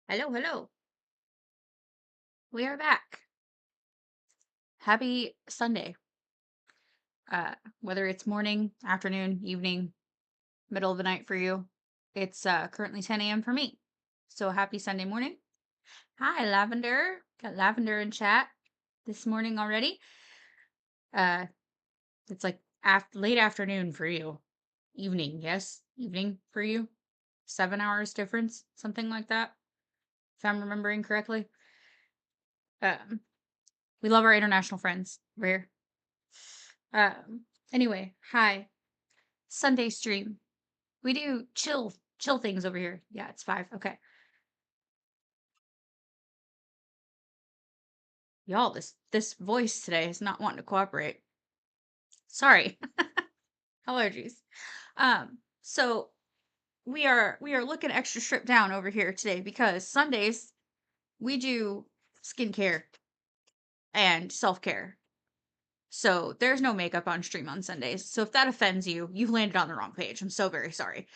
Hello, hello. We are back. Happy Sunday. Whether it's morning, afternoon, evening, middle of the night for you, it's currently 10 a.m. for me. So happy Sunday morning. Hi, Lavender. Got Lavender in chat this morning already. Uh, it's like late afternoon for you. Evening, yes, evening for you. 7 hours difference, something like that, if I'm remembering correctly. Um, we love our international friends. We're here. Anyway, hi. Sunday stream. We do chill things over here. Yeah, it's 5. Okay. Y'all, this voice today is not wanting to cooperate. Sorry. Allergies. So we are looking extra stripped down over here today because Sundays we do skincare and self-care. So there's no makeup on stream on Sundays. So if that offends you, you've landed on the wrong page. I'm so very sorry.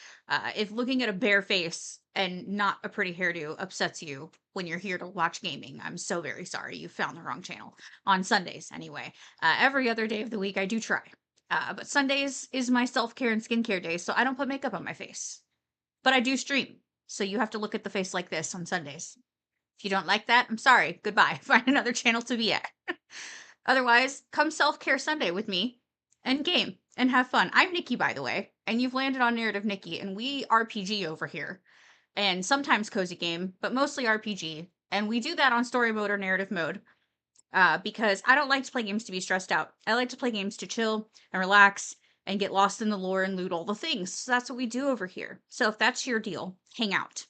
If looking at a bare face and not a pretty hairdo upsets you when you're here to watch gaming, I'm so very sorry. You found the wrong channel on Sundays anyway. Every other day of the week, I do try. But Sundays is my self-care and skincare day, so I don't put makeup on my face. But I do stream. So you have to look at the face like this on Sundays. If you don't like that, I'm sorry. Goodbye. Find another channel to be at. Otherwise, come self-care Sunday with me and game and have fun. I'm Nikki, by the way, and you've landed on Narrative Nikki, and we RPG over here. And sometimes cozy game, but mostly RPG. And we do that on story mode or narrative mode. Because I don't like to play games to be stressed out. I like to play games to chill and relax and get lost in the lore and loot all the things. So that's what we do over here. So if that's your deal, hang out.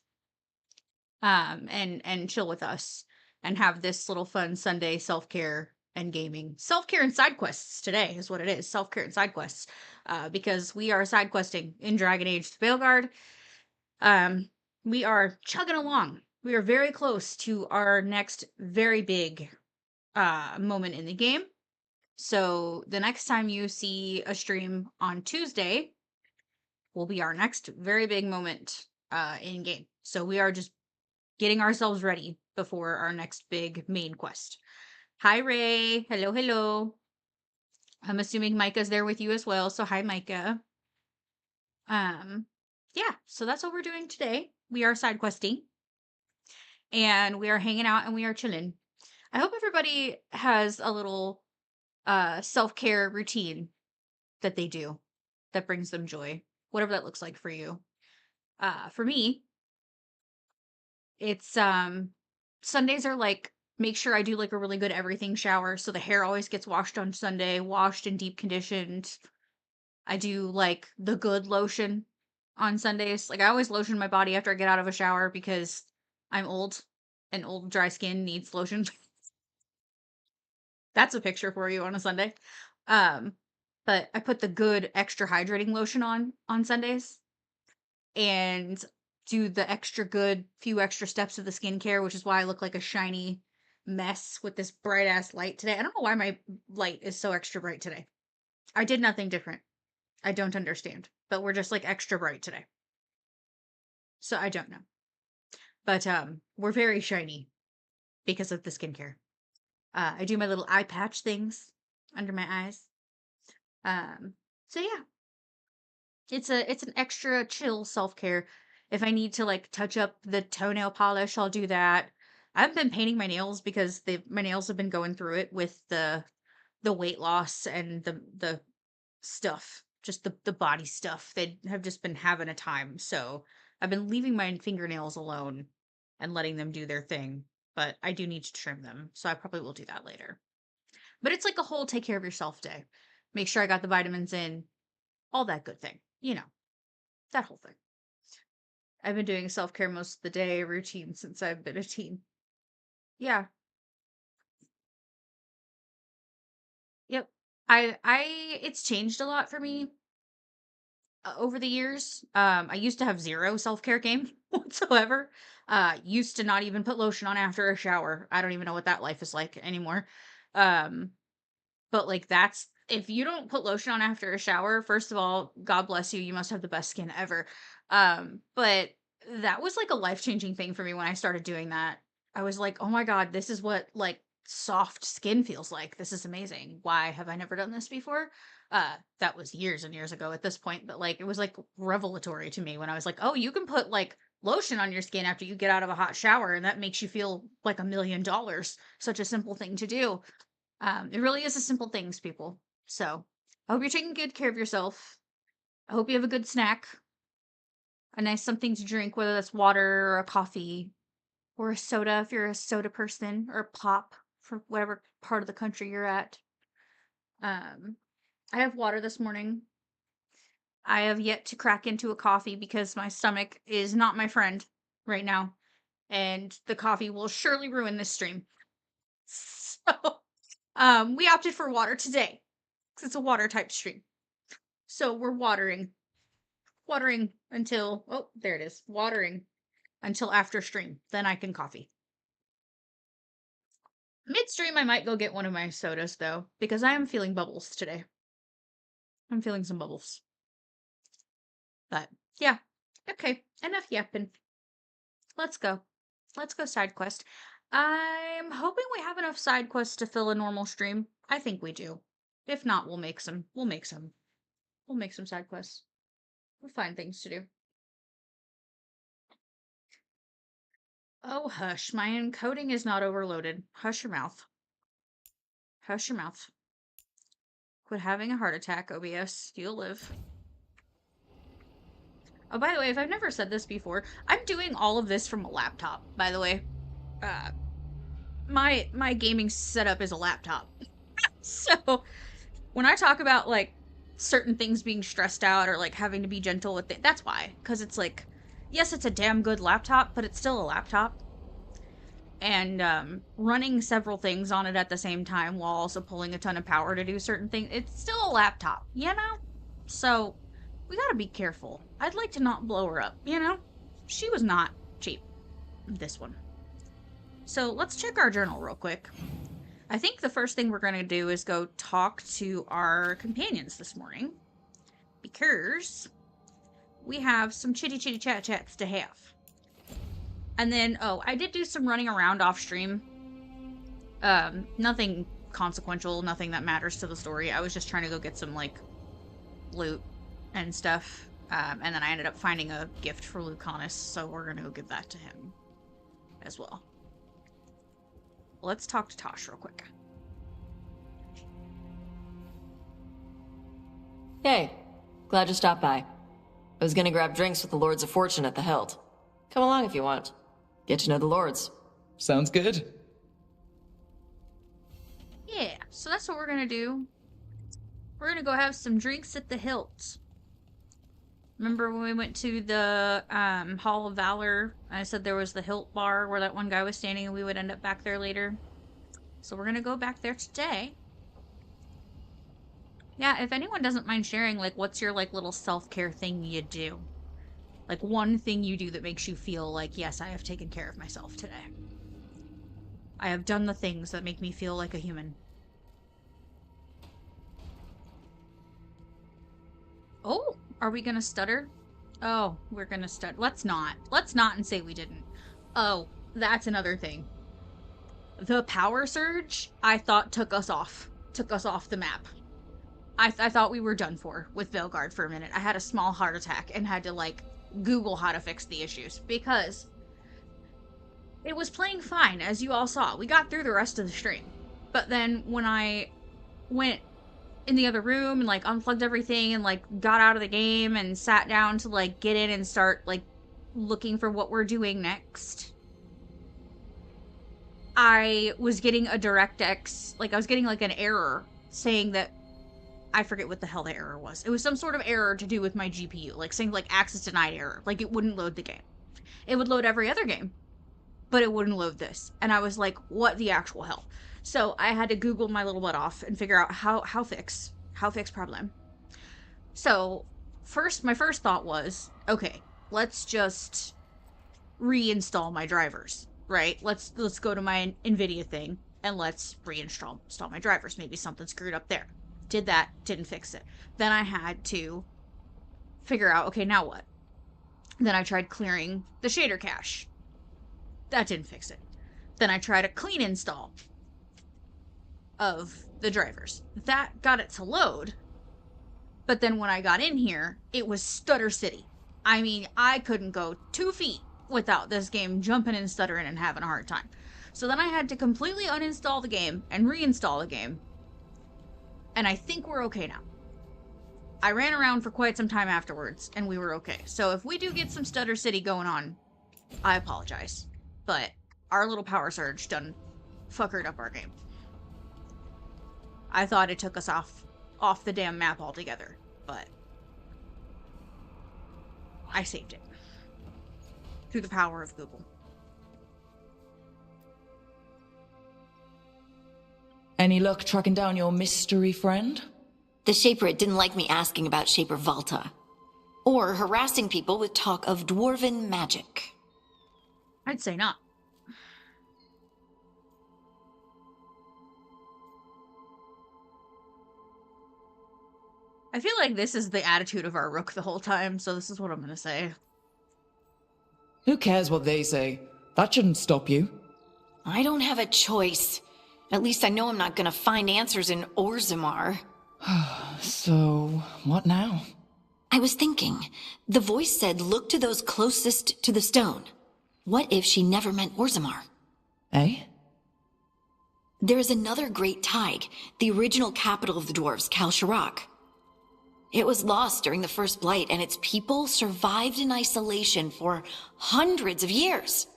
And chill with us and have this little fun Sunday self-care and gaming. Self-care and side quests today is what it is. Self-care and side quests. Because we are side questing in Dragon Age Veilguard. We are chugging along. We are very close to our next very big moment in the game. So the next time you see a stream on Tuesday will be our next very big moment in game. So we are just getting ourselves ready before our next big main quest. Hi, Ray. Hello, hello. I'm assuming Micah's there with you as well. So hi, Micah. Um, yeah, so that's what we're doing today. We are side questing and we are hanging out and we are chilling. I hope everybody has a little self-care routine that they do that brings them joy, whatever that looks like for you. For me, it's Sundays are like make sure I do like a really good everything shower so the hair always gets washed on Sunday, washed and deep conditioned. I do like the good lotion on Sundays. Like I always lotion my body after I get out of a shower because I'm old and old dry skin needs lotion. That's a picture for you on a Sunday. Um but I put the good extra hydrating lotion on Sundays and do the extra good few extra steps of the skincare, which is why I look like a shiny mess with this bright ass light today. I don't know why my light is so extra bright today. I did nothing different. I don't understand. But we're just like extra bright today. So I don't know. But we're very shiny because of the skincare. I do my little eye patch things under my eyes. So yeah, it's an extra chill self-care. If I need to like touch up the toenail polish, I'll do that. I haven't been painting my nails because my nails have been going through it with the weight loss and the stuff, just the body stuff. They have just been having a time. So I've been leaving my fingernails alone and letting them do their thing. But I do need to trim them, so I probably will do that later. But it's like a whole take care of yourself day. Make sure I got the vitamins in, all that good thing. You know, that whole thing. I've been doing self-care most of the day routine since I've been a teen. Yeah. Yep. I it's changed a lot for me over the years. I used to have zero self-care game whatsoever. Used to not even put lotion on after a shower. I don't even know what that life is like anymore. Um, but like that's if you don't put lotion on after a shower, first of all, God bless you, you must have the best skin ever. But That was like a life-changing thing for me when I started doing that. I was like, "Oh my god, this is what like soft skin feels like. This is amazing. Why have I never done this before?" That was years and years ago at this point, but like it was like revelatory to me when I was like, "Oh, you can put like lotion on your skin after you get out of a hot shower and that makes you feel like $1,000,000." Such a simple thing to do. It really is a simple things, people. So, I hope you're taking good care of yourself. I hope you have a good snack, a nice something to drink, whether that's water or a coffee or a soda if you're a soda person, or pop for whatever part of the country you're at. Um, I have water this morning. I have yet to crack into a coffee because my stomach is not my friend right now, and the coffee will surely ruin this stream. So, we opted for water today because it's a water type stream. So we're watering until, oh, there it is, watering until after stream. Then I can coffee. Midstream, I might go get one of my sodas though, because I am feeling bubbles today. I'm feeling some bubbles. But yeah, okay, enough yapping. Let's go. Let's go side quest. I'm hoping we have enough side quests to fill a normal stream. I think we do. If not, we'll make some. We'll make some. We'll make some side quests. We'll find things to do. Oh, hush. My encoding is not overloaded. Hush your mouth. Hush your mouth. Quit having a heart attack, OBS. You'll live. Oh, by the way, if I've never said this before, I'm doing all of this from a laptop, by the way. My gaming setup is a laptop. So, when I talk about, like, certain things being stressed out or, like, having to be gentle with it, that's why. Because it's like, yes, it's a damn good laptop, but it's still a laptop. And running several things on it at the same time while also pulling a ton of power to do certain things, it's still a laptop, you know? So, we gotta be careful. I'd like to not blow her up, you know? She was not cheap, this one. So, let's check our journal real quick. I think the first thing we're gonna do is go talk to our companions this morning. Because we have some chitty chats to have. And then, oh, I did do some running around off stream. Nothing consequential, nothing that matters to the story. I was just trying to go get some, like, loot and stuff. And then I ended up finding a gift for Lucanus, so we're gonna go give that to him as well. Let's talk to Taash real quick. Hey, glad you stopped by. I was gonna grab drinks with the Lords of Fortune at the Hilt. Come along if you want. Get to know the Lords. Sounds good. Yeah, so that's what we're gonna do. We're gonna go have some drinks at the Hilt. Remember when we went to the Hall of Valor? I said there was the Hilt bar where that one guy was standing and we would end up back there later. So we're gonna go back there today. Yeah, if anyone doesn't mind sharing, like, what's your, like, little self-care thing you do? Like, one thing you do that makes you feel like, yes, I have taken care of myself today. I have done the things that make me feel like a human. Oh, are we gonna stutter? Oh, we're gonna stutter. Let's not. Let's not and say we didn't. Oh, that's another thing. The power surge, I thought took us off the map. I thought we were done for with Veilguard for a minute. I had a small heart attack and had to, like, Google how to fix the issues because it was playing fine, as you all saw. We got through the rest of the stream. But then when I went in the other room and, like, unplugged everything and, like, got out of the game and sat down to, like, get in and start, like, looking for what we're doing next, I was getting a DirectX, like, I was getting, like, an error saying that I forget what the hell the error was. It was some sort of error to do with my GPU, like saying, like, access denied error. Like, it wouldn't load the game. It would load every other game, but it wouldn't load this. And I was like, what the actual hell? So I had to Google my little butt off and figure out how fix problem. So my first thought was, okay, let's just reinstall my drivers, right? Let's go to my NVIDIA thing and let's reinstall my drivers. Maybe something screwed up there. Did that, didn't fix it. Then I had to figure out, okay, now what? Then I tried clearing the shader cache. That didn't fix it. Then I tried a clean install of the drivers. That got it to load. But then when I got in here, it was Stutter City. I mean, I couldn't go 2 feet without this game jumping and stuttering and having a hard time. So then I had to completely uninstall the game and reinstall the game. And I think we're okay now. I ran around for quite some time afterwards, and we were okay. So if we do get some Stutter City going on, I apologize. But our little power surge done fuckered up our game. I thought it took us off the damn map altogether, but I saved it. Through the power of Google. Any luck tracking down your mystery friend? The Shaperate didn't like me asking about Shaper Valta. Or harassing people with talk of dwarven magic. I'd say not. I feel like this is the attitude of our rook the whole time, so this is what I'm gonna say. Who cares what they say? That shouldn't stop you. I don't have a choice. At least I know I'm not gonna find answers in Orzammar. So, what now? I was thinking, the voice said look to those closest to the stone. What if she never meant Orzammar? Eh? There is another great Tig, the original capital of the dwarves, Kal-Sharok. It was lost during the First Blight, and its people survived in isolation for hundreds of years.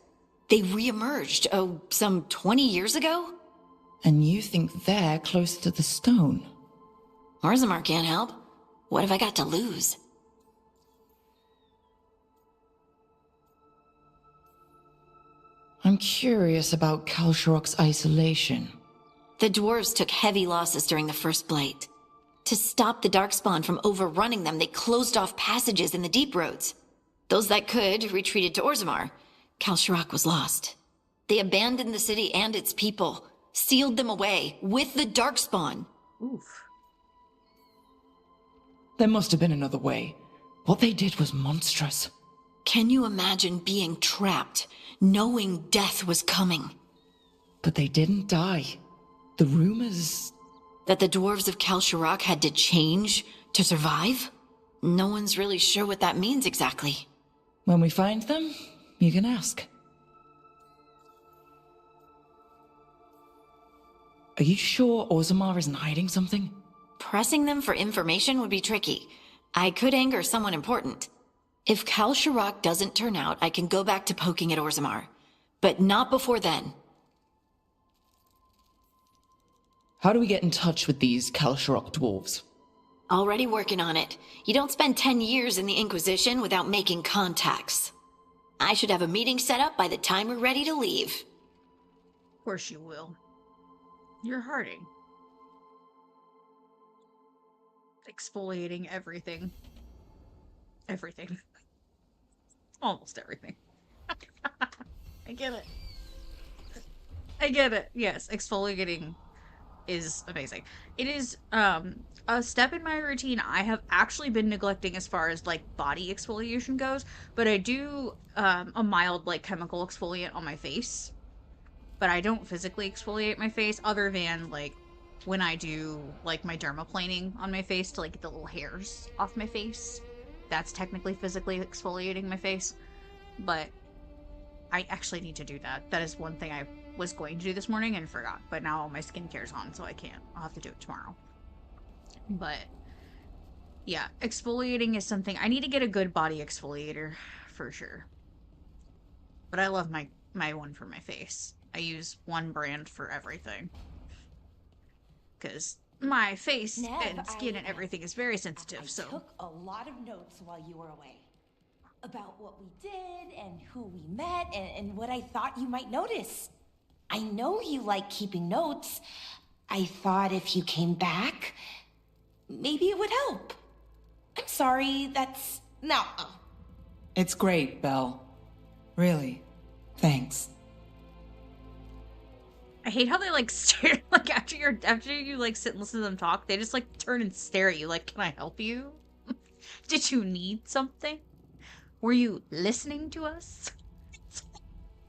They re-emerged, some 20 years ago? And you think they're closer to the stone? Orzammar can't help. What have I got to lose? I'm curious about Kal-Sharok's isolation. The dwarves took heavy losses during the First Blight. To stop the Darkspawn from overrunning them, they closed off passages in the deep roads. Those that could retreated to Orzammar. Kal-Sharok was lost. They abandoned the city and its people, sealed them away with the Darkspawn. Oof. There must have been another way. What they did was monstrous. Can you imagine being trapped, knowing death was coming? But they didn't die. The rumors... That the dwarves of Kal-Sharok had to change to survive? No one's really sure what that means exactly. When we find them, you can ask. Are you sure Orzammar isn't hiding something? Pressing them for information would be tricky. I could anger someone important. If Kal-Sharok doesn't turn out, I can go back to poking at Orzammar. But not before then. How do we get in touch with these Kal-Sharok dwarves? Already working on it. You don't spend 10 years in the Inquisition without making contacts. I should have a meeting set up by the time we're ready to leave. Of course you will. You're Harding. Exfoliating everything. Everything. Almost everything. I get it. I get it. Yes, exfoliating is amazing. It is a step in my routine I have actually been neglecting as far as like body exfoliation goes, but I do a mild like chemical exfoliant on my face. But I don't physically exfoliate my face other than like when I do like my dermaplaning on my face to like get the little hairs off my face. That's technically physically exfoliating my face. But I actually need to do that. That is one thing I was going to do this morning and forgot. But now all my skincare's on, so I can't. I'll have to do it tomorrow. But yeah, exfoliating is something. I need to get a good body exfoliator for sure. But I love my one for my face. I use one brand for everything. Because my face and skin and everything is very sensitive, so... I took a lot of notes while you were away. About what we did, and who we met, and what I thought you might notice. I know you like keeping notes. I thought if you came back, maybe it would help. I'm sorry, that's... No. It's great, Belle. Really. Thanks. I hate how they like stare, like after you like sit and listen to them talk, they just like turn and stare at you like, can I help you? Did you need something? Were you listening to us?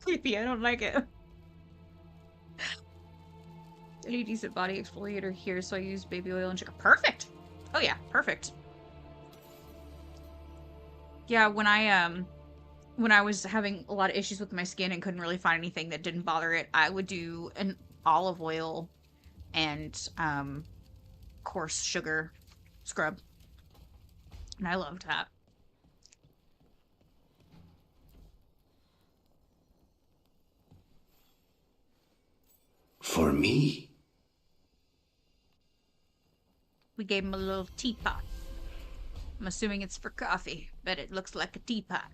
Creepy, I don't like it. Any decent body exfoliator here, so I use baby oil and chicken. Perfect! Oh yeah, perfect. Yeah, when I was having a lot of issues with my skin and couldn't really find anything that didn't bother it, I would do an olive oil and coarse sugar scrub. And I loved that. For me? We gave him a little teapot. I'm assuming it's for coffee, but it looks like a teapot.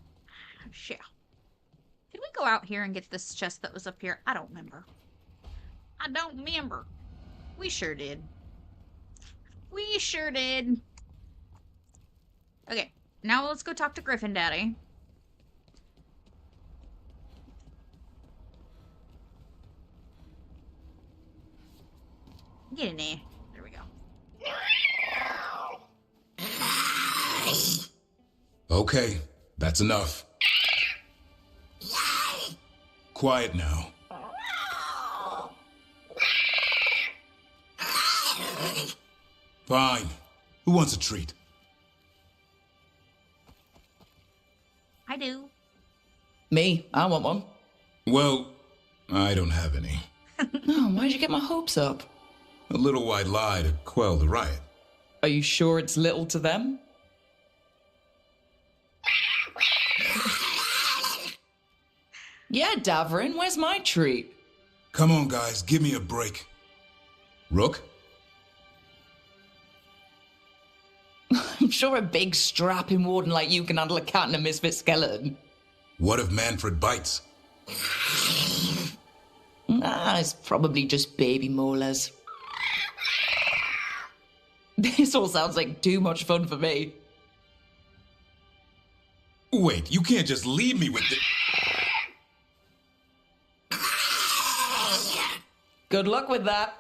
Yeah. Did we go out here and get this chest that was up here? I don't remember. I don't remember. We sure did. We sure did. Okay, now let's go talk to Griffin Daddy. Get in there. There we go. Okay, that's enough. Quiet now. Fine. Who wants a treat? I do. Me, I want one. Well, I don't have any. Oh, why'd you get my hopes up? A little white lie to quell the riot. Are you sure it's little to them? Yeah, Davrin, where's my treat? Come on, guys, give me a break. Rook? I'm sure a big strapping warden like you can handle a cat and a misfit skeleton. What if Manfred bites? It's probably just baby molars. This all sounds like too much fun for me. Wait, you can't just leave me with the... Good luck with that.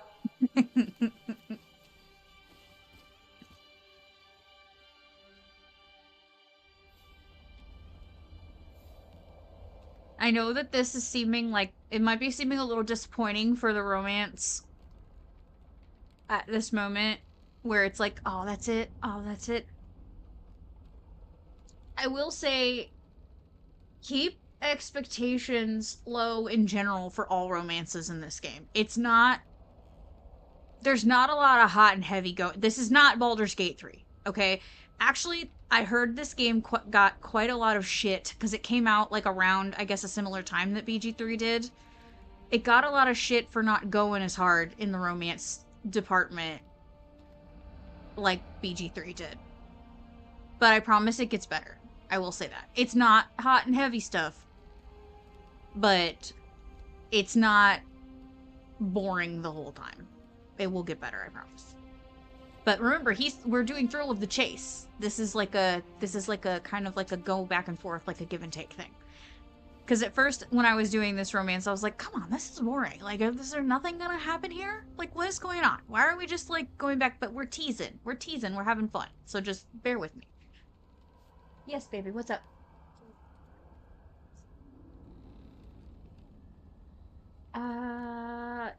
I know that this is seeming like, it might be seeming a little disappointing for the romance at this moment, where it's like, oh, that's it. Oh, that's it. I will say, keep expectations low in general for all romances in this game. It's not, there's not a lot of hot and heavy this is not Baldur's Gate 3, okay? Actually, I heard this game got quite a lot of shit because it came out like around, I guess, a similar time that BG3 did. It got a lot of shit for not going as hard in the romance department like BG3 did. But I promise it gets better. I will say that. It's not hot and heavy stuff, but it's not boring the whole time. It will get better, I promise. But remember, we're doing Thrill of the Chase. This is like a kind of like a go back and forth, like a give and take thing. Because at first, when I was doing this romance, I was like, come on, this is boring. Like, is there nothing gonna happen here? Like, what is going on? Why are we just, like, going back? But we're teasing. We're teasing. We're having fun. So just bear with me. Yes, baby. What's up?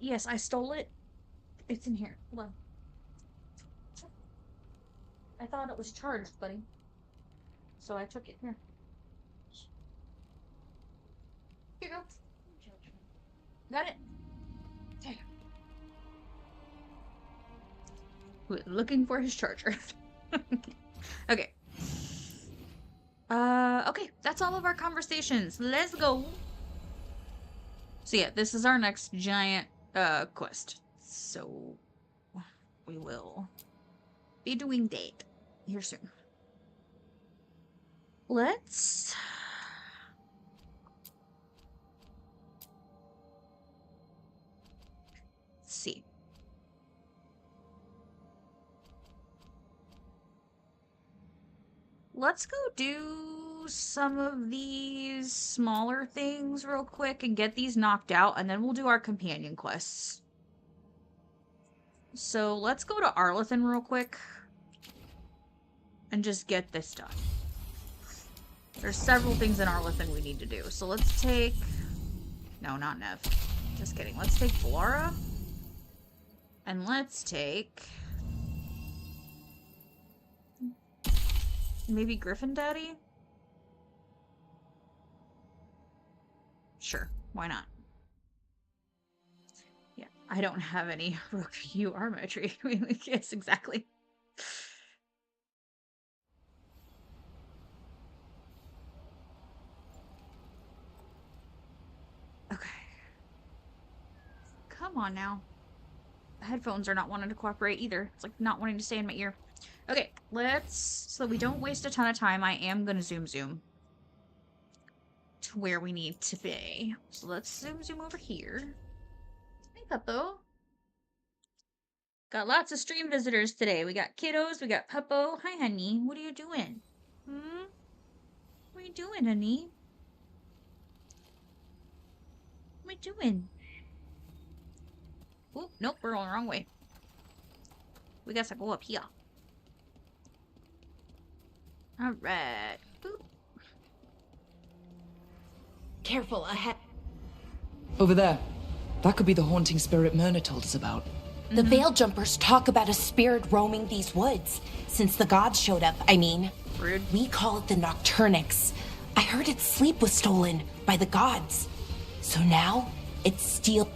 Yes, I stole it. It's in here. Hold on. I thought it was charged, buddy. So I took it. Here. Here you go. Got it? There. Looking for his charger. Okay. Okay. That's all of our conversations. Let's go. So yeah, this is our next giant, quest. So, we will be doing that here soon. Let's see. Let's go do some of these smaller things real quick and get these knocked out, and then we'll do our companion quests. So let's go to Arlethan real quick and just get this done. There's several things in Arlithin we need to do. So let's take... No, not Nev. Just kidding. Let's take Valara. And let's take... maybe Griffin Daddy? Sure. Why not? Yeah, I don't have any Rook U armory. Yes, exactly. Okay. Come on now. The headphones are not wanting to cooperate either. It's like not wanting to stay in my ear. Okay, let's... so that we don't waste a ton of time, I am gonna zoom to where we need to be. So let's zoom over here. Hey, Puppo. Got lots of stream visitors today. We got kiddos, we got Puppo. Hi, honey. What are you doing? What are you doing, honey? What are you doing? Oh, nope, we're going the wrong way. We gotta go up here. Alright. Careful, ahead. Over there. That could be the haunting spirit Myrna told us about. The Veil Jumpers talk about a spirit roaming these woods. Since the gods showed up, I mean. Rude. We call it the Nocturnix. I heard its sleep was stolen by the gods. So now, it's steal...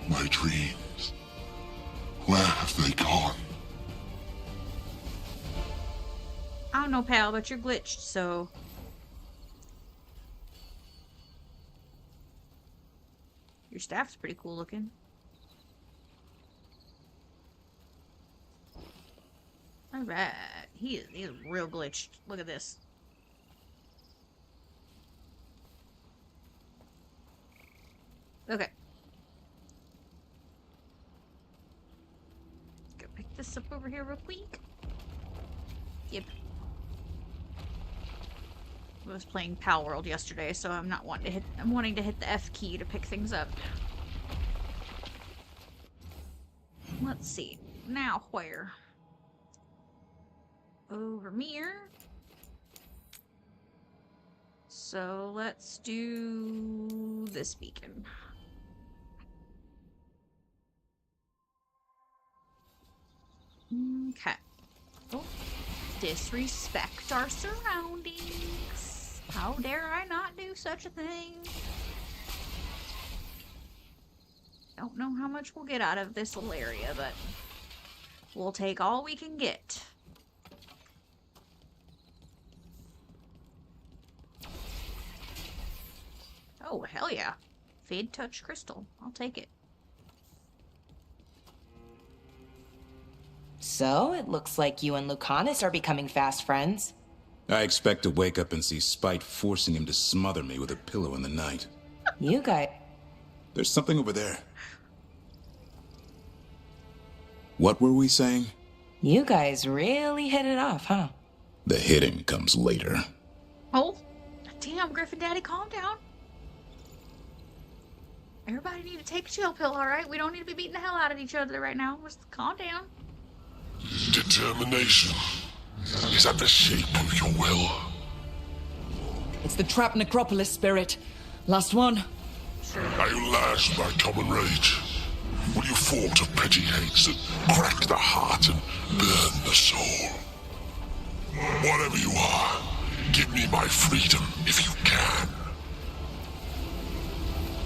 My dreams. Where have they gone? I don't know, pal, but you're glitched, so... Your staff's pretty cool looking. Alright. He is real glitched. Look at this. Okay. Go pick this up over here real quick. Yep. I was playing Pal World yesterday, so I'm not wanting to hit. I'm wanting to hit the F key to pick things up. Let's see. Now where? Over here. So let's do this beacon. Okay. Oh. Disrespect our surroundings. How dare I not do such a thing? Don't know how much we'll get out of this little area, but we'll take all we can get. Oh, hell yeah. Fade touch crystal. I'll take it. So, it looks like you and Lucanus are becoming fast friends. I expect to wake up and see Spite forcing him to smother me with a pillow in the night. You guys... There's something over there. What were we saying? You guys really hit it off, huh? The hitting comes later. Oh, damn, Griffin Daddy, calm down. Everybody need to take a chill pill, alright? We don't need to be beating the hell out of each other right now. Just calm down. Determination. Is that the shape of your will? It's the trapped necropolis spirit. Last one. Sure. Are you lashed by common rage? Will you fall to petty hates that crack the heart and burn the soul? Whatever you are, give me my freedom if you can.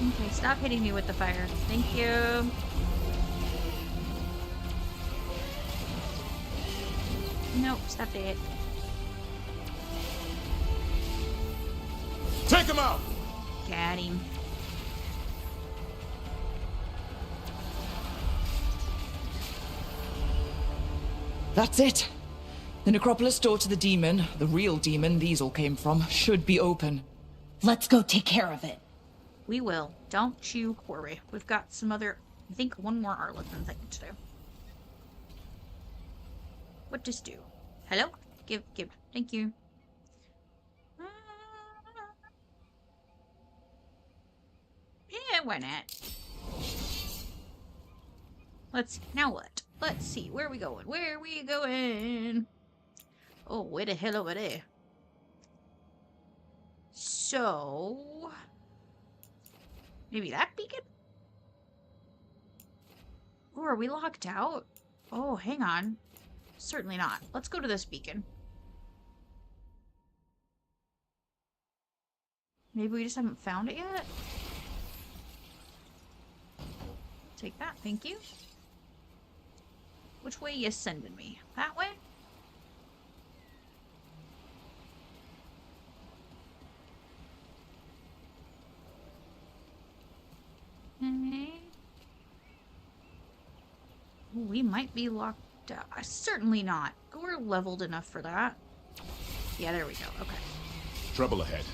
Okay, stop hitting me with the fire. Thank you. Nope, stop it. Take him out! Got him. That's it. The necropolis door to the demon, the real demon these all came from, should be open. Let's go take care of it. We will. Don't you worry. We've got some other... I think one more Arlithin thing to do. What does do? Hello? Give. Thank you. Yeah, why not? Let's see. Now what? Let's see. Where are we going? Where are we going? Oh, where the hell over there? So... maybe that beacon? Or are we locked out? Oh, hang on. Certainly not. Let's go to this beacon. Maybe we just haven't found it yet? Take that, thank you. Which way you sending me? That way? Okay. We might be locked out. Certainly not. We're leveled enough for that. Yeah, there we go. Okay. Trouble ahead.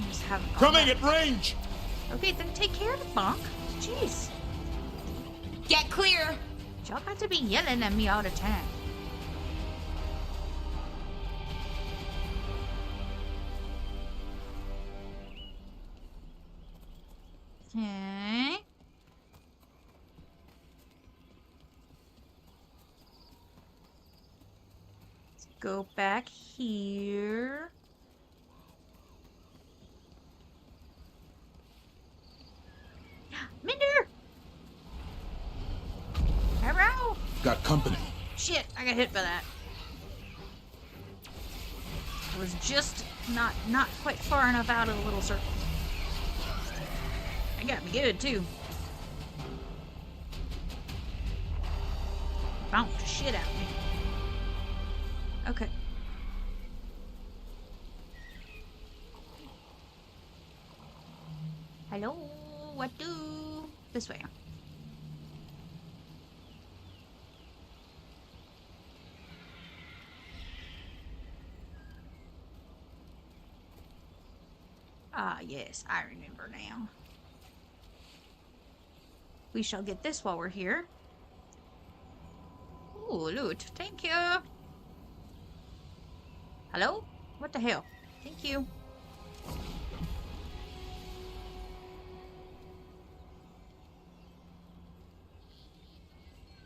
Just haven't gone Coming back. at range! Okay, then take care of it, Bonk. Jeez. Get clear! Y'all got to be yelling at me all the time. Okay. Let's go back here. Minder! Hello? Got company. Shit, I got hit by that. I was just not quite far enough out of the little circle. That got me good, too. Bounced the shit out of me. Okay. Hello? What do? This way. Ah, yes, I remember now. We shall get this while we're here. Ooh, loot. Thank you. Hello? What the hell? Thank you.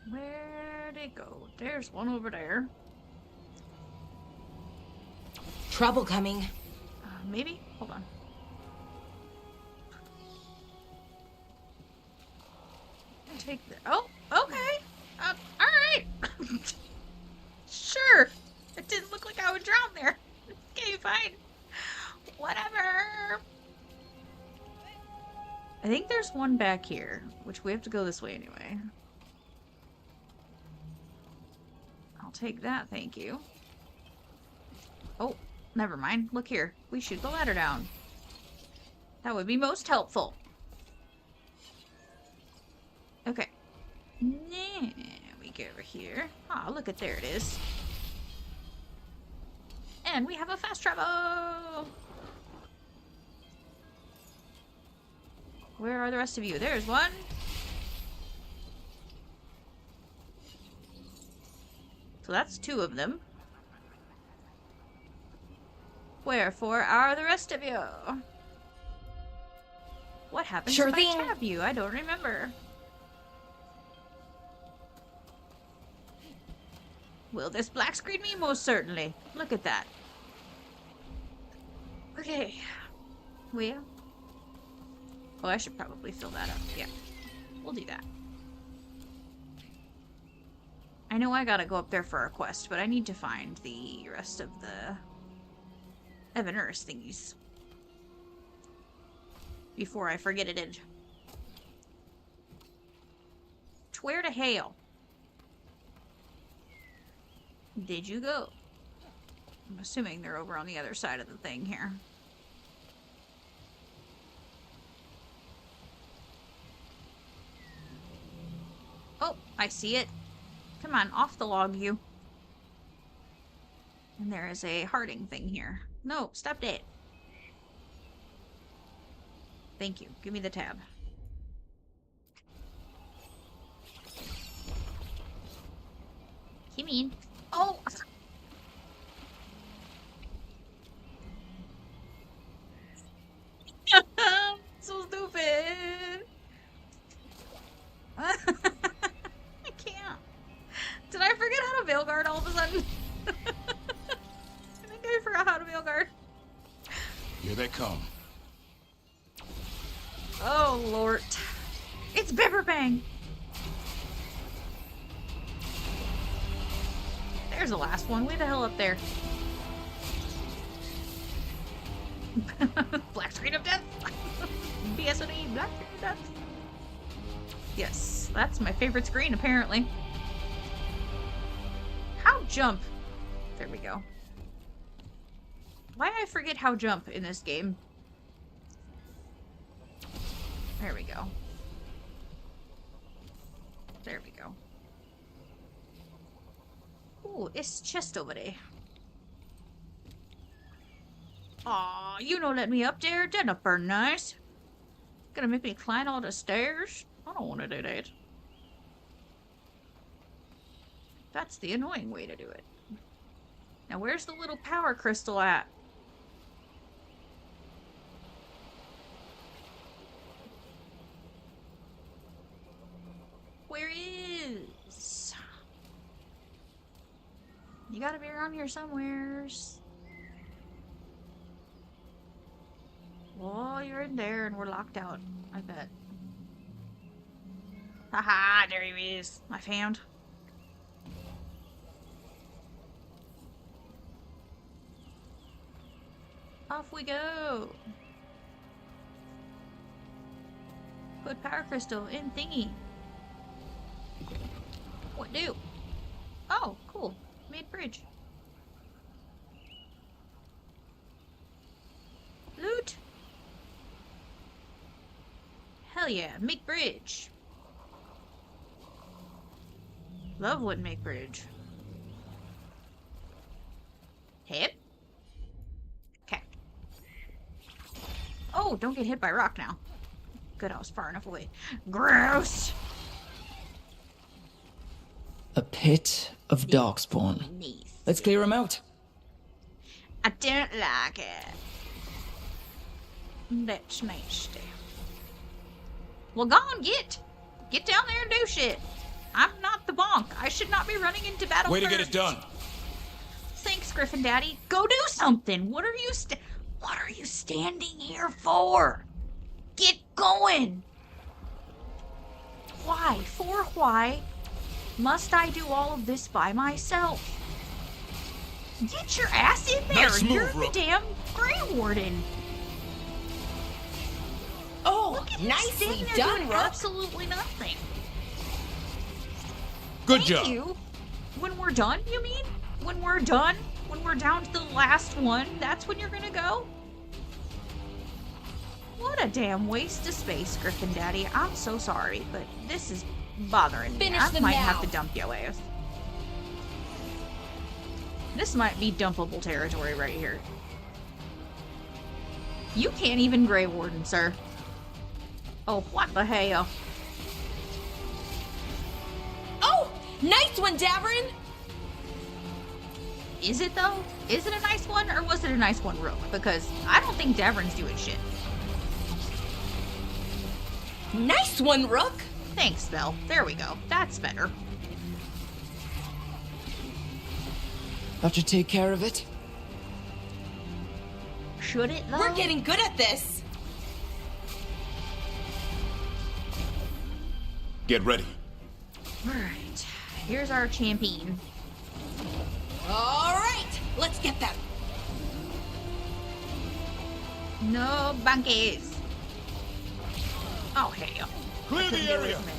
Where'd it go? There's one over there. Trouble coming. Maybe? Hold on. Take the... oh, okay. Alright. Sure. It didn't look like I would drown there. Okay, fine. Whatever. I think there's one back here, which we have to go this way anyway. I'll take that, thank you. Oh, never mind. Look here. We shoot the ladder down. That would be most helpful. Okay. Now we go over here. Ah, look at there it is. And we have a fast travel. Where are the rest of you? There's one. So that's two of them. Wherefore are the rest of you? What happens Sure if thing. I tab you? I don't remember. Will this black screen me? Most certainly. Look at that. Okay. Well. Oh, I should probably fill that up. Yeah. We'll do that. I know I gotta go up there for a quest, but I need to find the rest of the Evanurus thingies before I forget it. Where to hail? Did you go? I'm assuming they're over on the other side of the thing here. Oh, I see it. Come on, off the log, you. And there is a Harding thing here. No, stop it. Thank you. Give me the tab. You mean? Oh! So stupid! I can't. Did I forget how to Veilguard all of a sudden? Here they come. Oh, Lord. It's Bibberbang! There's the last one. Way the hell up there. Black screen of death! BSOD, black screen of death. Yes, that's my favorite screen, apparently. How jump? There we go. Why I forget how jump in this game? There we go. There we go. Ooh, it's chest over there. Aw, you don't let me up there. That not burn nice. Gonna make me climb all the stairs? I don't want to do that. That's the annoying way to do it. Now, where's the little power crystal at? Where is? You gotta be around here somewheres. Oh, you're in there and we're locked out, I bet. Haha, there he is. I found. Off we go. Put power crystal in thingy. What do? Oh, cool. Made bridge. Loot. Hell yeah, make bridge. Love would make bridge. Hit. Okay. Oh, don't get hit by rock now. Good, I was far enough away. Gross! A pit of darkspawn. Nice. Let's clear them out. I don't like it. That's nasty. Well, go on, get down there and do shit. I'm not the bonk. I should not be running into battle. Way to first. get it done. Thanks, Griffin Daddy. Go do something. What are you standing here for? Get going. Why? For why must I do all of this by myself? Get your ass in there. Nice move, You're the Rook. damn Grey Warden. Oh, Look at him nicely standing there done, doing Rook. absolutely nothing. Good Thank job. you. When we're done, you mean? When we're done? When we're down to the last one, that's when you're gonna go? What a damn waste of space, Griffin Daddy. I'm so sorry, but this is bothering me. Finish I them might now. have to dump your ass. This might be dumpable territory right here. You can't even Grey Warden, sir. Oh, what the hell? Oh, nice one, Davrin. Is it though? Is it a nice one, or was it a nice one, Rook? Because I don't think Davrin's doing shit. Nice one, Rook. Thanks, Belle. There we go. That's better. That should take care of it. Should it though? We're getting good at this. Get ready. Alright. Here's our champion. All right, let's get them. No bunkies. Oh, hell. Clear Couldn't the get away area. from it.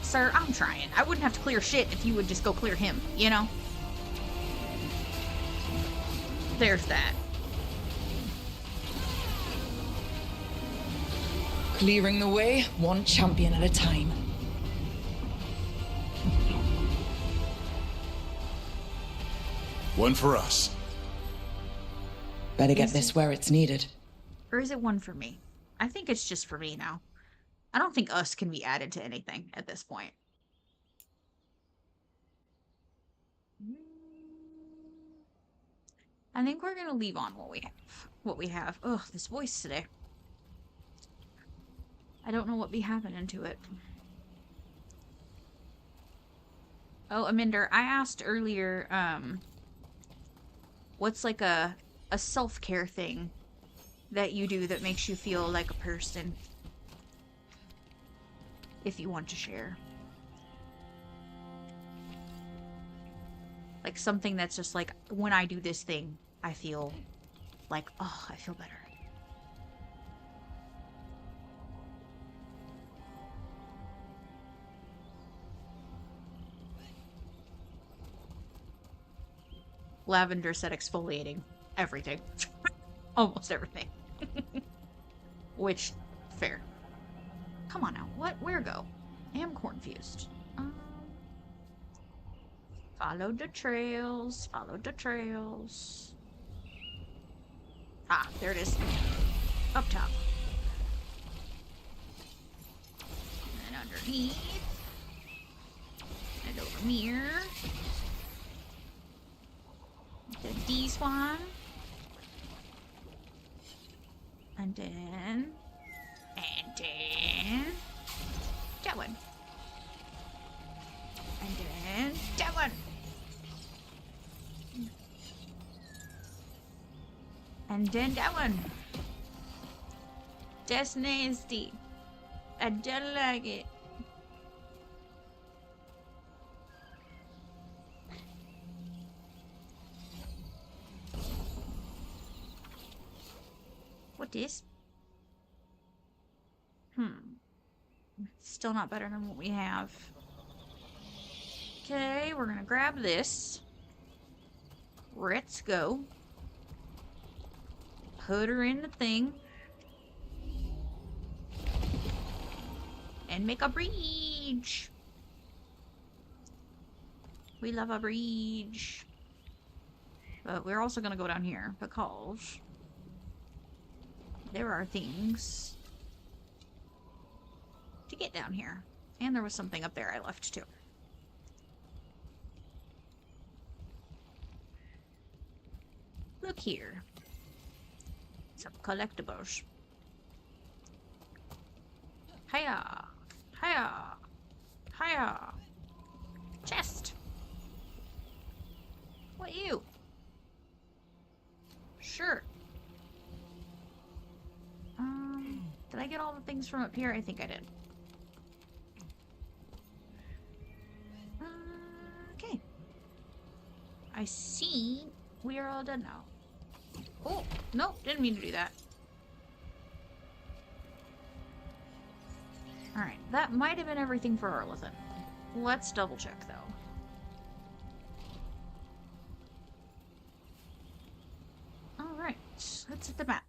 Sir, I'm trying. I wouldn't have to clear shit if you would just go clear him, you know? There's that. Clearing the way, one champion at a time. One for us. Better get this where it's needed. Or is it one for me? I think it's just for me now. I don't think us can be added to anything at this point. I think we're gonna leave on what we have. What we have. Ugh, this voice today. I don't know what be happening to it. Oh, Aminder, I asked earlier, what's like a self-care thing that you do that makes you feel like a person. If you want to share. Like something that's just like, when I do this thing, I feel like, oh, I feel better. Lavender said exfoliating everything. Almost everything. Which, fair. Come on now. What? Where go? I am confused. Follow the trails. Follow the trails. Ah, there it is. Up top. And underneath. And over here. The D-Swan. And then... that one. And then that one. And then that one. That's nasty. I don't like it. What is? Still not better than what we have. Okay, we're gonna grab this. Let's go. Put her in the thing. And make a bridge. We love a bridge. But we're also gonna go down here because there are things to get down here. And there was something up there I left too. Look here. Some collectibles. Hiya! Hiya! Hiya! Chest! What you? Sure. Did I get all the things from up here? I think I did. Okay. I see we are all done now. Oh, no, didn't mean to do that. Alright, that might have been everything for Arlethan. Let's double check, though. Alright, let's hit the map.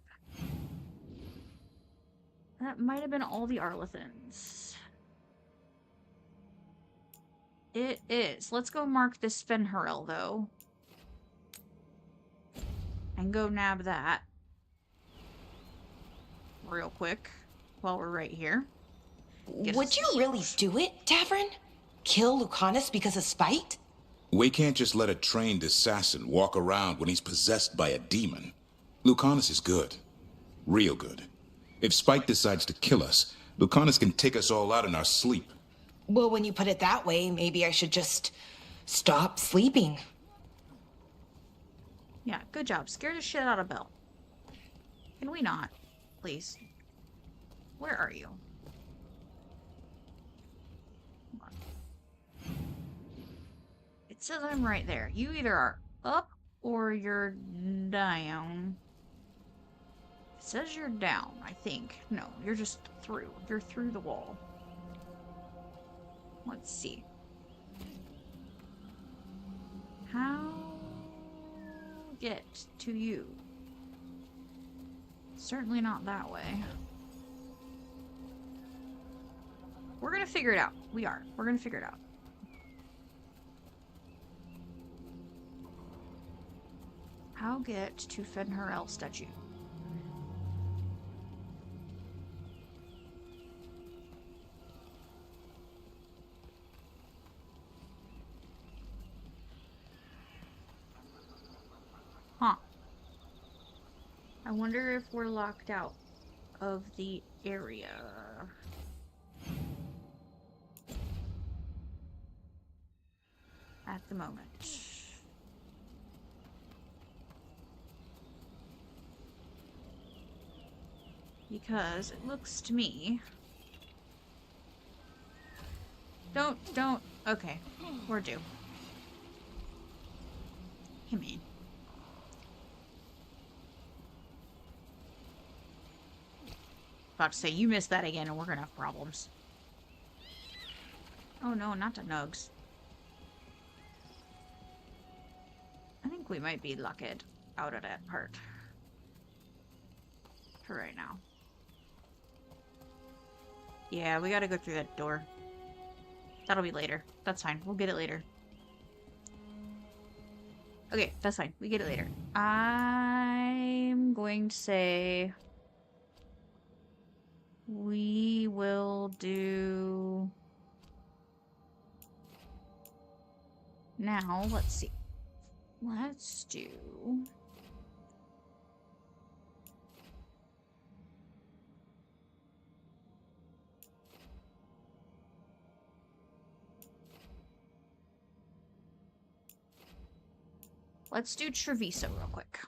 That might have been all the Arlethans. It is. Let's go mark this Fenharel, though. And go nab that. Real quick. While we're right here. Would you really do it, Tavern? Kill Lucanus because of spite? We can't just let a trained assassin walk around when he's possessed by a demon. Lucanus is good. Real good. If Spike decides to kill us, Lucanus can take us all out in our sleep. Well, when you put it that way, maybe I should just stop sleeping. Yeah, good job. Scare the shit out of Belle. Can we not? Please. Where are you? Come on. It says I'm right there. You either are up or you're down. It says you're down, I think. No, you're just through. You're through the wall. Let's see. How get to you? Certainly not that way. We're gonna figure it out. We are. We're gonna figure it out. How get to Fenharel statue? Huh. I wonder if we're locked out of the area. At the moment. Because it looks to me... Don't... Okay, we're due. Come in. About to say, you missed that again and we're gonna have problems. Oh no, not the nugs. I think we might be lucked out of that part. For right now. Yeah, we gotta go through that door. That'll be later. That's fine. We'll get it later. Okay, that's fine. We get it later. I'm going to say... we will do... Now, let's see. Let's do... Let's do Treviso real quick.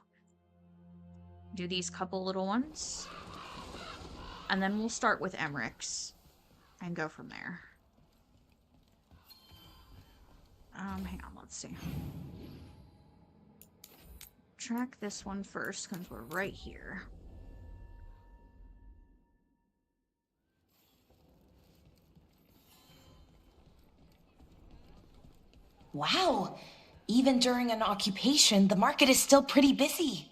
Do these couple little ones. And then we'll start with Emmerich's. And go from there. Hang on, let's see. Track this one first, because we're right here. Wow. Even during an occupation, the market is still pretty busy.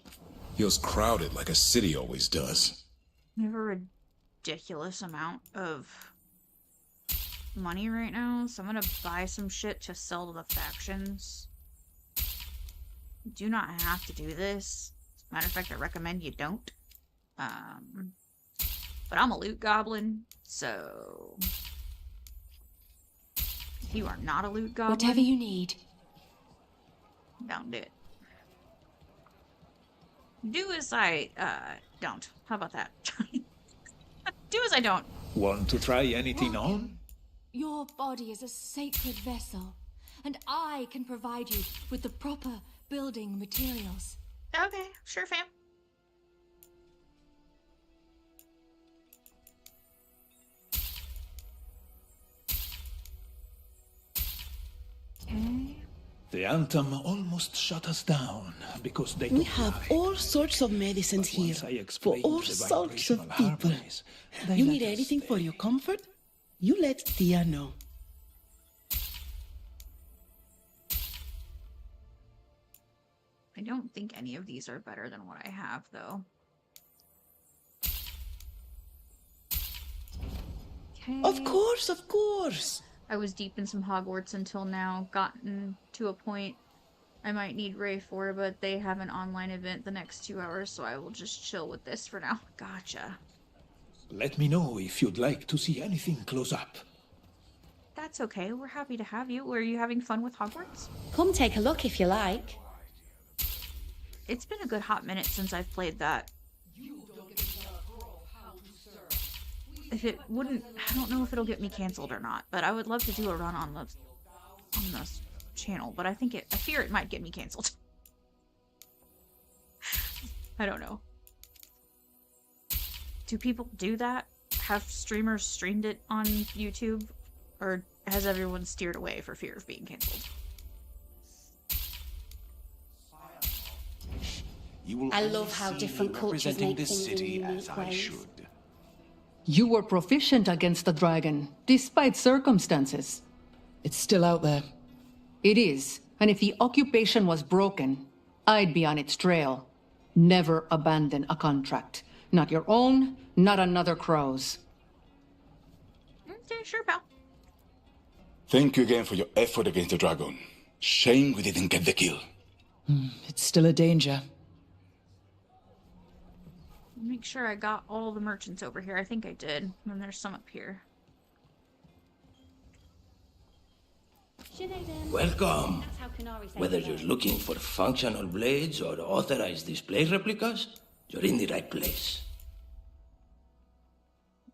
Feels crowded like a city always does. We have a ridiculous amount of money right now, so I'm gonna buy some shit to sell to the factions. You do not have to do this. As a matter of fact, I recommend you don't. But I'm a loot goblin, so... if you are not a loot goblin... Whatever you need. Don't do it. Do as I, don't. How about that? Do as I don't. Want to try anything on? Your body is a sacred vessel, and I can provide you with the proper building materials. Okay, sure, fam. Okay. The Anthem almost shut us down because they We don't have lie. all sorts of medicines But here once I for explained all the sorts of vibrational people. harmonies, they You let need us anything stay. for your comfort? You let Tia know. I don't think any of these are better than what I have, though. Okay. Of course, of course. I was deep in some Hogwarts until now, gotten to a point I might need Ray for, but they have an online event the next 2 hours, so I will just chill with this for now. Gotcha. Let me know if you'd like to see anything close up. That's okay. We're happy to have you. Were you having fun with Hogwarts? Come take a look if you like. It's been a good hot minute since I've played that. If it wouldn't, I don't know if it'll get me canceled or not, but I would love to do a run on this channel, but I fear it might get me canceled. I don't know. Do people do that? Have streamers streamed it on YouTube? Or has everyone steered away for fear of being canceled? I love how different cultures make things in unique ways. You were proficient against the dragon, despite circumstances. It's still out there. It is, and if the occupation was broken, I'd be on its trail. Never abandon a contract. Not your own, not another crow's. Okay, sure, pal. Thank you again for your effort against the dragon. Shame we didn't get the kill. It's still a danger. Make sure I got all the merchants over here. I think I did. And then there's some up here. Welcome. Whether you're looking for functional blades or authorized display replicas, you're in the right place.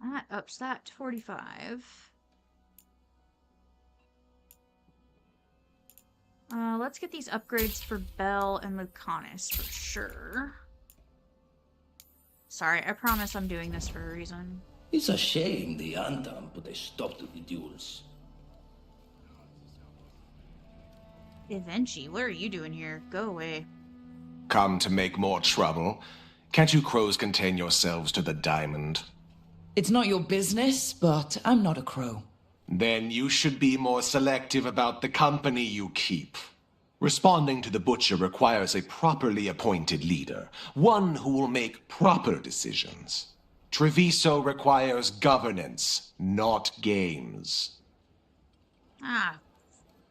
That ups that to 45. Let's get these upgrades for Belle and Lucanus for sure. sorry. I promise I'm doing this for a reason. It's a shame the Antam put a stop to the duels. Eventually, what are you doing here? Go away. Come to make more trouble? Can't you crows contain yourselves to the diamond? It's not your business, but I'm not a crow. Then you should be more selective about the company you keep. Responding to the butcher requires a properly appointed leader, one who will make proper decisions. Treviso requires governance, not games. Ah,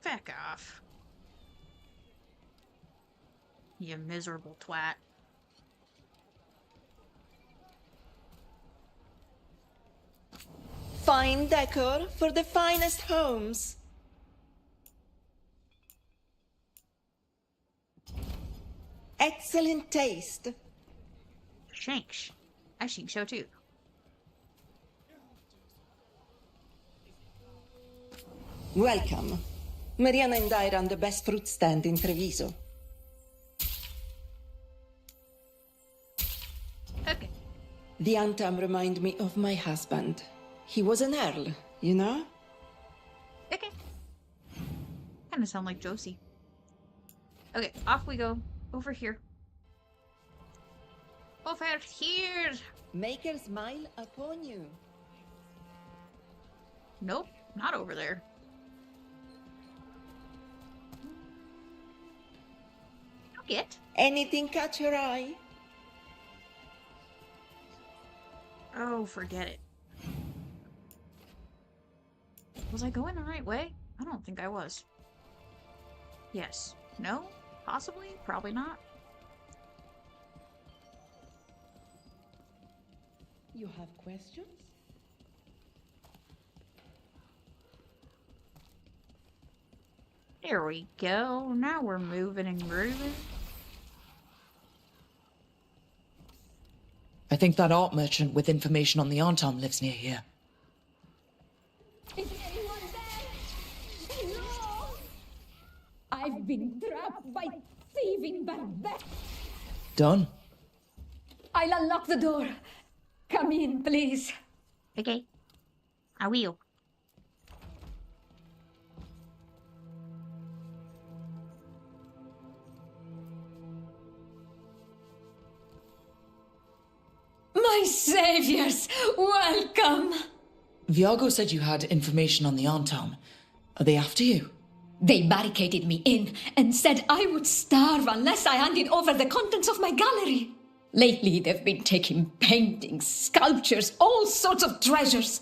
feck off. You miserable twat. Fine decor for the finest homes. Excellent taste. Shanks. I think so too. Welcome. Mariana and I run the best fruit stand in Treviso. Okay. The Antam remind me of my husband. He was an earl, you know? Okay. Kind of sound like Josie. Okay, off we go. Over here. Over here! Make her smile upon you. Nope, not over there. Get? Anything catch your eye? Oh, forget it. Was I going the right way? I don't think I was. Yes. No? Possibly? Probably not. You have questions? There we go. Now we're moving and grooving. I think that art merchant with information on the Antam lives near here. Is anyone there? No! I've been trapped by thieving barbarians. Done. I'll unlock the door. Come in, please. Okay. I will. My saviors, welcome! Viago said you had information on the Antam. Are they after you? They barricaded me in and said I would starve unless I handed over the contents of my gallery. Lately, they've been taking paintings, sculptures, all sorts of treasures.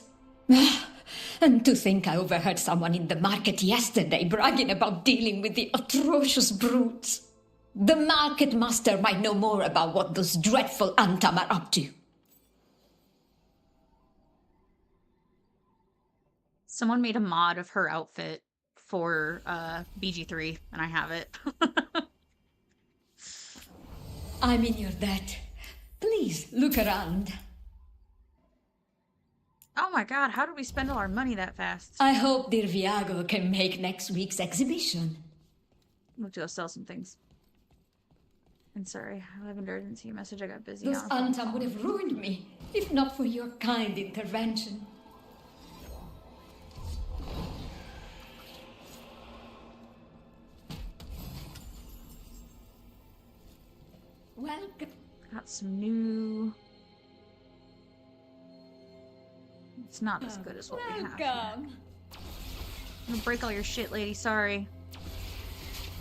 And to think I overheard someone in the market yesterday bragging about dealing with the atrocious brutes. The market master might know more about what those dreadful Antam are up to. Someone made a mod of her outfit for BG3, and I have it. I'm in your debt. Please look around. Oh my god, how did we spend all our money that fast? I hope dear Viago can make next week's exhibition. We'll go sell some things. I'm sorry, Lavender, I didn't see your message. I got busy. Those Antam would have ruined me, if not for your kind intervention. Welcome. Got some new... It's not as good as what we have. Welcome. I'm gonna break all your shit, lady. Sorry.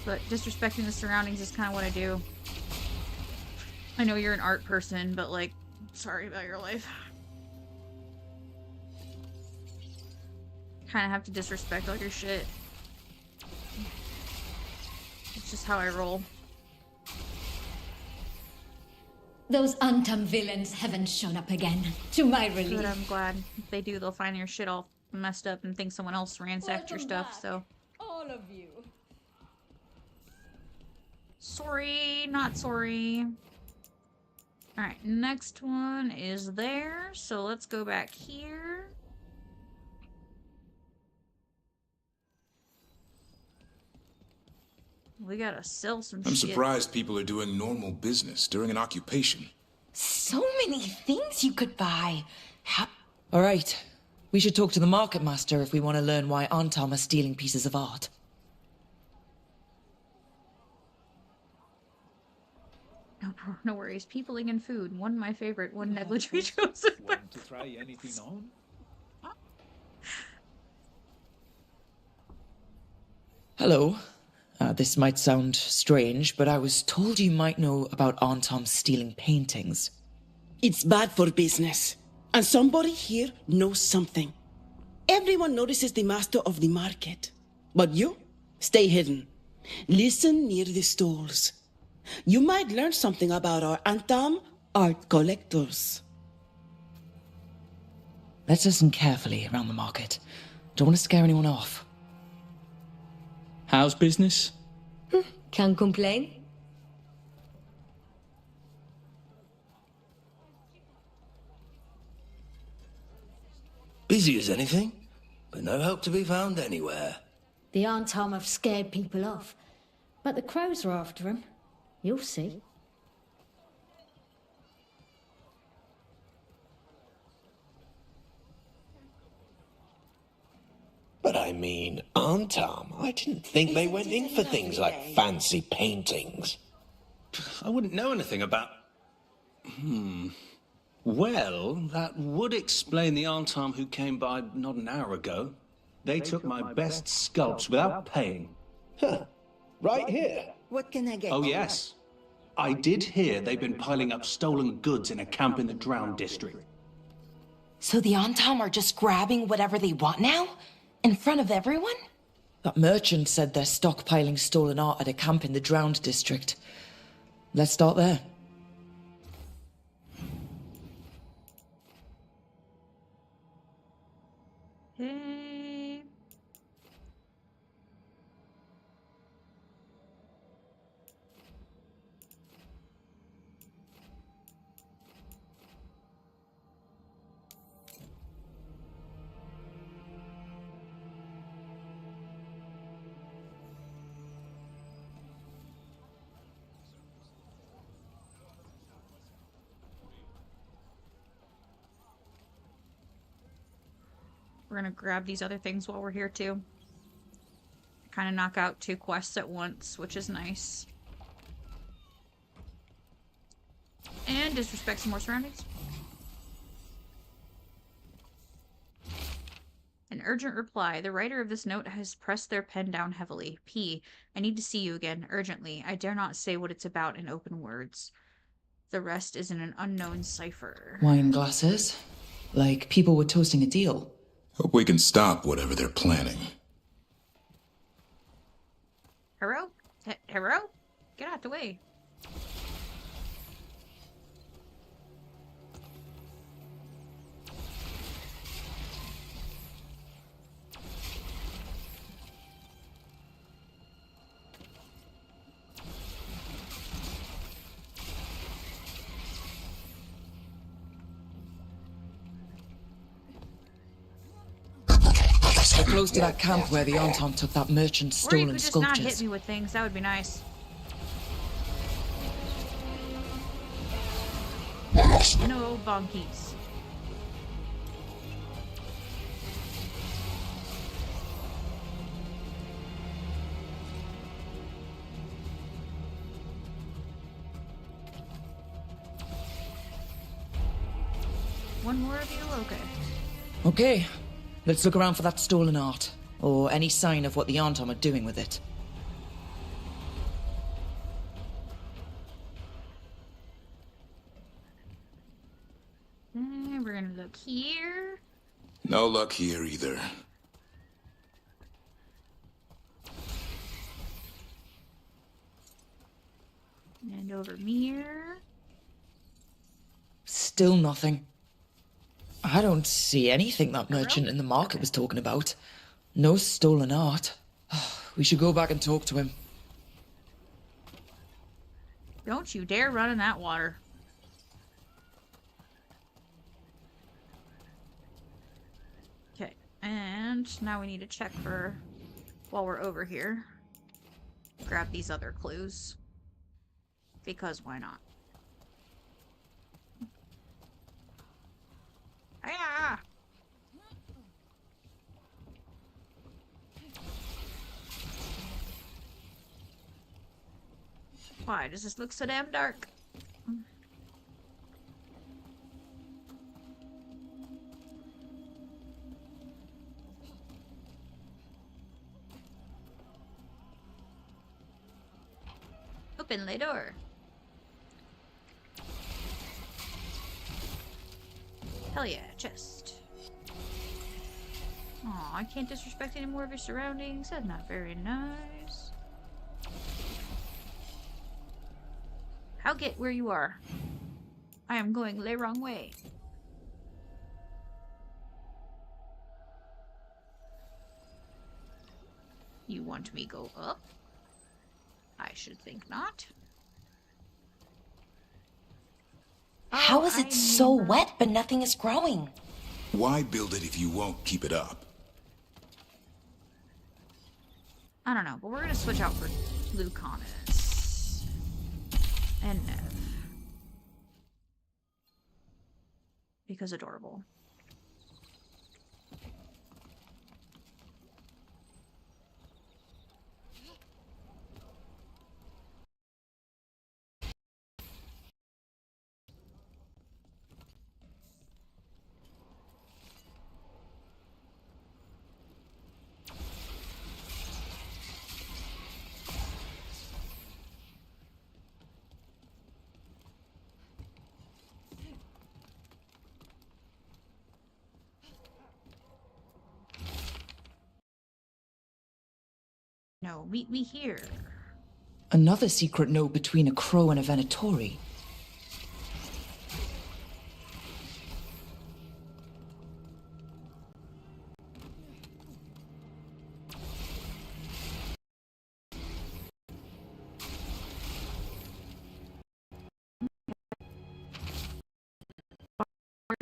But disrespecting the surroundings is kind of what I do. I know you're an art person, but like, sorry about your life. Kind of have to disrespect all your shit. It's just how I roll. Those Antam villains haven't shown up again, to my relief. Good, I'm glad. If they do, they'll find your shit all messed up and think someone else ransacked your stuff, so... all of you. Sorry, not sorry. Alright, next one is there, so let's go back here. We gotta sell some shit. I'm surprised people are doing normal business during an occupation. So many things you could buy. All right. We should talk to the market master if we want to learn why Antam are stealing pieces of art. No worries. Peopling and food. One of my favorite. One negligibly chosen. Want to try anything on? Hello. This might sound strange, but I was told you might know about Antam stealing paintings. It's bad for business. And somebody here knows something. Everyone notices the master of the market. But you, stay hidden. Listen near the stalls. You might learn something about our Antam art collectors. Let's listen carefully around the market. Don't want to scare anyone off. How's business? Can't complain. Busy as anything, but no help to be found anywhere. The Antam have scared people off, but the crows are after them. You'll see. But I mean, Antam, I didn't think they went in for things like fancy paintings. I wouldn't know anything about... Well, that would explain the Antam who came by not an hour ago. They took my best sculpts without paying. Huh. Right here. What can I get? Oh, yes. I did hear they've been piling up stolen goods in a camp in the Drowned district. So the Antam are just grabbing whatever they want now? In front of everyone? That merchant said they're stockpiling stolen art at a camp in the Drowned district. Let's start there. Hey. We're gonna grab these other things while we're here too. Kind of knock out 2 quests at once, which is nice. And disrespect some more surroundings. An urgent reply. The writer of this note has pressed their pen down heavily. P. I need to see you again, urgently. I dare not say what it's about in open words. The rest is in an unknown cipher. Wine glasses? Like people were toasting a deal. Hope we can stop whatever they're planning. Hero? Hero? Get out the way. We're close to that camp where the Antam took that merchant's stolen Or you could just sculptures. not hit me with things. That would be nice. No bonkies. One more of you? Okay. Okay, let's look around for that stolen art, or any sign of what the Antam are doing with it. We're gonna look here. No luck here either. And over here. Still nothing. I don't see anything that merchant in the market was talking about. No stolen art. We should go back and talk to him. Don't you dare run in that water. Okay, and now we need to check for, while we're over here, grab these other clues. Because why not? Why does this look so damn dark? Open the door. Hell yeah, chest. Aw, I can't disrespect any more of your surroundings. That's not very nice. I'll get where you are. I am going the wrong way. You want me go up? I should think not. How is it so wet but nothing is growing? Why build it if you won't keep it up? I don't know, but we're gonna switch out for Lucanus and Nev. Because adorable. No, meet me here. Another secret note between a crow and a Venatori.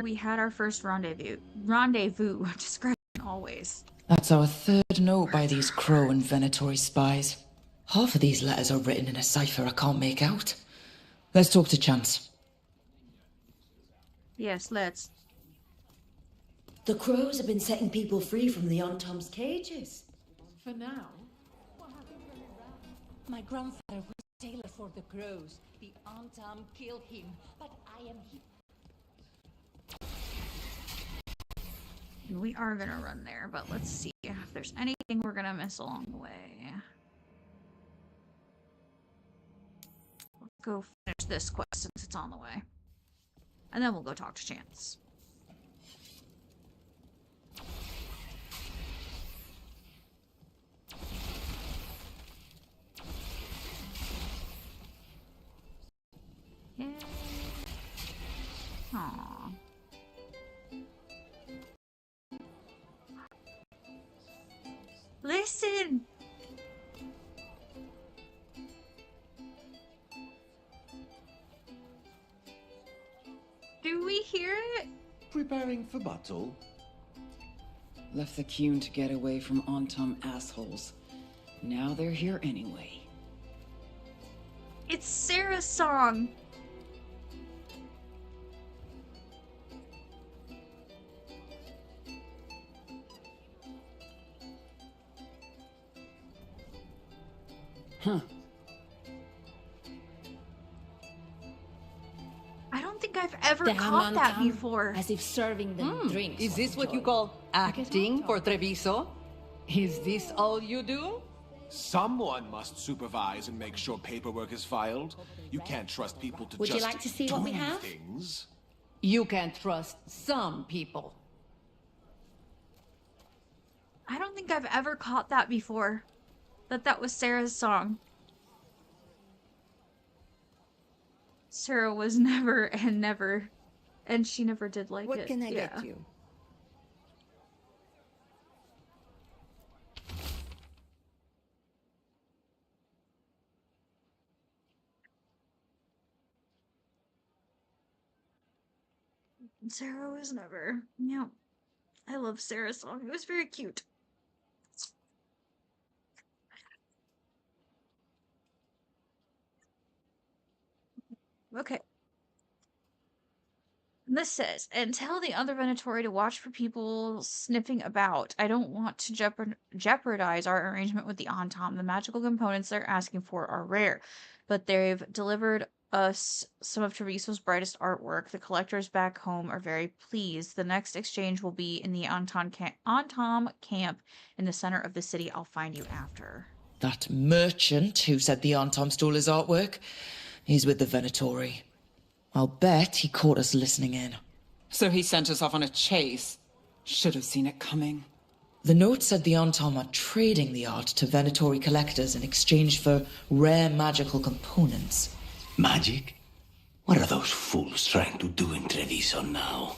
We had our first rendezvous. Discretion always. That's our third note by these crow and Venatori spies. Half of these letters are written in a cipher I can't make out. Let's talk to Chance. Yes, let's. The crows have been setting people free from the Ontom's cages. For now. My grandfather was a tailor for the crows. The Ontom killed him, but I am here. We are gonna run there, but let's see if there's anything we're gonna miss along the way. Let's go finish this quest since it's on the way. And then we'll go talk to Chance. Yeah. Aww. Listen! Do we hear it? Preparing for battle? Left the Qun to get away from Ontom assholes. Now they're here anyway. It's Sarah's song. Huh. I don't think I've ever Damn caught that Ontom, before. As if serving them drinks. Is this what you call acting for Treviso? Is this all you do? Someone must supervise and make sure paperwork is filed. You can't trust people to Would just you like to see what we do have? things. You can't trust some people. I don't think I've ever caught that before. That was Sarah's song. Sarah was never, and she never did like it. What can I get you? Sarah was never. Yeah. I love Sarah's song. It was very cute. Okay. This says, and tell the other Venatori to watch for people sniffing about. I don't want to jeopardize our arrangement with the Ontom. The magical components they're asking for are rare. but they've delivered us some of Teresa's brightest artwork. The collectors back home are very pleased. The next exchange will be in the Antom camp in the center of the city. I'll find you after. That merchant who said the Antom stole his artwork, he's with the Venatori. I'll bet he caught us listening in. So he sent us off on a chase. Should have seen it coming. The note said the Antom are trading the art to Venatori collectors in exchange for rare magical components. Magic? What are those fools trying to do in Treviso now?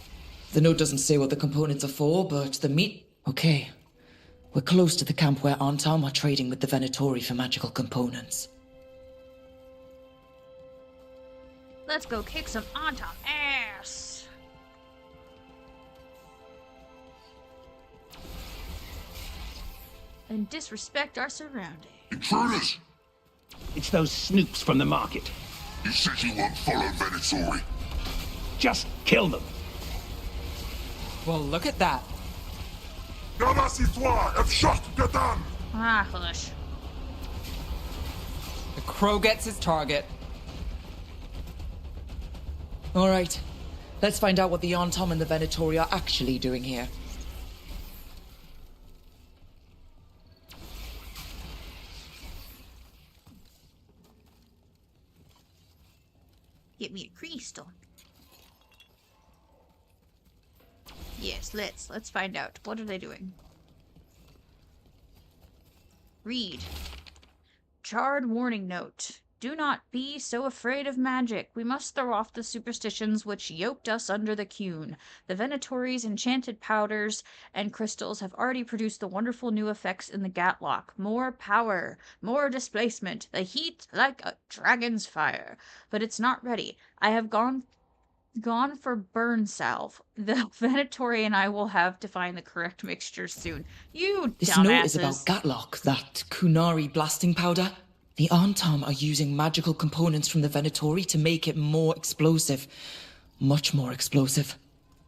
The note doesn't say what the components are for, but the meat... Okay. We're close to the camp where Antom are trading with the Venatori for magical components. Let's go kick some Antom ass! And disrespect our surroundings. Intruders! It's those snoops from the market. You said you won't follow Venatori. Just kill them. Well, look at that. Ah, hush. The crow gets his target. All right. Let's find out what the Antom and the Venatori are actually doing here. Get me a crystal. Yes, let's find out. What are they doing? Read. Charred warning note. Do not be so afraid of magic. We must throw off the superstitions which yoked us under the Qun. The Venatori's enchanted powders and crystals have already produced the wonderful new effects in the Gatlock. More power, more displacement, the heat like a dragon's fire. But it's not ready. I have gone for burn salve. The Venatori and I will have to find the correct mixture soon. You This dumbasses. note is about Gatlock, that Kunari blasting powder. The Antom are using magical components from the Venatori to make it more explosive. Much more explosive.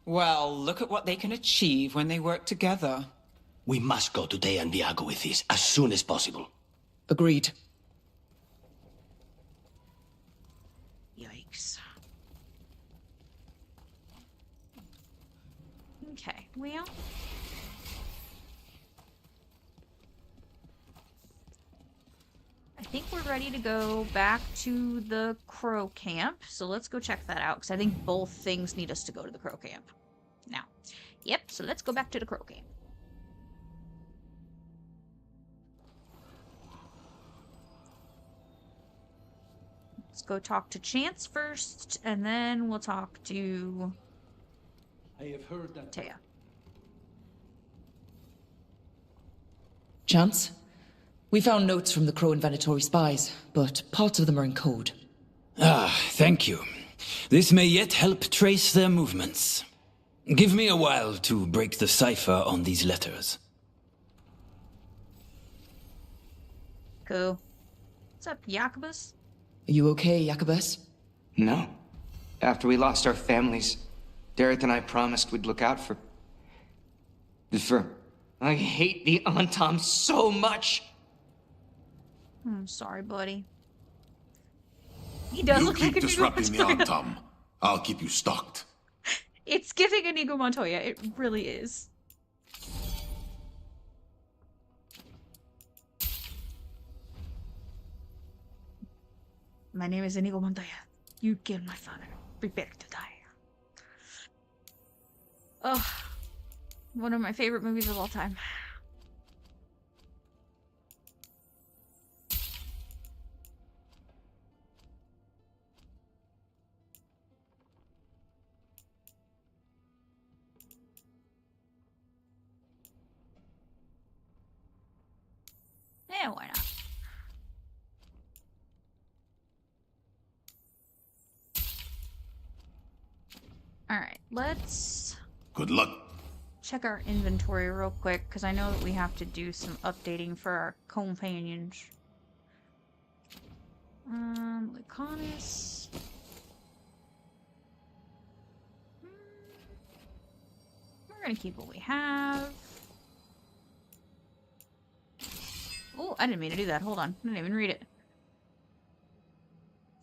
Well, look at what they can achieve when they work together. We must go to De Andiago with this as soon as possible. Agreed. Yikes. Okay, well... I think we're ready to go back to the Crow Camp, so let's go check that out, because I think both things need us to go to the Crow Camp. Now, yep, so let's go back to the Crow Camp. Let's go talk to Chance first, and then we'll talk to... I have heard that... Taya. Chance? We found notes from the Crow and Venatori spies, but parts of them are in code. Ah, thank you. This may yet help trace their movements. Give me a while to break the cipher on these letters. Cool. What's up, Jacobus? Are you okay, Jacobus? No. After we lost our families, Dareth and I promised we'd look out for... I hate the Antom so much! I'm sorry, buddy. He does look like keep a disrupting the Montoya. Antom. I'll keep you stocked. It's giving Inigo Montoya. It really is. My name is Inigo Montoya. You killed my father. Prepare to die. Oh, one of my favorite movies of all time. Yeah, why not? Alright, let's Good luck. check our inventory real quick, because I know that we have to do some updating for our companions. Laconis. We're gonna keep what we have. Oh, I didn't mean to do that. Hold on. I didn't even read it.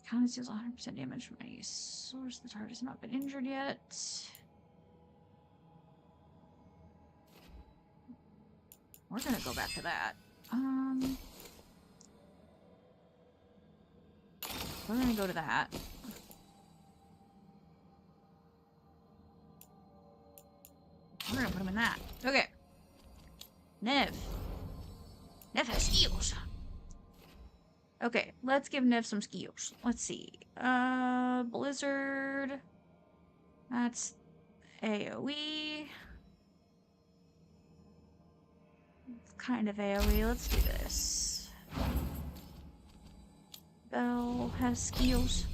Counter deals 100% damage from any source. The target has not been injured yet. We're gonna go back to that. We're gonna go to that. We're gonna put him in that. Okay. Nev. Nev has skills. Okay, let's give Nev some skills. Let's see. Blizzard. That's AoE. It's kind of AoE. Let's do this. Belle has skills.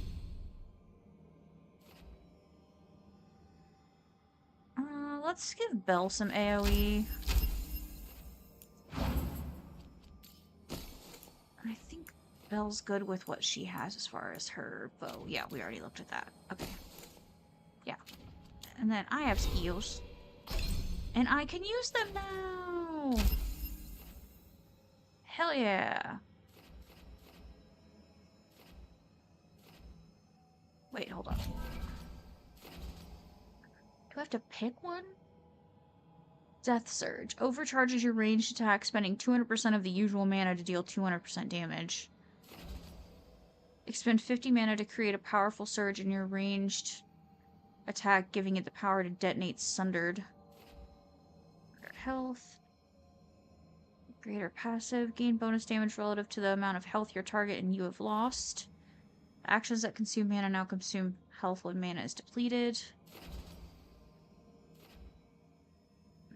Let's give Belle some AoE. I think Belle's good with what she has as far as her bow. Yeah, we already looked at that. Okay. Yeah. And then I have skills. And I can use them now! Hell yeah! Wait, hold on. Do I have to pick one? Death Surge. Overcharges your ranged attack, spending 200% of the usual mana to deal 200% damage. Expend 50 mana to create a powerful surge in your ranged attack, giving it the power to detonate Sundered. Greater health. Greater passive. Gain bonus damage relative to the amount of health your target and you have lost. Actions that consume mana now consume health when mana is depleted.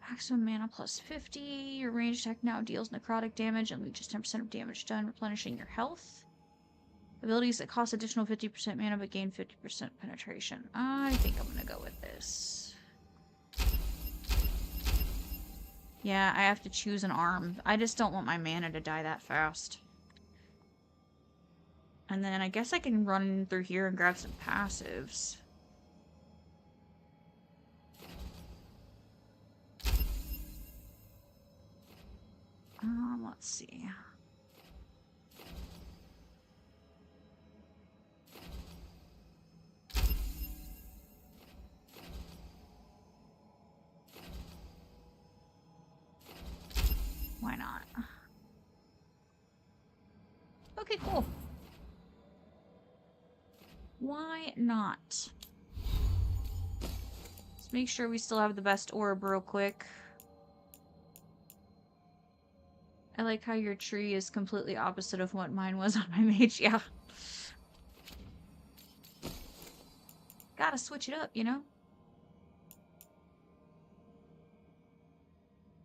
Maximum mana plus 50. Your ranged attack now deals necrotic damage and leeches 10% of damage done, replenishing your health. Abilities that cost additional 50% mana but gain 50% penetration. I think I'm gonna go with this. Yeah, I have to choose an arm. I just don't want my mana to die that fast. And then I guess I can run through here and grab some passives. Let's see. Why not? Okay, cool. Why not? Let's make sure we still have the best orb real quick. I like how your tree is completely opposite of what mine was on my mage, yeah. Gotta switch it up, you know?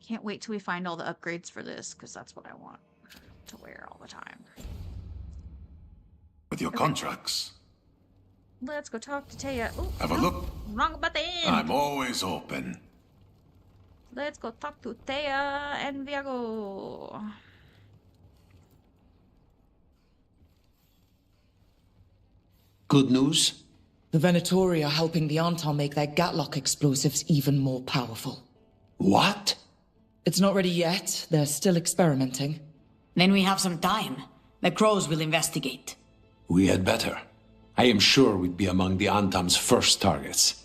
Can't wait till we find all the upgrades for this, because that's what I want to wear all the time. With your contracts. Let's go talk to Taya. Oh, Have a look. Wrong button. I'm always open. Let's go talk to Taya and Viago. Good news? The Venatori are helping the Antar make their Gatlock explosives even more powerful. What? It's not ready yet. They're still experimenting. Then we have some time. The crows will investigate. We had better. I am sure we'd be among the Antam's first targets.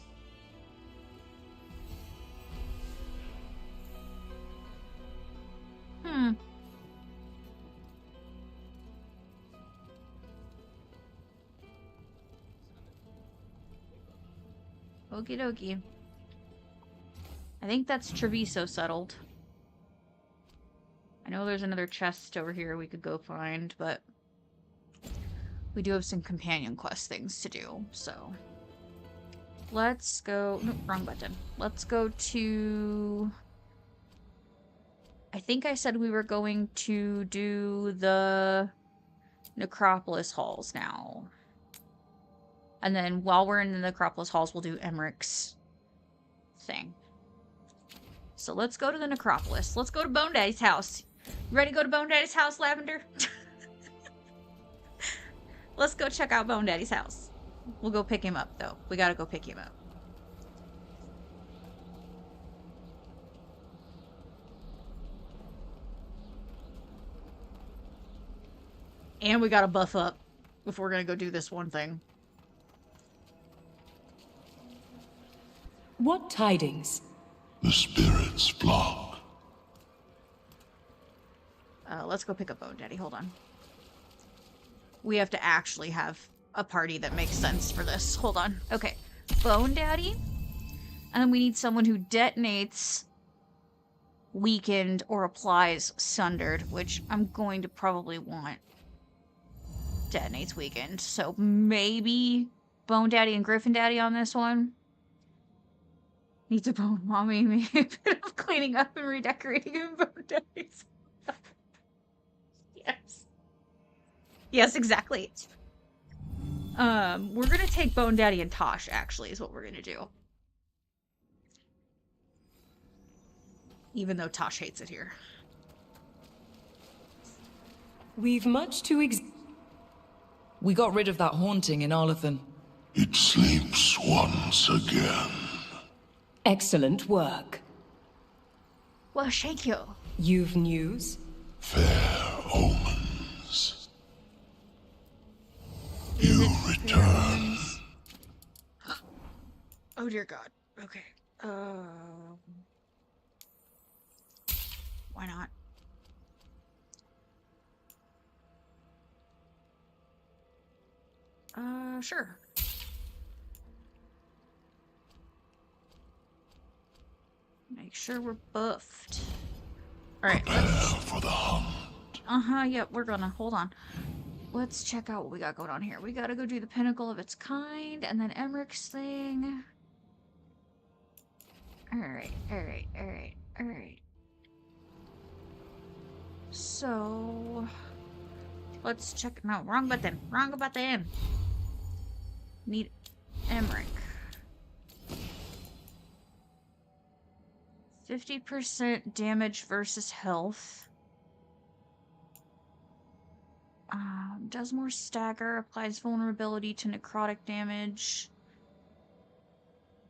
Okie dokie. I think that's Treviso settled. I know there's another chest over here we could go find, but we do have some companion quest things to do, so let's go. Nope, wrong button. Let's go to. I think I said we were going to do the Necropolis halls now. And then while we're in the Necropolis halls, we'll do Emmerich's thing. So let's go to the Necropolis. Let's go to Bone Daddy's house. You ready to go to Bone Daddy's house, Lavender? Let's go check out Bone Daddy's house. We'll go pick him up, though. We gotta go pick him up. And we gotta buff up. if we're gonna go do this one thing. What tidings? The spirits flock. Let's go pick up Bone Daddy. Hold on. We have to actually have a party that makes sense for this. Hold on. Okay. Bone Daddy. And then we need someone who detonates weakened or applies sundered, which I'm going to probably want detonates weakened. So maybe Bone Daddy and Griffin Daddy on this one. Needs a bone mommy. Maybe a bit of cleaning up and redecorating in Bone Daddy's. Yes. Yes, exactly. We're gonna take Bone Daddy and Taash, actually, is what we're gonna do. Even though Taash hates it here. We've much to We got rid of that haunting in Arlathan. It sleeps once again. Excellent work. Well, thank you. You've news? Fair omens. You return. Oh dear God. Okay. Why not? Sure. Make sure we're buffed. Alright, for the hunt. yep, we're gonna. Hold on. Let's check out what we got going on here. We gotta go do the pinnacle of its kind, and then Emmerich's thing. Alright. So... let's check... No, wrong button. Wrong button. Need Emmerich. 50% damage versus health. Does more stagger. Applies vulnerability to necrotic damage.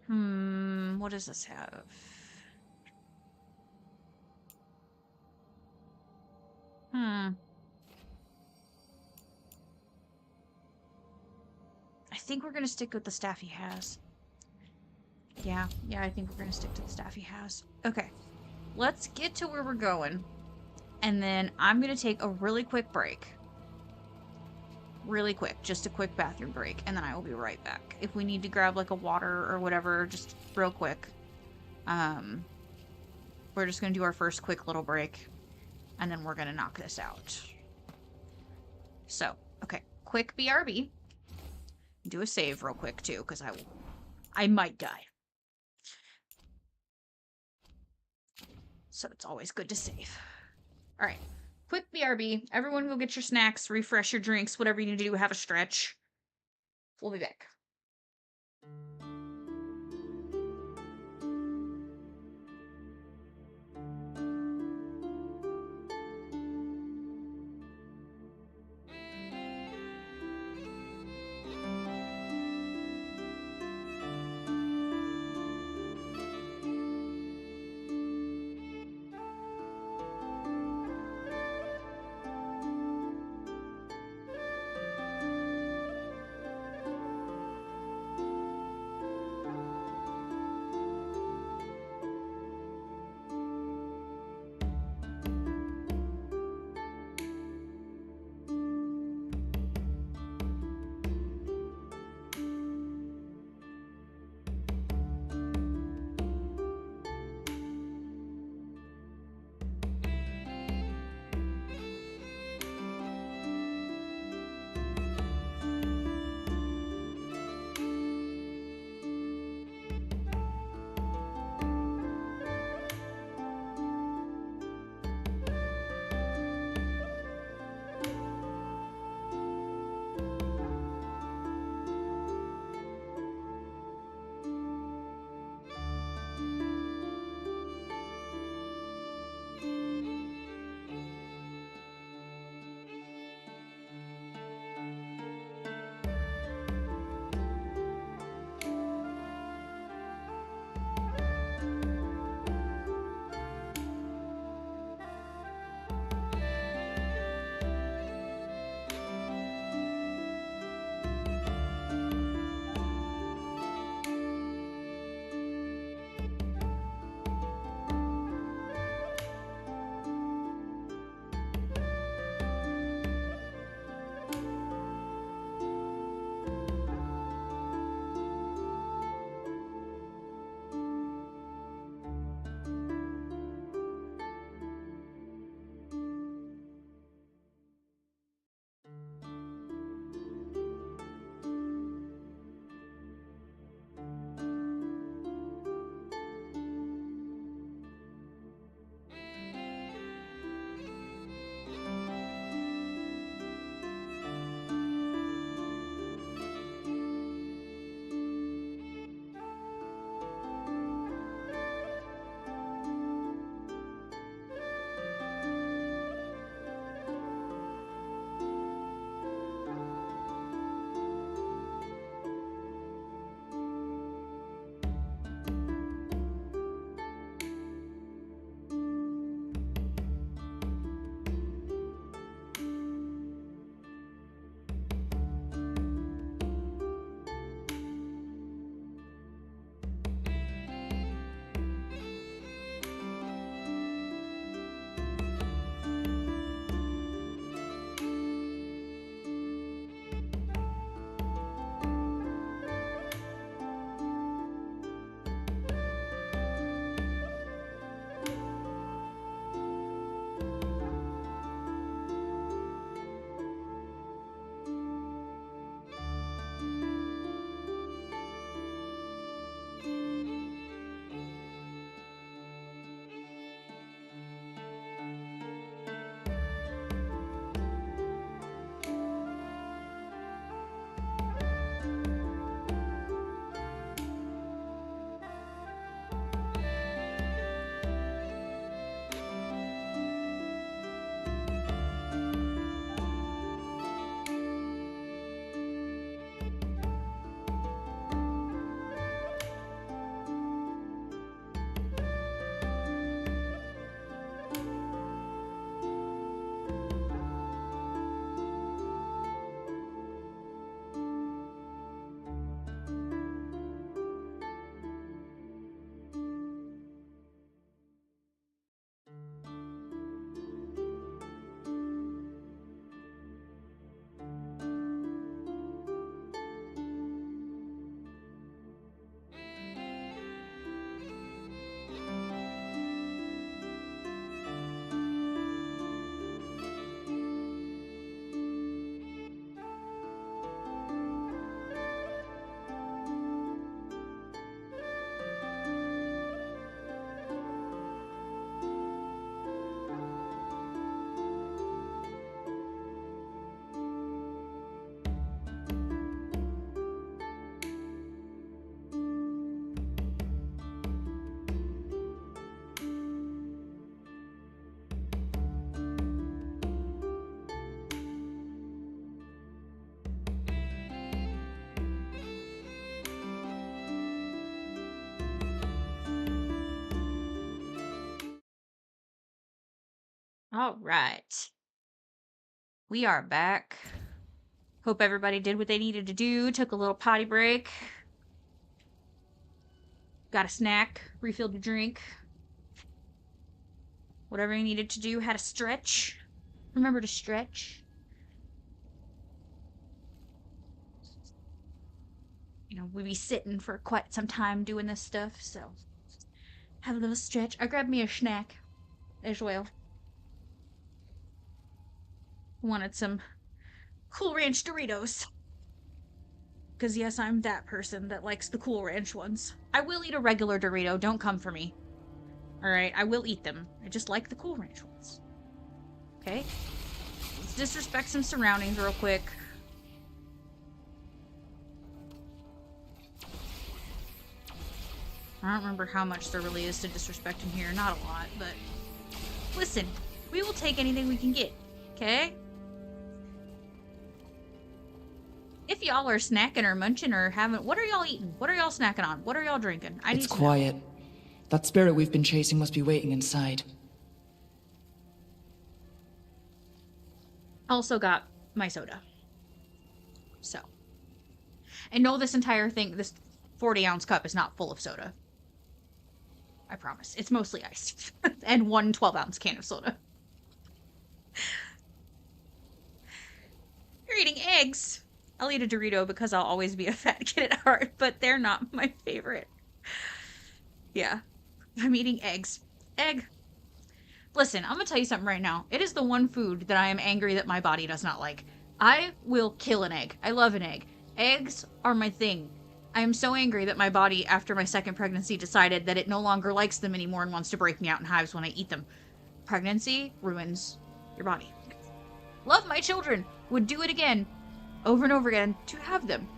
What does this have? I think we're gonna stick with the staff he has. Yeah, I think we're gonna stick to the staff he has. Okay, let's get to where we're going. And then I'm gonna take a really quick break. Really quick, just a quick bathroom break, and then I will be right back. If we need to grab like a water or whatever, just real quick. We're just gonna do our first quick little break, and then we're gonna knock this out. So, okay, quick BRB. Do a save real quick too, because I might die. So it's always good to save. Alright. Quick BRB. Everyone go get your snacks, refresh your drinks, whatever you need to do, have a stretch. We'll be back. All right. We are back. Hope everybody did what they needed to do. Took a little potty break. Got a snack. Refilled your drink. Whatever you needed to do. Had a stretch. Remember to stretch. You know, we'd be sitting for quite some time doing this stuff, so have a little stretch. I grabbed me a snack as well. Wanted some Cool Ranch Doritos. Because yes, I'm that person that likes the Cool Ranch ones. I will eat a regular Dorito, don't come for me. Alright, I will eat them. I just like the Cool Ranch ones. Okay? Let's disrespect some surroundings real quick. I don't remember how much there really is to disrespect in here. Not a lot, but... Listen, we will take anything we can get. Okay? If y'all are snacking or munching or having... What are y'all eating? What are y'all snacking on? What are y'all drinking? It's quiet. That spirit we've been chasing must be waiting inside. Also got my soda. So. And no, this entire thing, this 40-ounce cup is not full of soda. I promise. It's mostly ice. And one 12-ounce can of soda. You're eating eggs. I'll eat a Dorito because I'll always be a fat kid at heart, but they're not my favorite. Yeah. I'm eating eggs. Egg. Listen, I'm gonna tell you something right now. It is the one food that I am angry that my body does not like. I will kill an egg. I love an egg. Eggs are my thing. I am so angry that my body, after my second pregnancy, decided that it no longer likes them anymore and wants to break me out in hives when I eat them. Pregnancy ruins your body. Love my children. Would do it again, over and over again, to have them.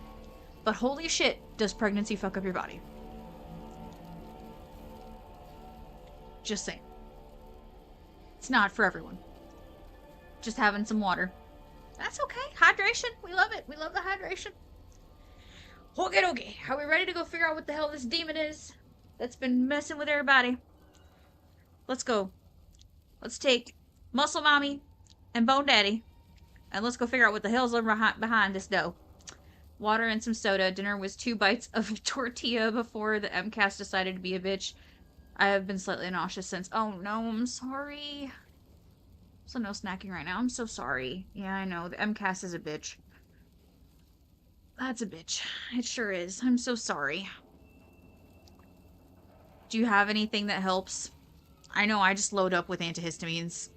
But holy shit, does pregnancy fuck up your body. Just saying. It's not for everyone. Just having some water. That's okay. Hydration. We love it. We love the hydration. Okay. Are we ready to go figure out what the hell this demon is that's been messing with everybody? Let's go. Let's take Muscle Mommy and Bone Daddy, and let's go figure out what the hell's behind this dough. Water and some soda. Dinner was 2 bites of tortilla before the MCAS decided to be a bitch. I have been slightly nauseous since. Oh no, I'm sorry. So no snacking right now. I'm so sorry. Yeah, I know. The MCAS is a bitch. That's a bitch. It sure is. I'm so sorry. Do you have anything that helps? I know I just load up with antihistamines.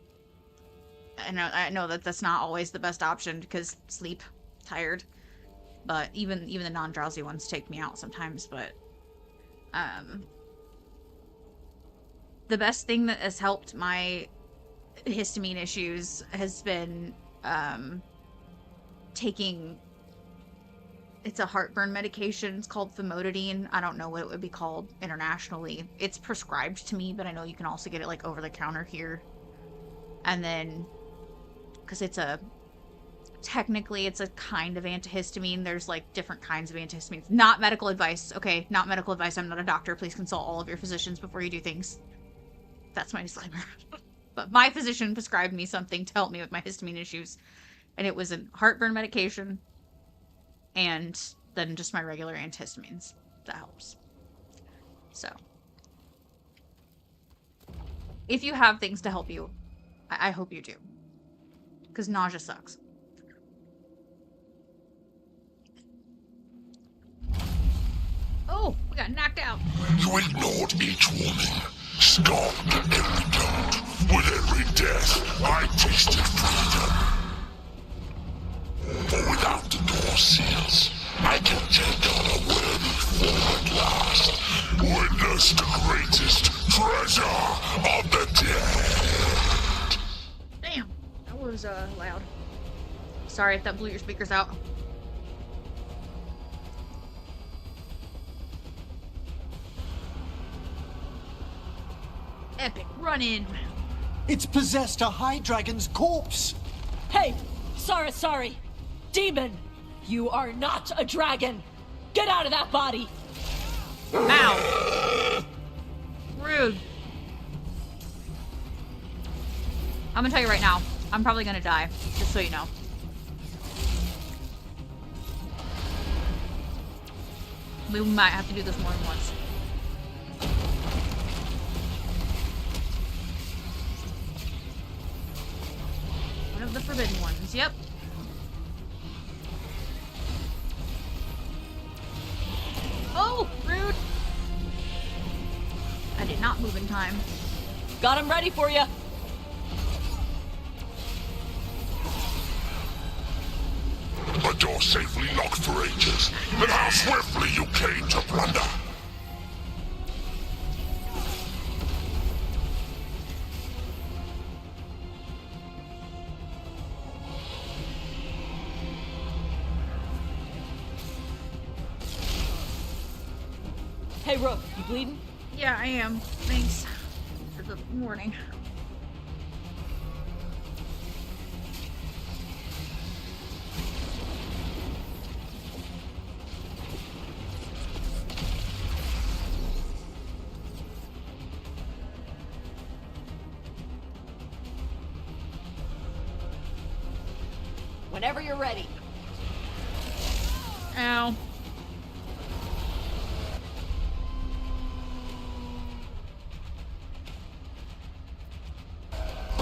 I know that that's not always the best option because sleep, tired. But even the non-drowsy ones take me out sometimes, but the best thing that has helped my histamine issues has been taking, it's a heartburn medication. It's called famotidine. I don't know what it would be called internationally. It's prescribed to me, but I know you can also get it like over the counter here. And then, because technically it's a kind of antihistamine. There's like different kinds of antihistamines. Not medical advice, okay? Not medical advice. I'm not a doctor. Please consult all of your physicians before you do things. That's my disclaimer. But my physician prescribed me something to help me with my histamine issues. And it was a heartburn medication. And then just my regular antihistamines. That helps. So. If you have things to help you, I hope you do. Because nausea sucks. Oh, we got knocked out. You ignored each warning, scoffed at every doubt. With every death, I tasted freedom. For without the door seals, I can take on a worthy form at last. Witness the greatest treasure of the dead. Damn, that was loud. Sorry if that blew your speakers out. Epic run-in. It's possessed a high dragon's corpse. Hey, sorry. Demon, you are not a dragon. Get out of that body. Ow. Rude. I'm gonna tell you right now, I'm probably gonna die, just so you know. We might have to do this more than once. One of the forbidden ones, yep. Oh, rude. I did not move in time. Got him ready for you. A door safely locked for ages, and how swiftly you came to plunder. Hey, Rook, you bleeding? Yeah, I am. Thanks for the warning. Whenever you're ready. Ow.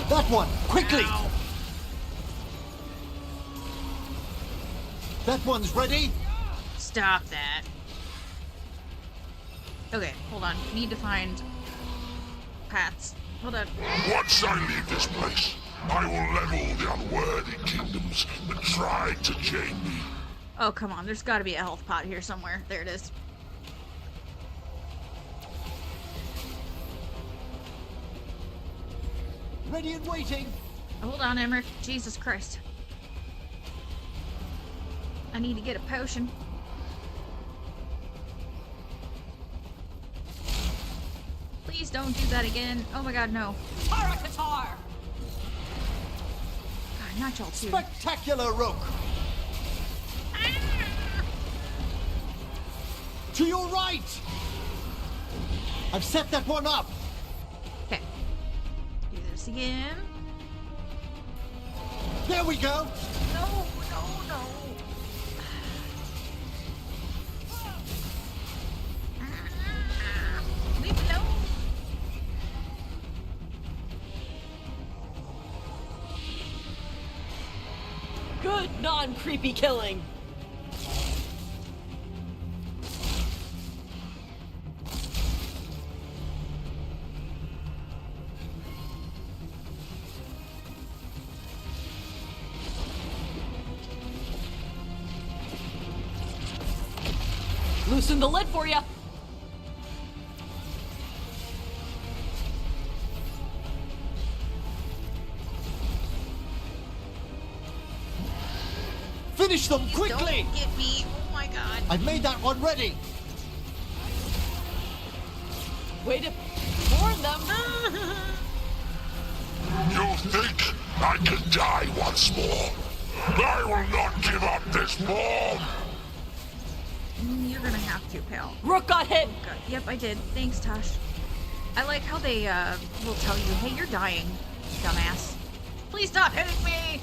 That one! Quickly! Ow. That one's ready! Stop that. Okay, hold on. Need to find paths. Hold on. Once I leave this place, I will level the unworthy kingdoms that tried to chain me. Oh, come on. There's got to be a health pot here somewhere. There it is. Ready and waiting! Hold on, Emmerich. Jesus Christ. I need to get a potion. Please don't do that again. Oh my god, no. Tarakatar! God, not y'all too. Spectacular, Rook! To your right! I've set that one up! Okay. Do this again. There we go! No, no, no. Leave me alone. Good non-creepy killing. Loosen the lid for you. Finish them Please quickly! Don't get me. Oh my god. I've made that one ready! Way to warn them. You think I can die once more? I will not give up this form! You're gonna have to, pal. Rook got hit. Oh, god. Yep, I did. Thanks, Taash. I like how they will tell you, hey, you're dying, dumbass. Please stop hitting me!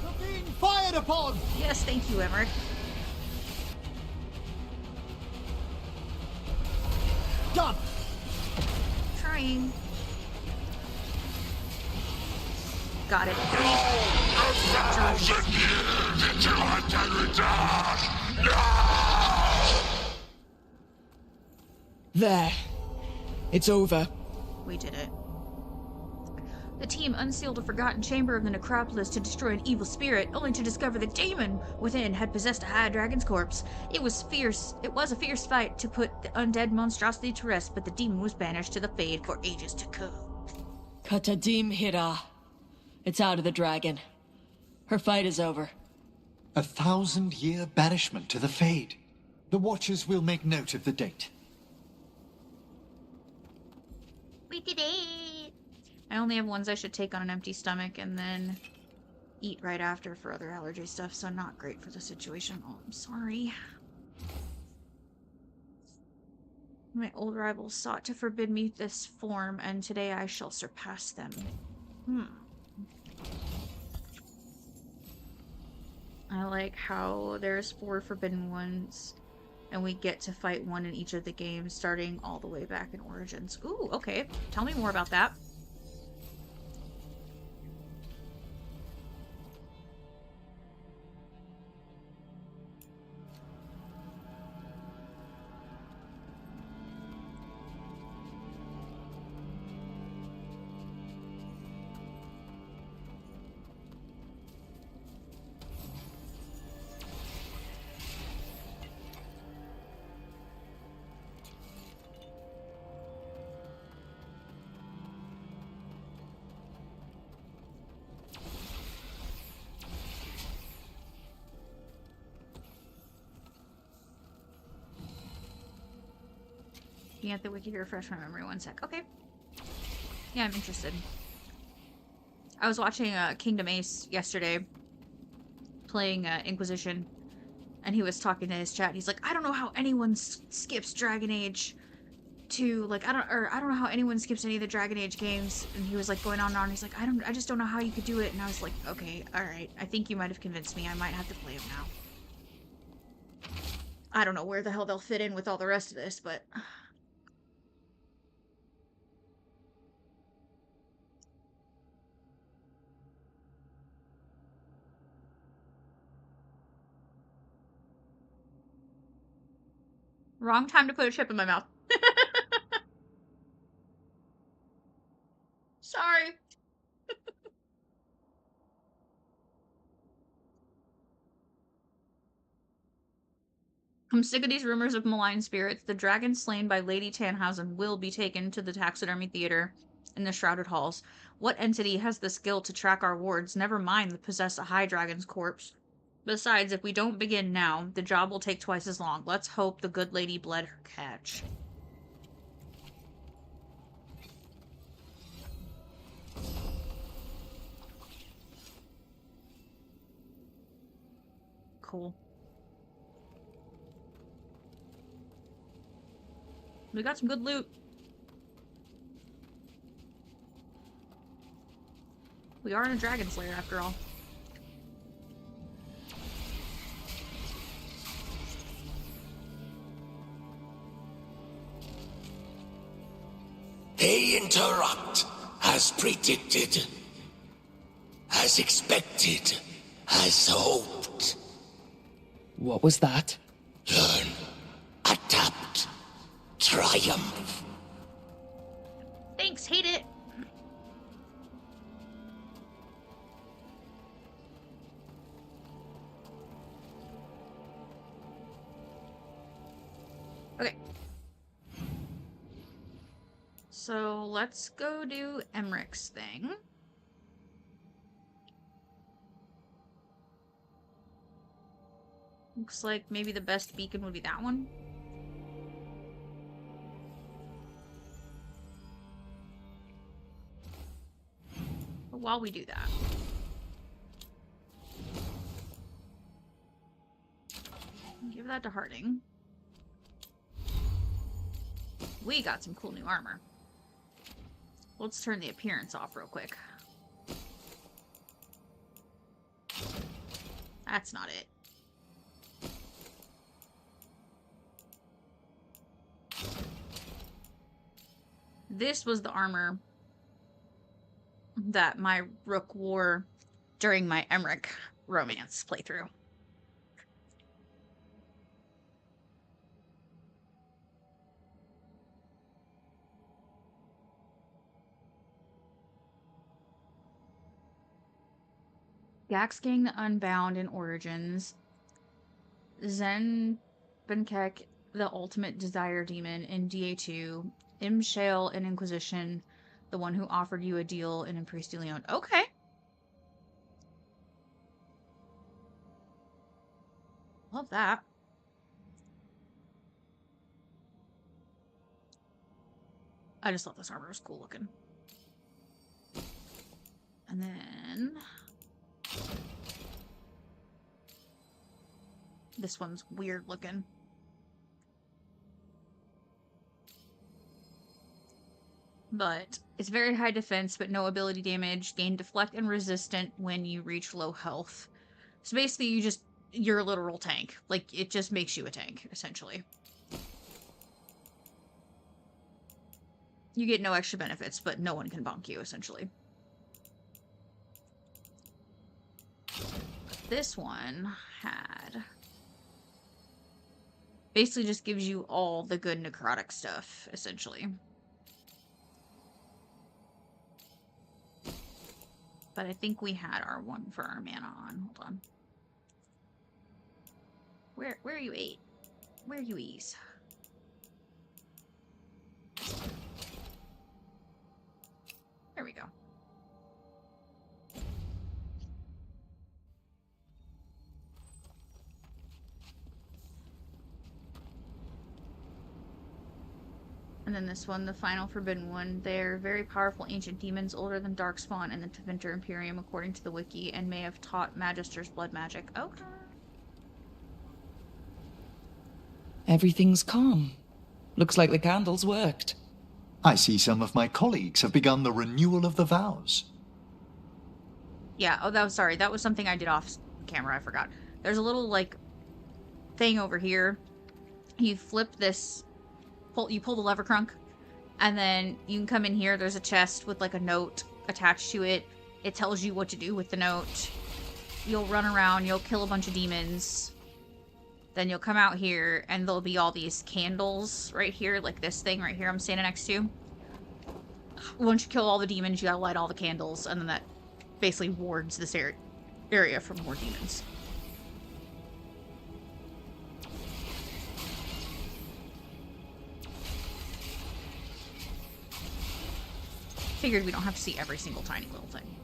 You're being fired upon! Yes, thank you, Emmerich. Done! Trying. Got it. 1,000 years until I can return! No! There. It's over. We did it. The team unsealed a forgotten chamber of the necropolis to destroy an evil spirit, only to discover the demon within had possessed a high dragon's corpse. It was fierce. It was a fierce fight to put the undead monstrosity to rest, but the demon was banished to the Fade for ages to come. Katadim Hira. It's out of the dragon. Her fight is over. 1,000-year banishment to the Fade. The Watchers will make note of the date. We did it! I only have ones I should take on an empty stomach and then eat right after for other allergy stuff, so not great for the situation. Oh, I'm sorry. My old rivals sought to forbid me this form, and today I shall surpass them. I like how there's 4 forbidden ones, and we get to fight one in each of the games, starting all the way back in Origins. Ooh, okay. Tell me more about that. Looking at the wiki to refresh my memory 1 sec. Okay. Yeah, I'm interested. I was watching Kingdom Ace yesterday, playing Inquisition, and he was talking to his chat. He's like, I don't know how anyone skips Dragon Age to, like, I don't know how anyone skips any of the Dragon Age games. And he was like going on and on. He's like, I just don't know how you could do it. And I was like, okay, all right. I think you might have convinced me. I might have to play them now. I don't know where the hell they'll fit in with all the rest of this, but wrong time to put a chip in my mouth. Sorry. I'm sick of these rumors of malign spirits. The dragon slain by Lady Tannhausen will be taken to the taxidermy theater in the Shrouded Halls. What entity has the skill to track our wards? Never mind the possess a high dragon's corpse. Besides, if we don't begin now, the job will take twice as long. Let's hope the good lady bled her catch. Cool. We got some good loot. We are in a dragon slayer after all. They interrupt, as predicted, as expected, as hoped. What was that? Learn, adapt, triumph. Thanks, hate it. Okay. So let's go do Emrich's thing. Looks like maybe the best beacon would be that one. But while we do that, give that to Harding. We got some cool new armor. Let's turn the appearance off real quick. That's not it. This was the armor that my Rook wore during my Emmerich romance playthrough. Gaxgang the Unbound in Origins. Zen Benkek, the Ultimate Desire Demon in DA2. Imshale in Inquisition, the one who offered you a deal in Priest de Leon. Okay. Love that. I just thought this armor was cool looking. And then this one's weird looking. But it's very high defense, but no ability damage. Gain deflect and resistant when you reach low health. So basically, you're a literal tank. Like, it just makes you a tank, essentially. You get no extra benefits, but no one can bonk you, essentially. But this one had... basically just gives you all the good necrotic stuff, essentially. But I think we had our one for our mana on. Hold on. Where are you, 8? Where are you, Ease? There we go. And then this one, the final forbidden one. They're very powerful ancient demons, older than Darkspawn and the Tevinter Imperium, according to the wiki, and may have taught Magister's blood magic. Okay. Everything's calm. Looks like the candles worked. I see some of my colleagues have begun the renewal of the vows. Yeah, oh, sorry. That was something I did off camera. I forgot. There's a little, like, thing over here. You flip this... You pull the lever crunk, and then you can come in here. There's a chest with, like, a note attached to it. It tells you what to do with the note. You'll run around. You'll kill a bunch of demons. Then you'll come out here, and there'll be all these candles right here, like this thing right here I'm standing next to. Once you kill all the demons, you gotta light all the candles, and then that basically wards this area from more demons. Figured we don't have to see every single tiny little thing.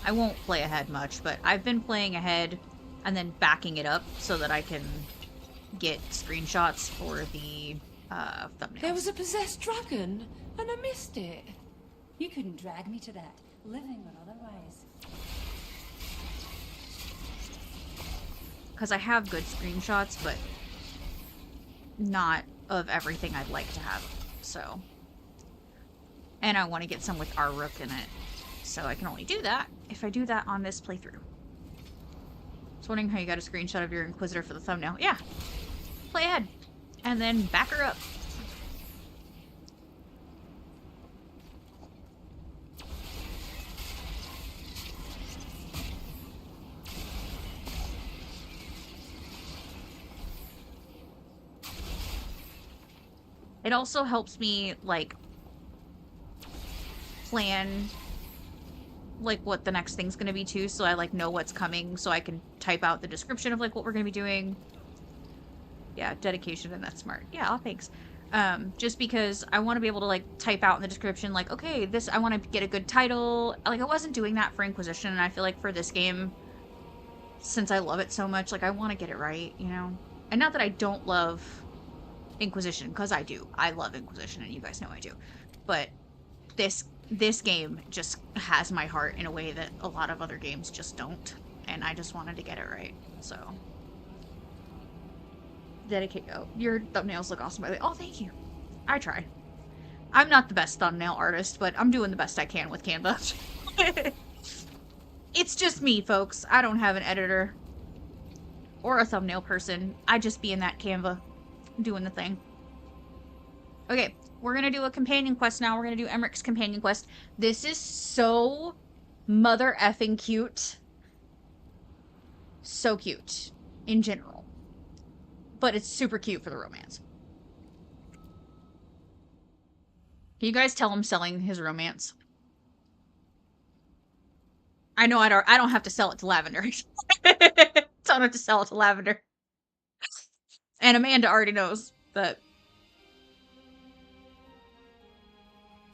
I won't play ahead much, but I've been playing ahead and then backing it up so that I can get screenshots for the thumbnails. There was a possessed dragon, and I missed it. You couldn't drag me to that. Living but otherwise. Because I have good screenshots, but not of everything I'd like to have. So, and I want to get some with our rook in it. So I can only do that if I do that on this playthrough. I was wondering how you got a screenshot of your Inquisitor for the thumbnail. Yeah. Play ahead. And then back her up. It also helps me, like, plan, like, what the next thing's gonna be, too, so I, like, know what's coming, so I can type out the description of, like, what we're gonna be doing. Yeah, dedication, and that's smart. Yeah, thanks. Just because I want to be able to, like, type out in the description, like, okay, this, I want to get a good title. Like, I wasn't doing that for Inquisition, and I feel like for this game, since I love it so much, like, I want to get it right, you know? And not that I don't love Inquisition, because I do. I love Inquisition, and you guys know I do. But this game just has my heart in a way that a lot of other games just don't. And I just wanted to get it right, so... Dedicate. Oh, your thumbnails look awesome, by the way. Oh, thank you. I try. I'm not the best thumbnail artist, but I'm doing the best I can with Canva. It's just me, folks. I don't have an editor or a thumbnail person. I just be in that Canva doing the thing. Okay, we're gonna do a companion quest now. We're gonna do Emmerich's companion quest. This is so mother effing cute. So cute in general. But it's super cute for the romance. Can you guys tell him selling his romance? I know I don't have to sell it to Lavender. Don't have to sell it to Lavender. And Amanda already knows, but...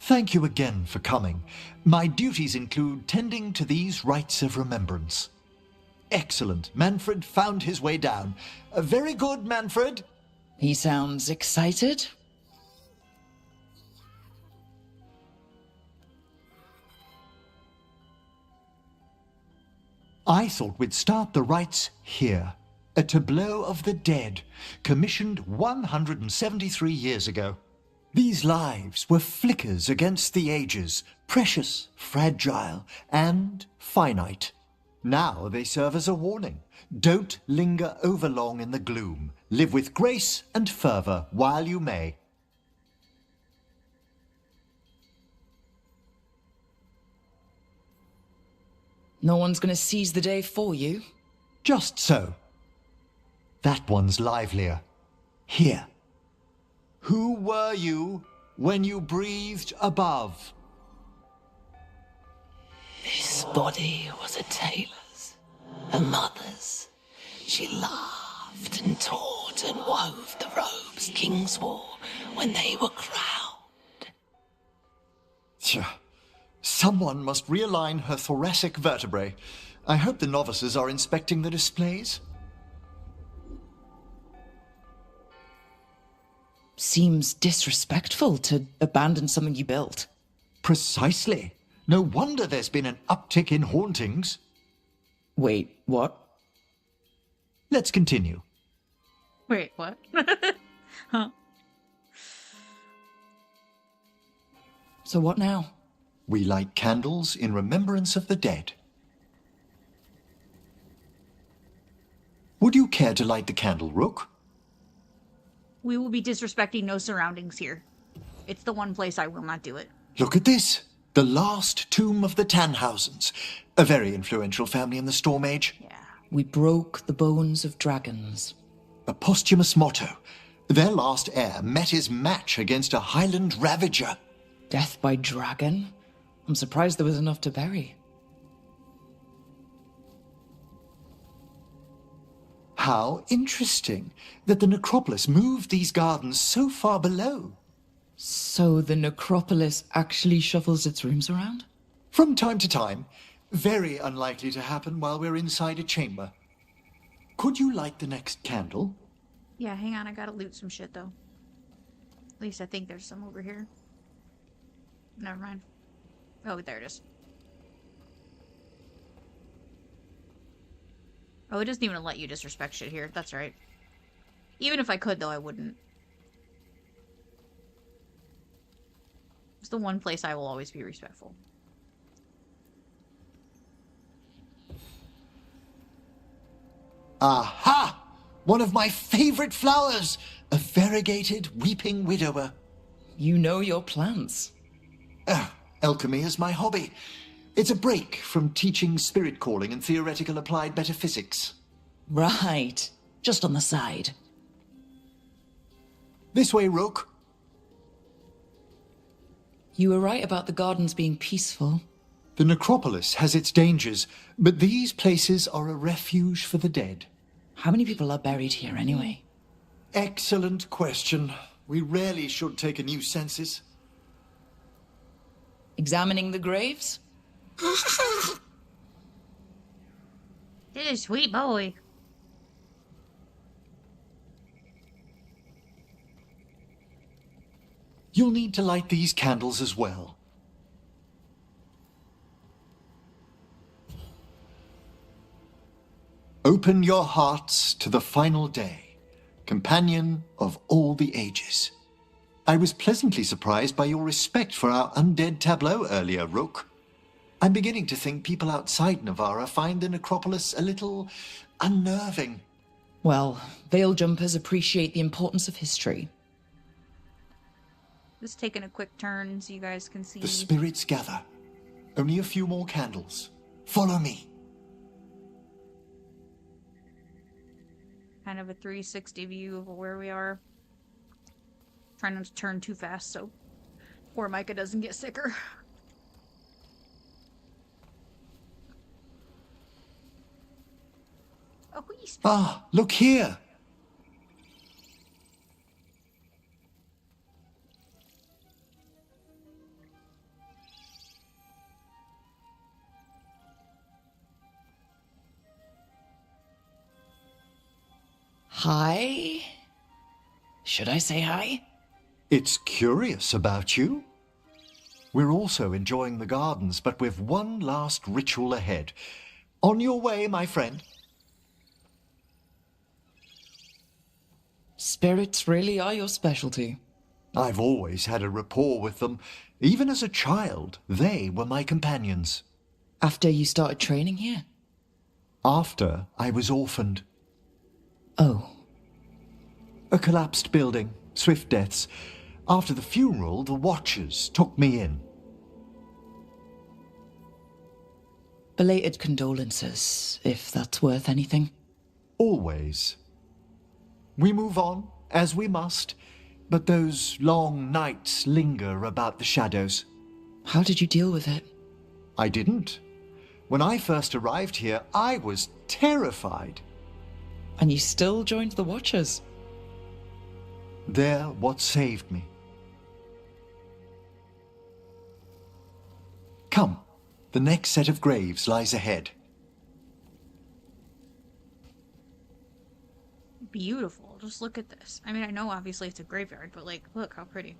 Thank you again for coming. My duties include tending to these rites of remembrance. Excellent. Manfred found his way down. Very good, Manfred. He sounds excited. I thought we'd start the rites here. A tableau of the dead, commissioned 173 years ago. These lives were flickers against the ages, precious, fragile, and finite. Now they serve as a warning. Don't linger overlong in the gloom. Live with grace and fervor while you may. No one's gonna seize the day for you? Just so. That one's livelier. Here. Who were you when you breathed above? This body was a tailor's, a mother's. She laughed and taught and wove the robes kings wore when they were crowned. Tja. Someone must realign her thoracic vertebrae. I hope the novices are inspecting the displays. Seems disrespectful to abandon something you built. Precisely. No wonder there's been an uptick in hauntings. Wait, what? Let's continue. Wait, what? Huh. So what now? We light candles in remembrance of the dead. Would you care to light the candle, Rook? We will be disrespecting no surroundings here. It's the one place I will not do it. Look at this. The last tomb of the Tannhausens. A very influential family in the Storm Age. Yeah. We broke the bones of dragons. A posthumous motto. Their last heir met his match against a Highland Ravager. Death by dragon? I'm surprised there was enough to bury. How interesting that the necropolis moved these gardens so far below. So the necropolis actually shuffles its rooms around? From time to time. Very unlikely to happen while we're inside a chamber. Could you light the next candle? Yeah, hang on. I gotta loot some shit, though. At least I think there's some over here. Never mind. Oh, there it is. Oh, it doesn't even let you disrespect shit here. That's right. Even if I could, though, I wouldn't. It's the one place I will always be respectful. Aha! One of my favorite flowers! A variegated weeping widower. You know your plants. Alchemy is my hobby. It's a break from teaching spirit calling and theoretical applied metaphysics. Right. Just on the side. This way, Rook. You were right about the gardens being peaceful. The necropolis has its dangers, but these places are a refuge for the dead. How many people are buried here anyway? Excellent question. We rarely should take a new census. Examining the graves? This is a sweet boy. You'll need to light these candles as well. Open your hearts to the final day, companion of all the ages. I was pleasantly surprised by your respect for our undead tableau earlier, Rook. I'm beginning to think people outside Navarra find the necropolis a little unnerving. Well, veil jumpers appreciate the importance of history. Just taking a quick turn so you guys can see. The spirits gather. Only a few more candles. Follow me. Kind of a 360 view of where we are. Trying not to turn too fast so poor Micah doesn't get sicker. Oh, ah, look here. Hi? Should I say hi? It's curious about you. We're also enjoying the gardens, but with one last ritual ahead. On your way, my friend. Spirits really are your specialty. I've always had a rapport with them. Even as a child, they were my companions. After you started training here? After I was orphaned. Oh. A collapsed building, swift deaths. After the funeral, the Watchers took me in. Belated condolences, if that's worth anything. Always. We move on, as we must, but those long nights linger about the shadows. How did you deal with it? I didn't. When I first arrived here, I was terrified. And you still joined the Watchers? They're what saved me. Come, the next set of graves lies ahead. Beautiful. Just look at this. I mean, I know obviously it's a graveyard, but like, look how pretty.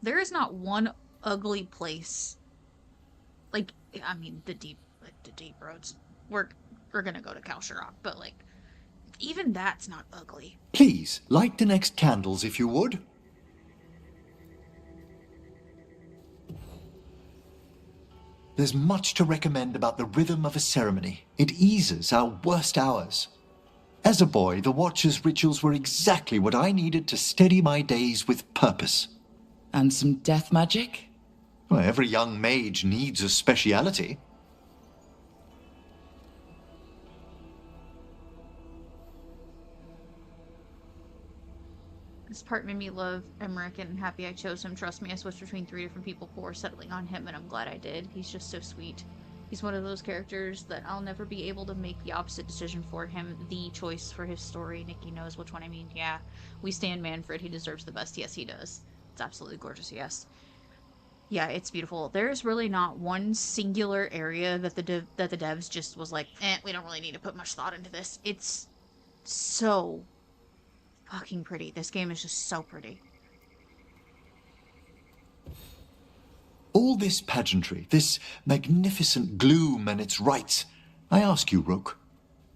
There is not one ugly place. Like, I mean, the deep roads. We're gonna go to Kal-Sharok, but like, even that's not ugly. Please, light the next candles if you would. There's much to recommend about the rhythm of a ceremony. It eases our worst hours. As a boy, the Watcher's rituals were exactly what I needed to steady my days with purpose. And some death magic? Well, every young mage needs a speciality. This part made me love Emmerich and happy I chose him. Trust me, I switched between 3 different people before settling on him, and I'm glad I did. He's just so sweet. He's one of those characters that I'll never be able to make the opposite decision for him. The choice for his story. Nikki knows which one I mean. Yeah, we stand Manfred. He deserves the best. Yes, he does. It's absolutely gorgeous, yes. Yeah, it's beautiful. There's really not one singular area that the devs just was like, we don't really need to put much thought into this. It's so fucking pretty. This game is just so pretty. All this pageantry, this magnificent gloom and its rites. I ask you, Rook,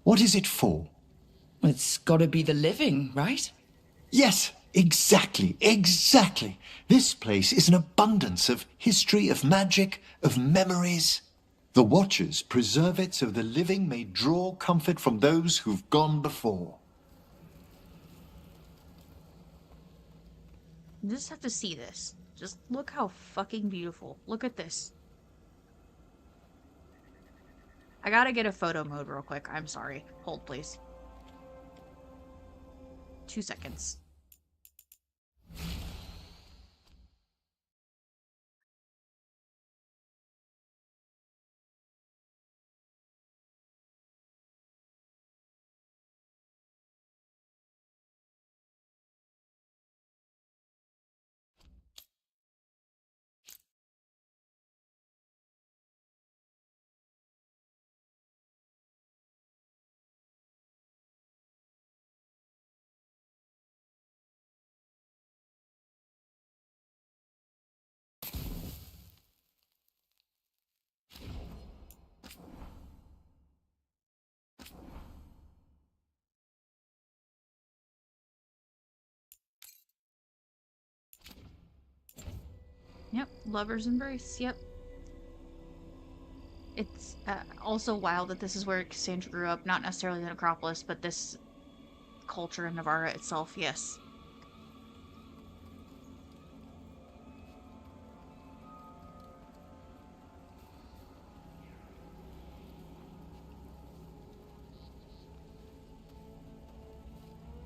what is it for? It's gotta be the living, right? Yes, exactly. This place is an abundance of history, of magic, of memories. The Watchers preserve it so the living may draw comfort from those who've gone before. You just have to see this. Just look how fucking beautiful. Look at this. I gotta get a photo mode real quick. I'm sorry. Hold, please. 2 seconds. Yep, lover's embrace, yep. It's also wild that this is where Cassandra grew up, not necessarily the necropolis, but this culture in Navarra itself, yes.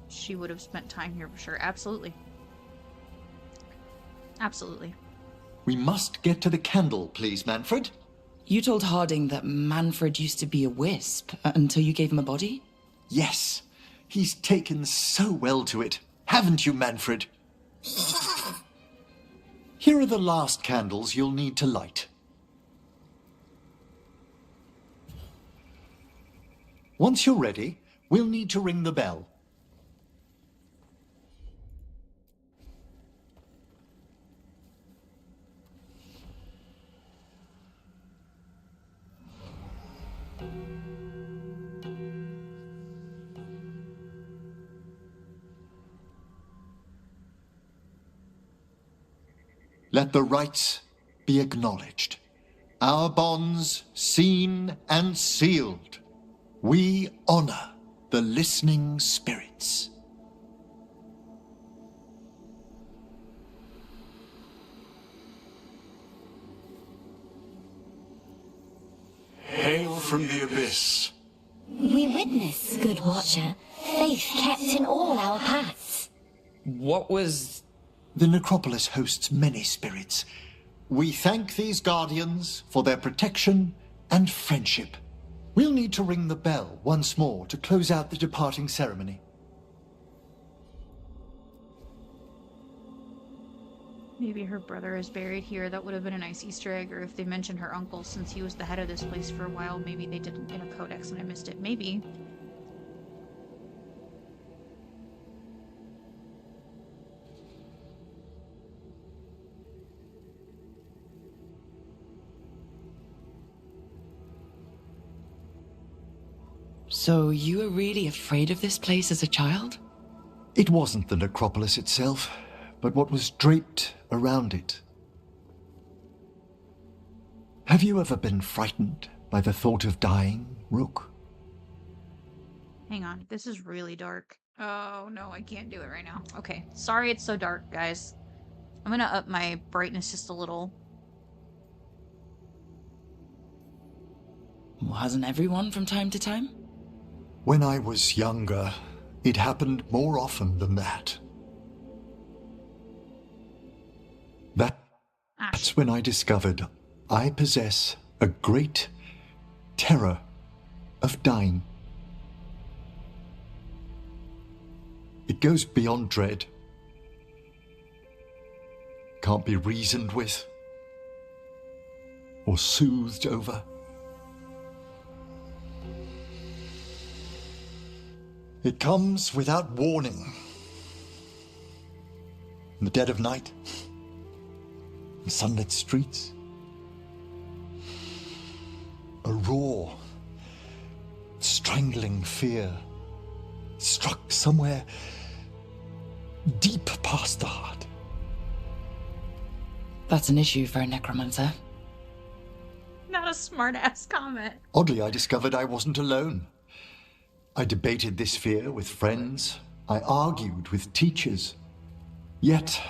She would have spent time here for sure, absolutely. Absolutely. We must get to the candle, please, Manfred. You told Harding that Manfred used to be a wisp until you gave him a body? Yes. He's taken so well to it. Haven't you, Manfred? Here are the last candles you'll need to light. Once you're ready, we'll need to ring the bell. Let the rites be acknowledged. Our bonds seen and sealed. We honor the listening spirits. Hail from the abyss. We witness, good watcher, faith kept in all our paths. What was... The necropolis hosts many spirits. We thank these guardians for their protection and friendship. We'll need to ring the bell once more to close out the departing ceremony. Maybe her brother is buried here. That would have been a nice Easter egg. Or if they mentioned her uncle, since he was the head of this place for a while, maybe they did it in a codex and I missed it. Maybe. So you were really afraid of this place as a child? It wasn't the necropolis itself, but what was draped around it. Have you ever been frightened by the thought of dying, Rook? Hang on. This is really dark. Oh, no, I can't do it right now. Okay. Sorry it's so dark, guys. I'm gonna up my brightness just a little. Well, hasn't everyone from time to time? When I was younger, it happened more often than that. That's when I discovered I possess a great terror of dying. It goes beyond dread. Can't be reasoned with or soothed over. It comes without warning. In the dead of night, in sunlit streets. A raw, strangling fear struck somewhere deep past the heart. That's an issue for a necromancer. Not a smart-ass comment. Oddly, I discovered I wasn't alone. I debated this fear with friends. I argued with teachers. Yet,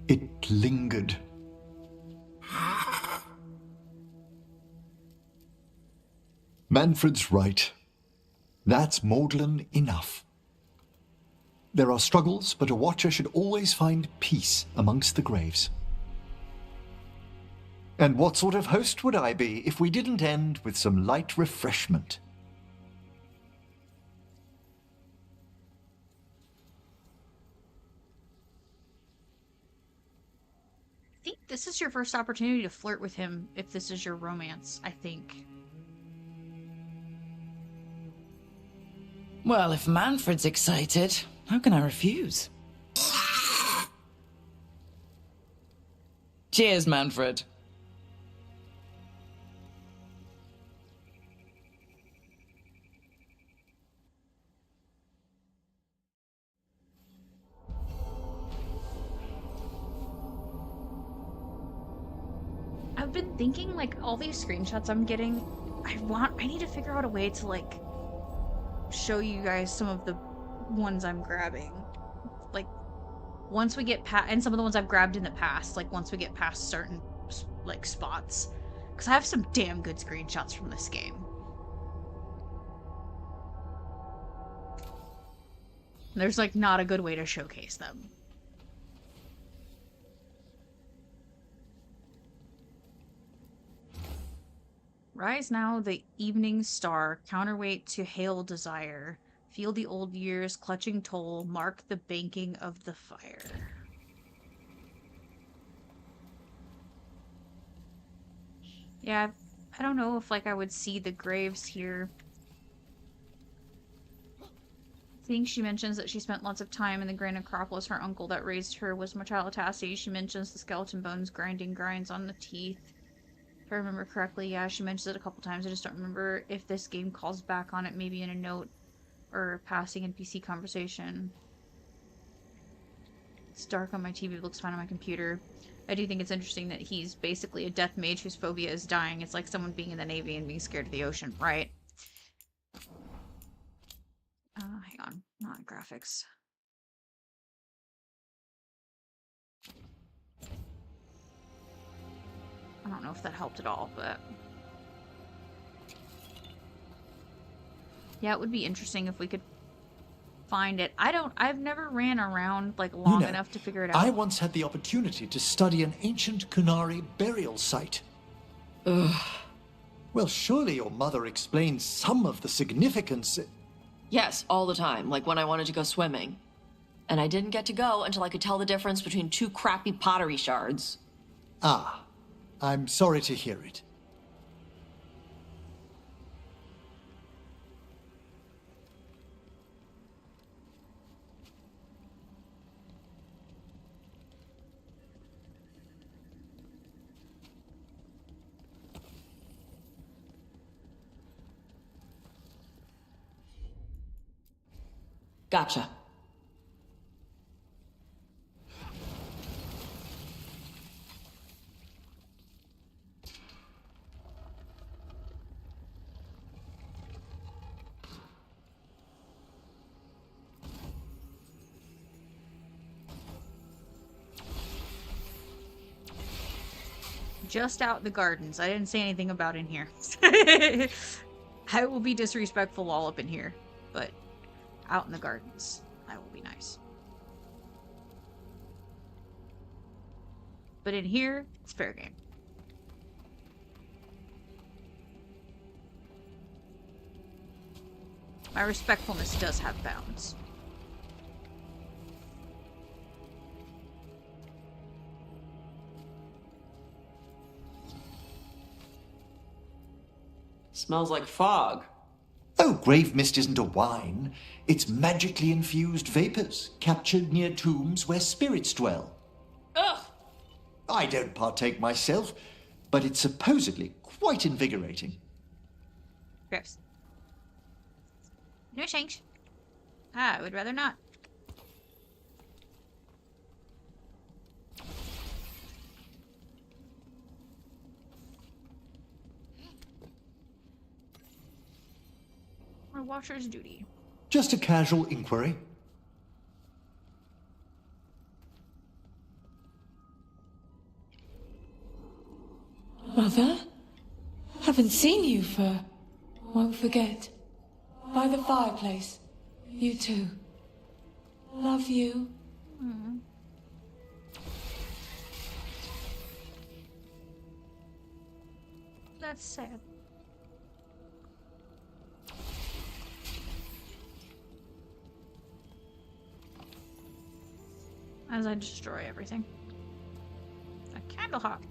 it lingered. Manfred's right. That's maudlin enough. There are struggles, but a watcher should always find peace amongst the graves. And what sort of host would I be if we didn't end with some light refreshment? I think this is your first opportunity to flirt with him if this is your romance, I think. Well, if Manfred's excited, how can I refuse? Cheers, Manfred. I've been thinking, like, all these screenshots I'm getting, I need to figure out a way to, like, show you guys some of the ones I'm grabbing. Like, once we get past, and some of the ones I've grabbed in the past, like, once we get past certain, like, spots. Because I have some damn good screenshots from this game. There's, like, not a good way to showcase them. Rise now, the evening star, counterweight to hail desire. Feel the old years clutching toll, mark the banking of the fire. Yeah, I don't know if, like, I would see the graves here. I think she mentions that she spent lots of time in the Grand Necropolis. Her uncle that raised her was Mortalitassi. She mentions the skeleton bones grinding grinds on the teeth. If I remember correctly, yeah, she mentions it a couple times. I just don't remember if this game calls back on it, maybe in a note or passing NPC conversation. It's dark on my TV, it looks fine on my computer. I do think it's interesting that he's basically a death mage whose phobia is dying. It's like someone being in the Navy and being scared of the ocean, right? Hang on. Not graphics. I don't know if that helped at all, but... yeah, it would be interesting if we could find it. I've never ran around, like, long enough to figure it out. I once had the opportunity to study an ancient Kunari burial site. Ugh. Well, surely your mother explained some of the significance. Yes, all the time, like when I wanted to go swimming. And I didn't get to go until I could tell the difference between two crappy pottery shards. Ah, I'm sorry to hear it. Gotcha. Just out in the gardens. I didn't say anything about in here. I will be disrespectful all up in here, but out in the gardens, that will be nice. But in here, it's fair game. My respectfulness does have bounds. Smells like fog. Oh, grave mist isn't a wine. It's magically infused vapors, captured near tombs where spirits dwell. Ugh! I don't partake myself, but it's supposedly quite invigorating. Gross. No change. I would rather not. My washer's duty. Just a casual inquiry. Mother? Haven't seen you for... won't forget. By the fireplace. You too. Love you. That's sad. As I destroy everything. A candle hawk.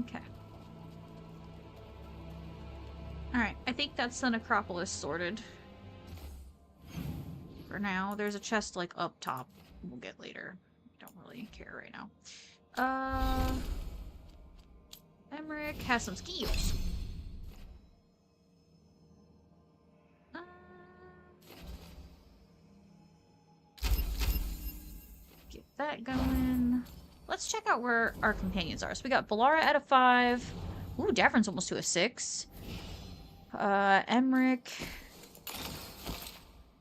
Okay. Alright, I think that's the necropolis sorted. For now, there's a chest like up top. We'll get later. Don't really care right now. Emmerich has some skills. Get that going. Let's check out where our companions are. So we got Valara at a 5. Ooh, Davrin's almost to a 6. Emmerich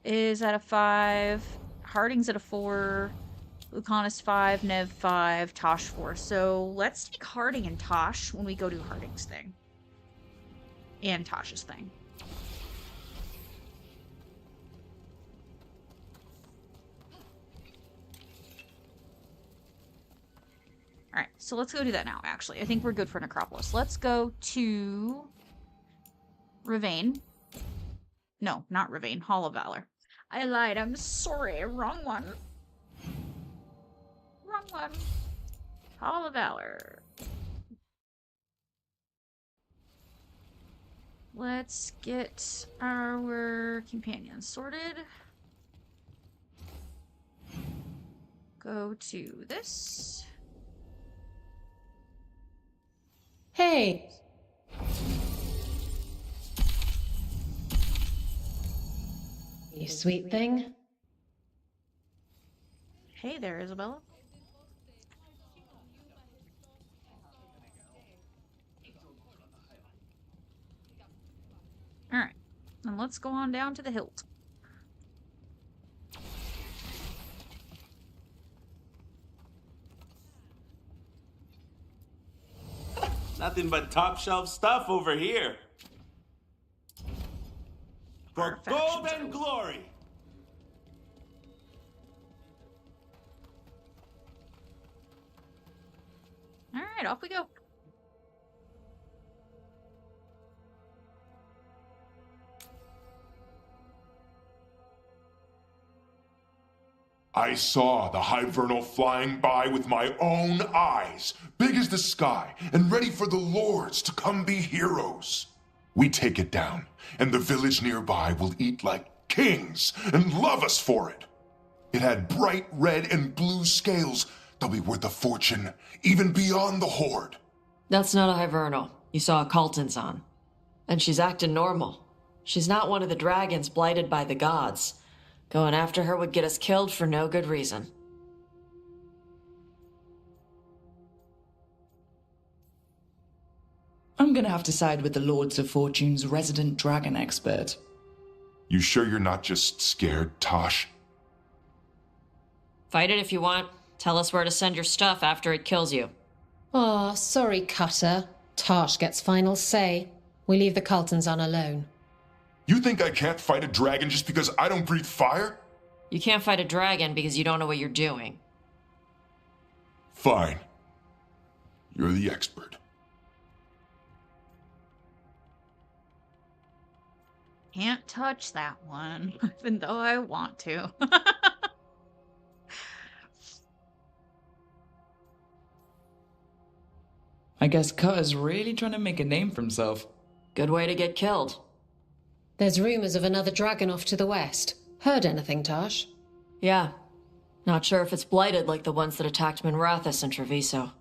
is at a 5. Harding's at a 4. Lucanus 5. Nev 5. Taash 4. So let's take Harding and Taash when we go do Harding's thing. And Tosh's thing. Alright, so let's go do that now, actually. I think we're good for Necropolis. Let's go to... Ravane. No, not Ravane. Hall of Valor. I lied. I'm sorry. Wrong one. Wrong one. Hall of Valor. Let's get our companions sorted. Go to this. Hey! You sweet thing. Hey there, Isabella. Alright, and let's go on down to the hilt. Nothing but top shelf stuff over here. For gold and glory. Alright, off we go. I saw the Hivernal flying by with my own eyes, big as the sky, and ready for the lords to come be heroes. We take it down, and the village nearby will eat like kings and love us for it. It had bright red and blue scales. They'll be worth a fortune, even beyond the Horde. That's not a Hivernal. You saw a Calton's on. And she's acting normal. She's not one of the dragons blighted by the gods. Going after her would get us killed for no good reason. I'm gonna have to side with the Lords of Fortune's resident dragon expert. You sure you're not just scared, Taash? Fight it if you want. Tell us where to send your stuff after it kills you. Aw, sorry, Cutter. Taash gets final say. We leave the Carltons on alone. You think I can't fight a dragon just because I don't breathe fire? You can't fight a dragon because you don't know what you're doing. Fine. You're the expert. Can't touch that one, even though I want to. I guess Cutter's really trying to make a name for himself. Good way to get killed. There's rumors of another dragon off to the west. Heard anything, Taash? Yeah. Not sure if it's blighted like the ones that attacked Minrathous and Treviso.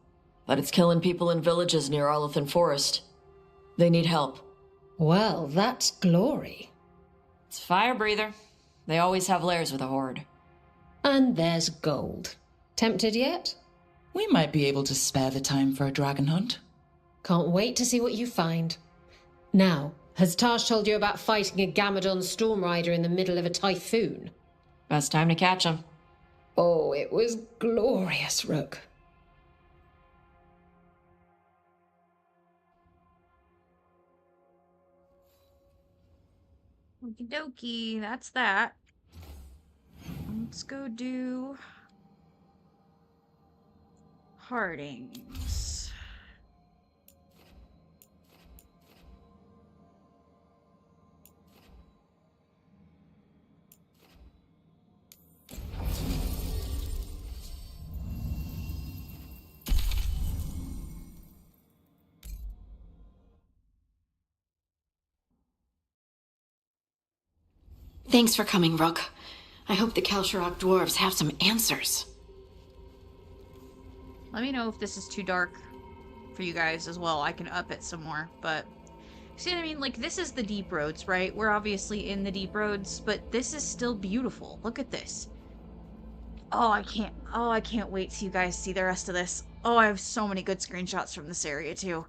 But it's killing people in villages near Arlethan Forest. They need help. Well, that's glory. It's fire breather. They always have lairs with a horde. And there's gold. Tempted yet? We might be able to spare the time for a dragon hunt. Can't wait to see what you find. Now, has Taash told you about fighting a Gamadon Stormrider in the middle of a typhoon? Best time to catch him. Oh, it was glorious, Rook. Okie dokie, that's that. Let's go do Hardings. Thanks for coming, Rook. I hope the Kal-Sharok dwarves have some answers. Let me know if this is too dark for you guys as well. I can up it some more, but see what I mean? Like, this is the deep roads, right? We're obviously in the deep roads, but this is still beautiful. Look at this. Oh, I can't wait till you guys see the rest of this. Oh, I have so many good screenshots from this area too.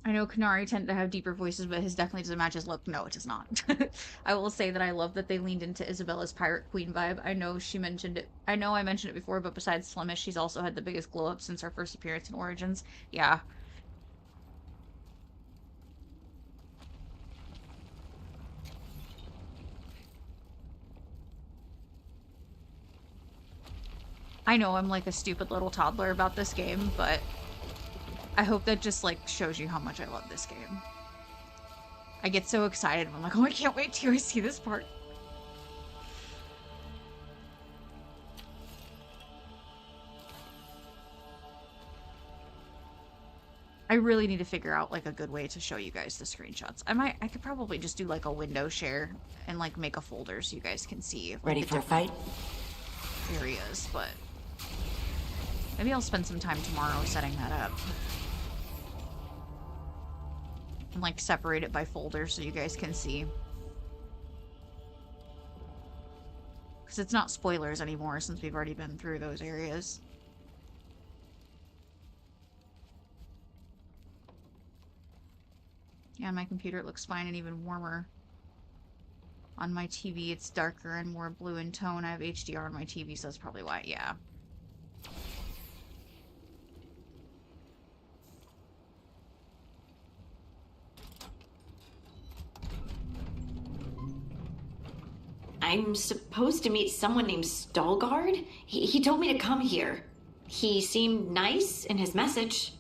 I know Kanari tend to have deeper voices, but his definitely doesn't match his look. No, it does not. I will say that I love that they leaned into Isabella's Pirate Queen vibe. I know she mentioned it. I know I mentioned it before, but besides Slimish, she's also had the biggest glow up since her first appearance in Origins. Yeah. I know I'm like a stupid little toddler about this game, but I hope that just, like, shows you how much I love this game. I get so excited. I'm like, oh, I can't wait till I see this part. I really need to figure out, like, a good way to show you guys the screenshots. I could probably just do, like, a window share and, like, make a folder so you guys can see. Like, Ready for a fight? Areas, but maybe I'll spend some time tomorrow setting that up. And like separate it by folders so you guys can see. Because it's not spoilers anymore since we've already been through those areas. Yeah, on my computer it looks fine and even warmer. On my TV it's darker and more blue in tone. I have HDR on my TV, so that's probably why, yeah. I'm supposed to meet someone named Stalgard? He told me to come here. He seemed nice in his message.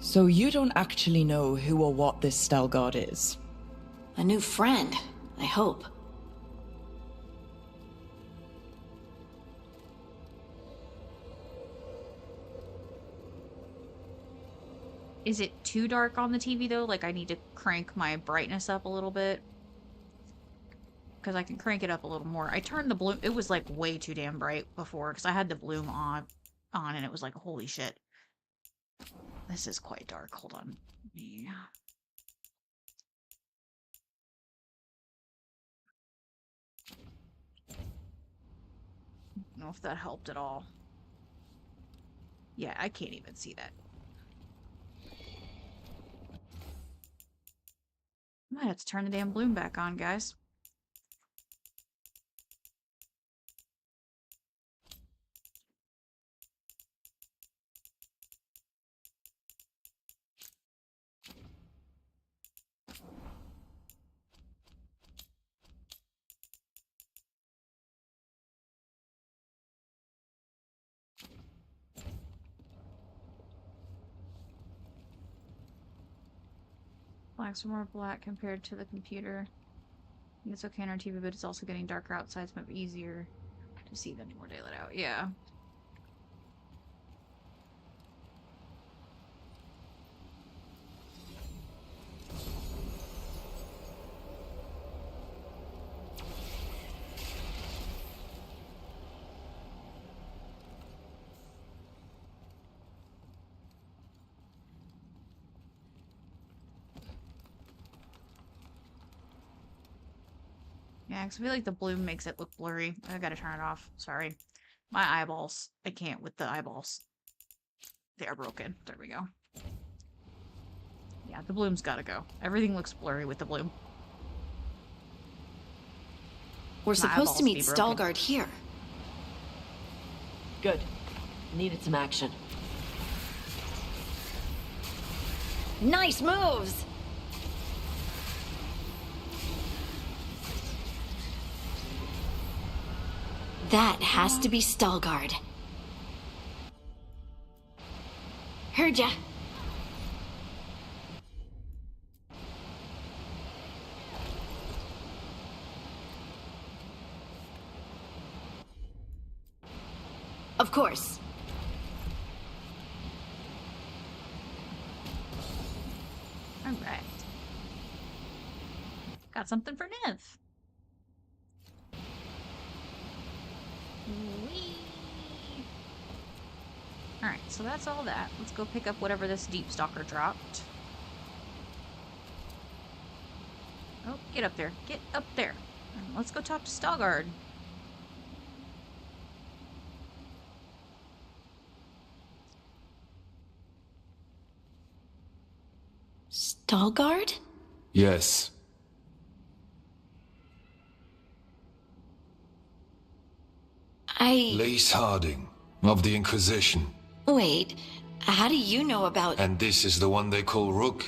So you don't actually know who or what this Stalgard is? A new friend, I hope. Is it too dark on the TV though? Like I need to crank my brightness up a little bit? Because I can crank it up a little more. I turned the bloom, it was like way too damn bright before because I had the bloom on and it was like, holy shit. This is quite dark. Hold on. Yeah. I don't know if that helped at all. Yeah, I can't even see that. I might have to turn the damn bloom back on, guys. Blacks are more black compared to the computer. And it's okay on our TV, but it's also getting darker outside. It's much easier to see than more daylight out. Yeah. Yeah, because I feel like the bloom makes it look blurry. I gotta turn it off. Sorry. My eyeballs. I can't with the eyeballs. They are broken. There we go. Yeah, the bloom's gotta go. Everything looks blurry with the bloom. We're supposed to meet Stalgard here. Good. Needed some action. Nice moves! That has to be Stalgard. Heard ya. Of course. All right. Got something for Niv. Whee! Alright, so that's all that. Let's go pick up whatever this Deep Stalker dropped. Oh, get up there. Get up there. And let's go talk to Stalgard. Stalgard? Yes. Lace Harding, of the Inquisition. Wait, how do you know about... And this is the one they call Rook?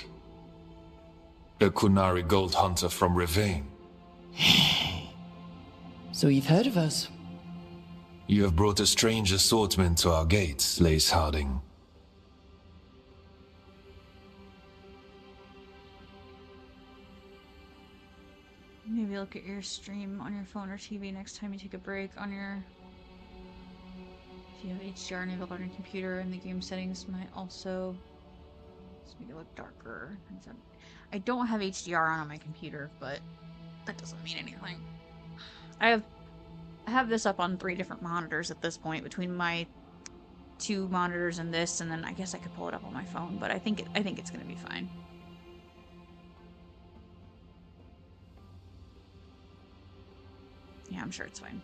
A Kunari gold hunter from Rivain. So you've heard of us? You have brought a strange assortment to our gates, Lace Harding. Maybe look at your stream on your phone or TV next time you take a break on your... If you have HDR enabled on your computer, and the game settings might also Let's make it look darker. I don't have HDR on my computer, but that doesn't mean anything. I have this up on 3 different monitors at this point, between my 2 monitors and this, and then I guess I could pull it up on my phone, but I think it's gonna be fine. Yeah, I'm sure it's fine.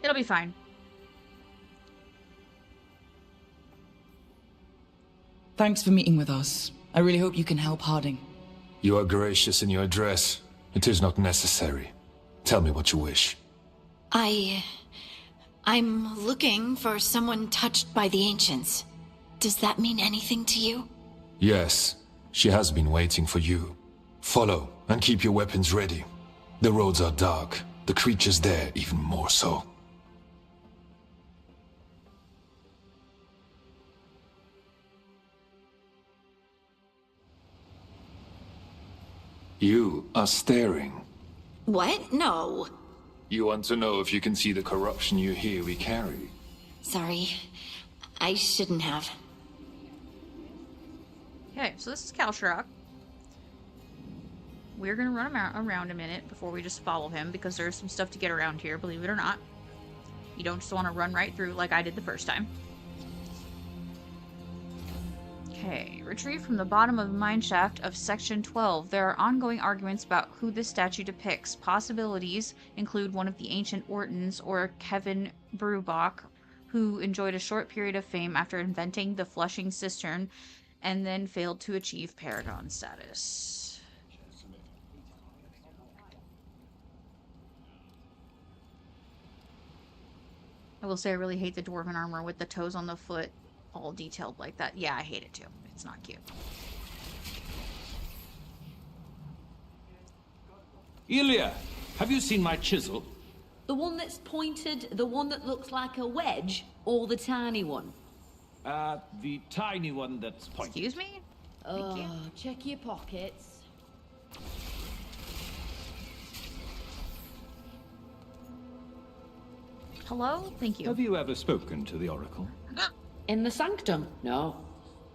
It'll be fine. Thanks for meeting with us. I really hope you can help Harding. You are gracious in your address. It is not necessary. Tell me what you wish. I'm looking for someone touched by the ancients. Does that mean anything to you? Yes, she has been waiting for you. Follow, and keep your weapons ready. The roads are dark, the creatures there even more so. You are staring. What? No. You want to know if you can see the corruption you hear we carry? Sorry. I shouldn't have. Okay, so this is Kal-Sharok. We're gonna run around a minute before we just follow him, because there's some stuff to get around here, believe it or not. You don't just want to run right through like I did the first time. Okay, retrieved from the bottom of the mineshaft of Section 12. There are ongoing arguments about who this statue depicts. Possibilities include one of the ancient Ortons or Kevin Brubach, who enjoyed a short period of fame after inventing the flushing cistern and then failed to achieve Paragon status. I will say I really hate the dwarven armor with the toes on the foot all detailed like that. Yeah, I hate it too. It's not cute. Ilya, have you seen my chisel? The one that's pointed, the one that looks like a wedge, or the tiny one? The tiny one that's pointed. Excuse me? Thank you. Check your pockets. Hello? Thank you. Have you ever spoken to the Oracle? In the sanctum? No.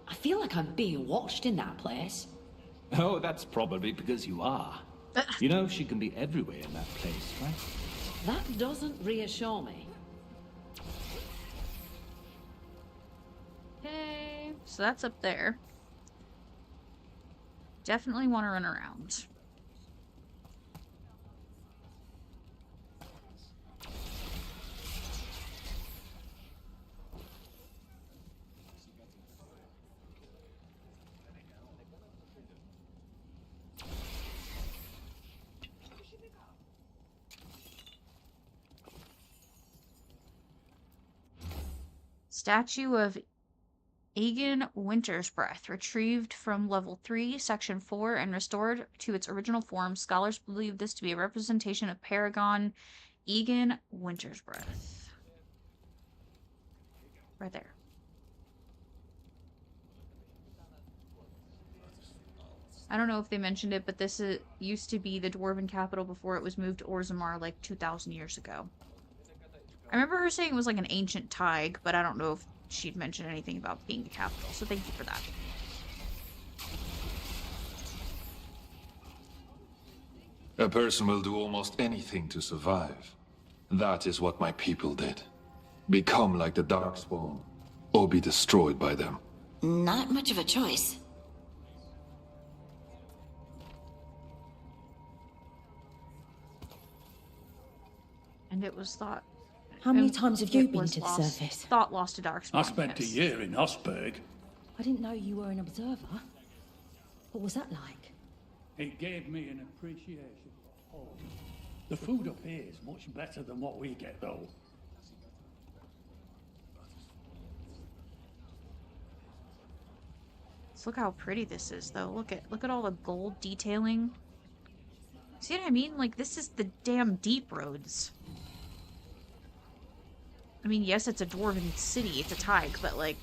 I feel like I'm being watched in that place. Oh, that's probably because you are. You know, she can be everywhere in that place, right? That doesn't reassure me. Okay, so that's up there. Definitely want to run around. Statue of Aegon Winter's Breath, retrieved from level 3, section 4, and restored to its original form. Scholars believe this to be a representation of Paragon Aegon Winter's Breath. Right there. I don't know if they mentioned it, but this used to be the Dwarven capital before it was moved to Orzammar like 2,000 years ago. I remember her saying it was like an ancient Tig, but I don't know if she'd mentioned anything about being the capital, so thank you for that. A person will do almost anything to survive. That is what my people did. Become like the Darkspawn, or be destroyed by them. Not much of a choice. And it was thought... How many times have you been was to the lost, surface? Thought lost to Darkspawn. I spent a yes. year in Osberg. I didn't know you were an observer. What was that like? It gave me an appreciation for home. The food up here is much better than what we get, though. Let's look how pretty this is, though. Look at all the gold detailing. See what I mean? Like, this is the damn deep roads. I mean, yes, it's a dwarven city, it's a Tig, but, like,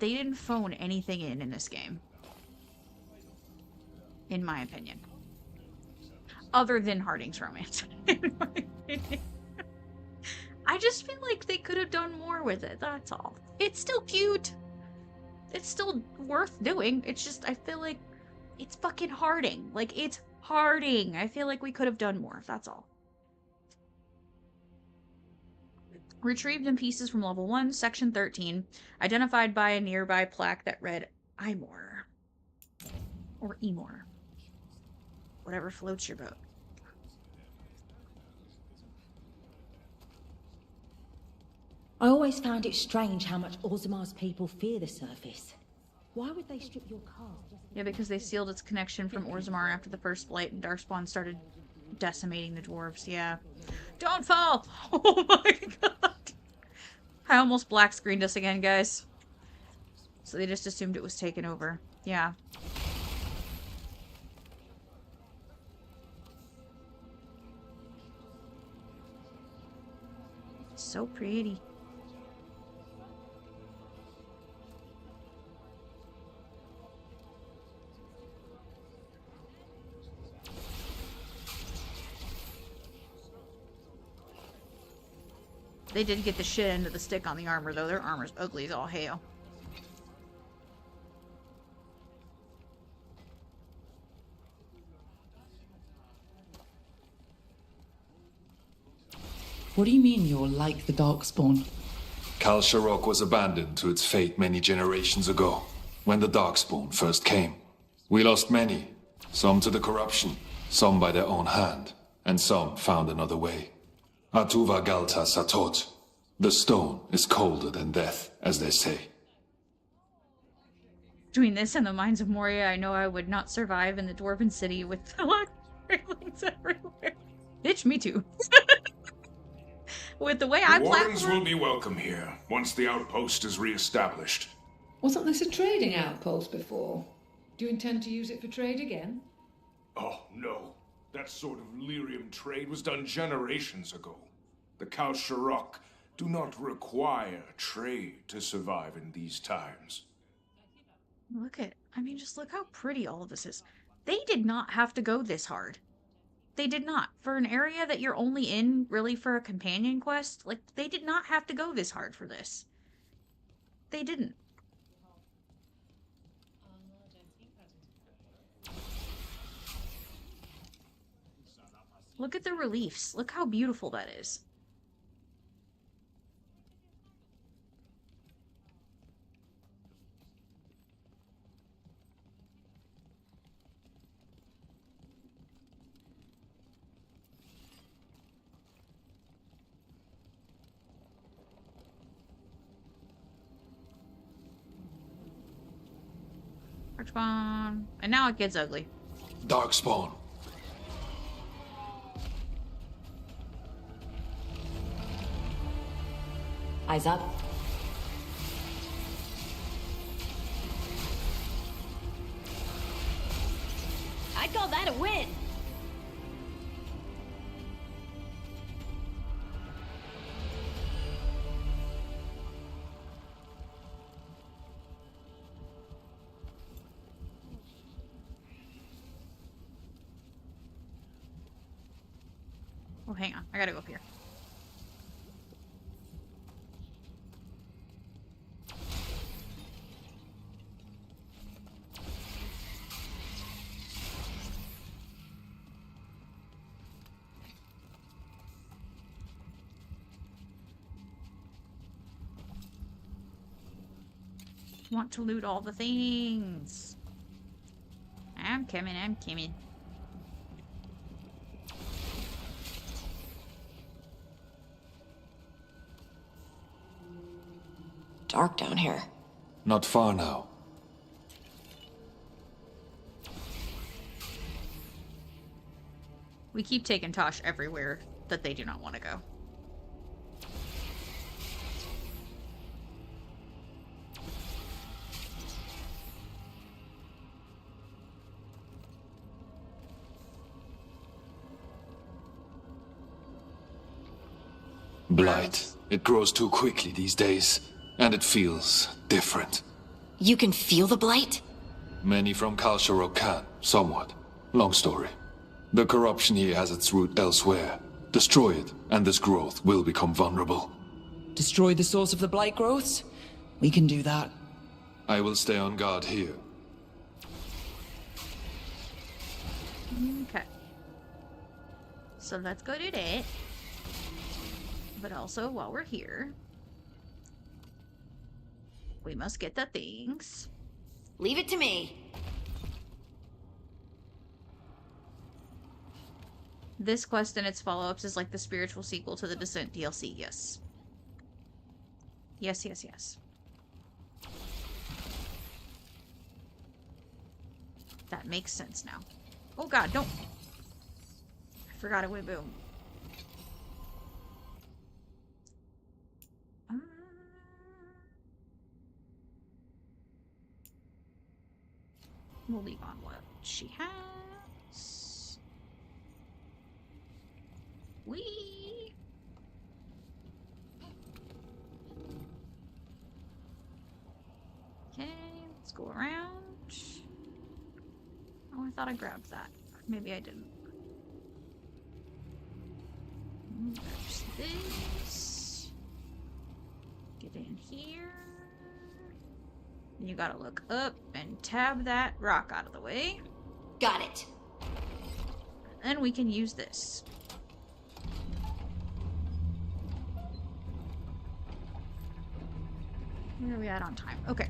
they didn't phone anything in this game. In my opinion. Other than Harding's romance. In my opinion. I just feel like they could have done more with it, that's all. It's still cute. it's still worth doing. It's just, I feel like it's fucking Harding. Like, it's Harding. I feel like we could have done more, that's all. Retrieved in pieces from level 1, section 13, identified by a nearby plaque that read Imor. Or Emor. Whatever floats your boat. I always found it strange how much Orzammar's people fear the surface. Why would they strip your cast? Yeah, because they sealed its connection from Orzammar after the first blight and Darkspawn started decimating the dwarves. Yeah. Don't fall! Oh my god! I almost black screened us again, guys. So they just assumed it was taken over. Yeah. So pretty. They did get the shit end of the stick on the armor, though. Their armor's ugly as all hell. What do you mean you're like the Darkspawn? Kal-Sharok was abandoned to its fate many generations ago, when the Darkspawn first came. We lost many, some to the corruption, some by their own hand, and some found another way. Atuva Galta Satot. The stone is colder than death, as they say. Between this and the mines of Moria, I know I would not survive in the Dwarven city with the locked railings everywhere. Bitch, me too. With the way I Wardens platform... will be welcome here, once the outpost is re-established. Wasn't this a trading outpost before? Do you intend to use it for trade again? Oh, no. That sort of lyrium trade was done generations ago. The Kal-Sharok do not require trade to survive in these times. Look at... I mean, just look how pretty all of this is. They did not have to go this hard. They did not. For an area that you're only in, really, for a companion quest, like, they did not have to go this hard for this. They didn't. Look at the reliefs. Look how beautiful that is. Darkspawn. And now it gets ugly. Darkspawn. Eyes up. I'd call that a win. Oh, hang on. I gotta go up here. Want to loot all the things. I'm coming, I'm coming. Dark down here. Not far now. We keep taking Taash everywhere that they do not want to go. Blight. It grows too quickly these days, and it feels different. You can feel the blight? Many from Kal-Sharok can, somewhat. Long story. The corruption here has its root elsewhere. Destroy it, and this growth will become vulnerable. Destroy the source of the blight growths? We can do that. I will stay on guard here. Okay. So let's go do that. But also, while we're here, we must get the things. Leave it to me. This quest and its follow-ups is like the spiritual sequel to the Descent DLC, yes. Yes, yes, yes. That makes sense now. Oh god, don't! I forgot it went boom. We'll leave on what she has. Whee! Okay, let's go around. Oh, I thought I grabbed that. Maybe I didn't. There's this. Get in here. You gotta look up and tab that rock out of the way. Got it. And then we can use this. Where are we at on time? Okay.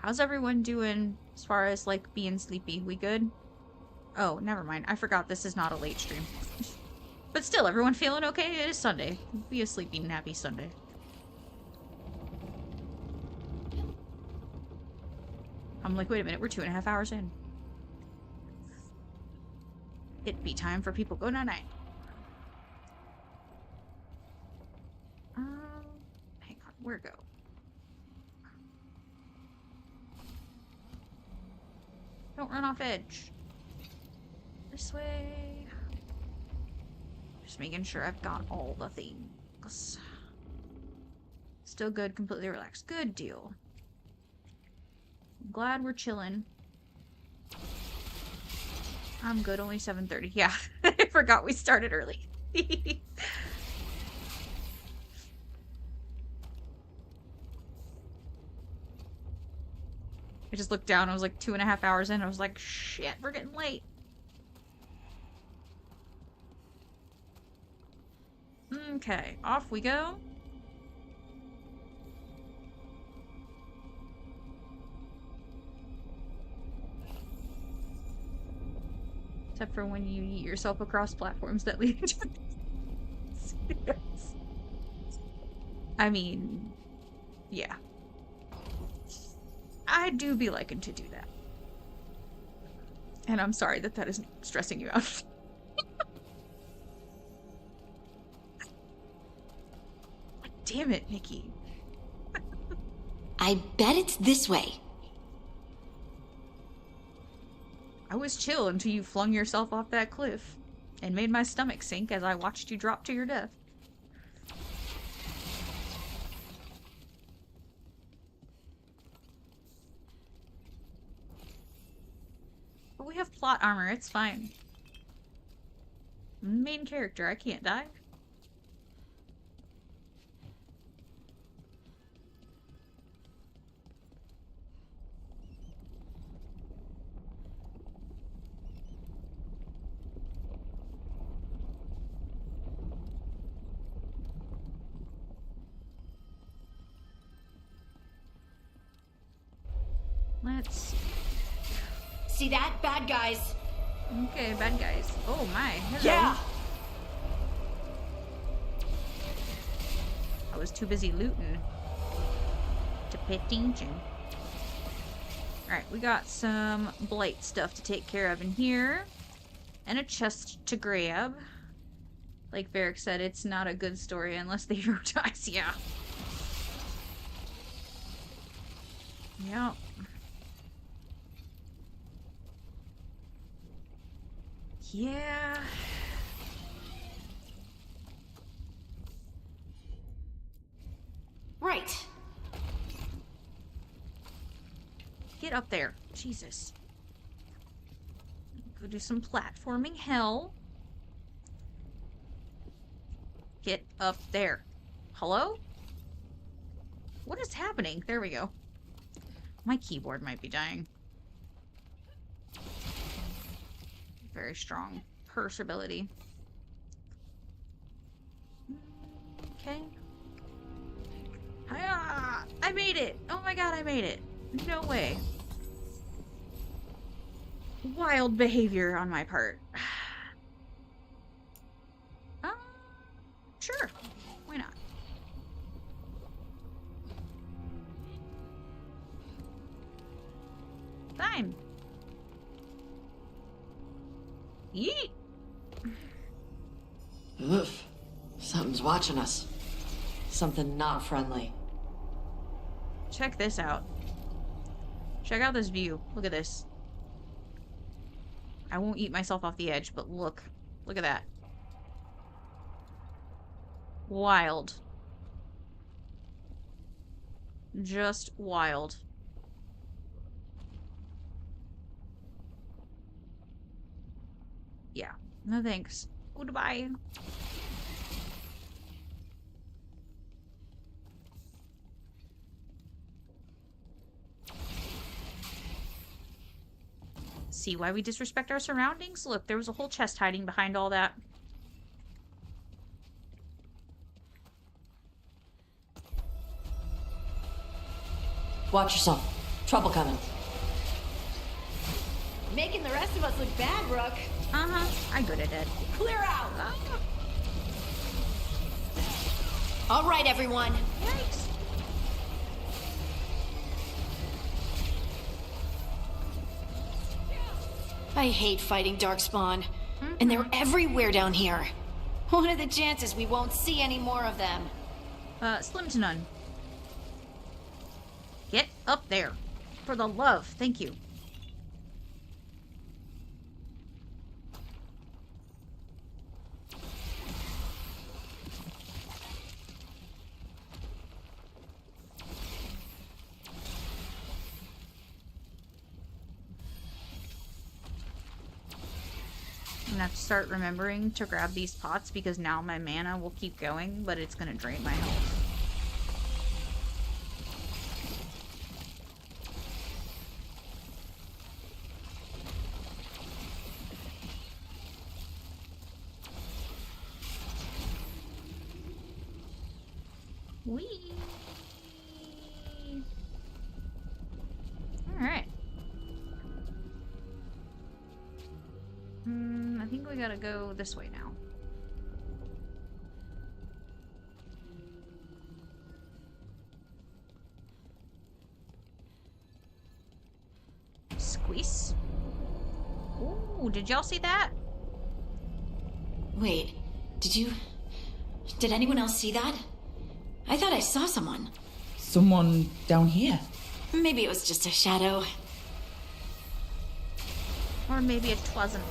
How's everyone doing as far as, like, being sleepy? We good? Oh, never mind. I forgot this is not a late stream. But still, everyone feeling okay? It is Sunday. Be a sleepy and happy Sunday. I'm like, wait a minute, we're 2.5 hours in. It'd be time for people go night-night. Hang on, where go? Don't run off edge. This way. Just making sure I've got all the things. Still good, completely relaxed. Good deal. I'm glad we're chilling. I'm good, only 7:30. Yeah, I forgot we started early. I just looked down, I was like 2.5 hours in, I was like, shit, we're getting late. Okay, off we go. Except for when you eat yourself across platforms that lead to yes. I mean, yeah. I do be liking to do that. And I'm sorry that that is stressing you out. Damn it, Nikki. I bet it's this way. I was chill until you flung yourself off that cliff and made my stomach sink as I watched you drop to your death. But we have plot armor, it's fine. Main character, I can't die. Let's see that? Bad guys. Okay, bad guys. Oh my. Hello. Yeah. I was too busy looting to pay attention. Alright, we got some blight stuff to take care of in here. And a chest to grab. Like Varric said, it's not a good story unless the hero dies. Yeah. Yep. Yeah. Right. Get up there. Jesus. Go do some platforming hell. Get up there. Hello? What is happening? There we go. My keyboard might be dying. Very strong purse ability. Okay. Ah, I made it! Oh my god, I made it! No way. Wild behavior on my part. Sure. Why not? Time. Yeet. Oof. Something's watching us. Something not friendly. Check this out. Check out this view. Look at this. I won't eat myself off the edge, but look. Look at that. Wild. Just wild. Yeah. No thanks. Goodbye. See why we disrespect our surroundings? Look, there was a whole chest hiding behind all that. Watch yourself. Trouble coming. Making the rest of us look bad, Rook. Uh-huh. I'm good at it. Clear out! All right, everyone. Yikes. I hate fighting Darkspawn. And they're everywhere down here. What are the chances we won't see any more of them? Slim to none. Get up there. For the love. Thank you. I'm gonna have to start remembering to grab these pots because now my mana will keep going, but it's gonna drain my health. Whee! Alright. I think we gotta go this way now. Squeeze. Ooh, did y'all see that? Wait, did anyone else see that? I thought I saw someone. Someone down here. Maybe it was just a shadow. Or maybe it wasn't.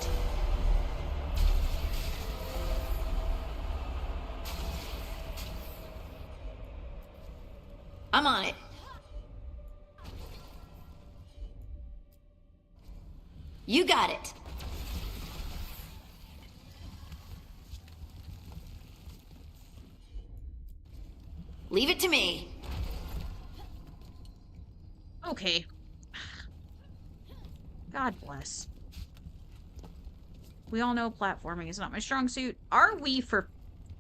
I'm on it. You got it. Leave it to me. Okay. God bless. We all know platforming is not my strong suit. Are we for...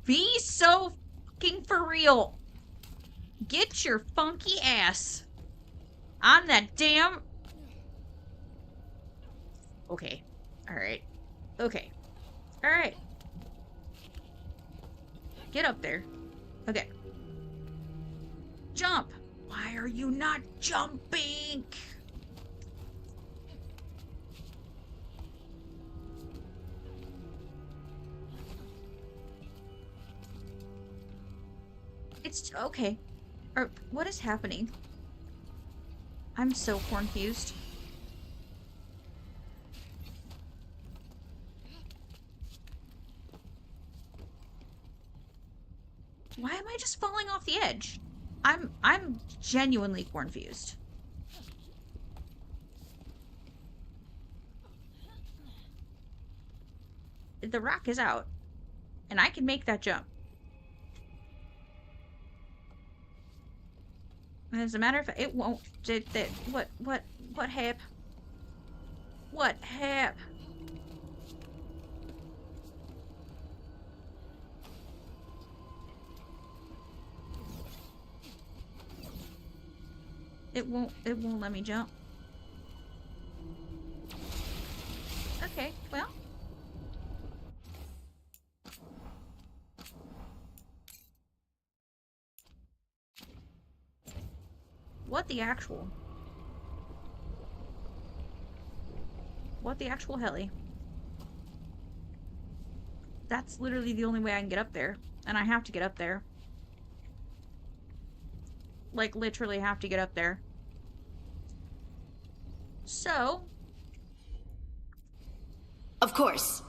Be so fucking for real. Get your funky ass on that damn... Okay. Alright. Okay. Alright. Get up there. Okay. Jump! Why are you not jumping? It's okay. Or what is happening? I'm so confused. Why am I just falling off the edge? I'm genuinely confused. The rock is out, and I can make that jump. As a matter of fact, it won't. What hap? What hap? It won't let me jump. Okay, well. What the actual? What the actual helly? That's literally the only way I can get up there. And I have to get up there. Like, literally have to get up there. So... Of course.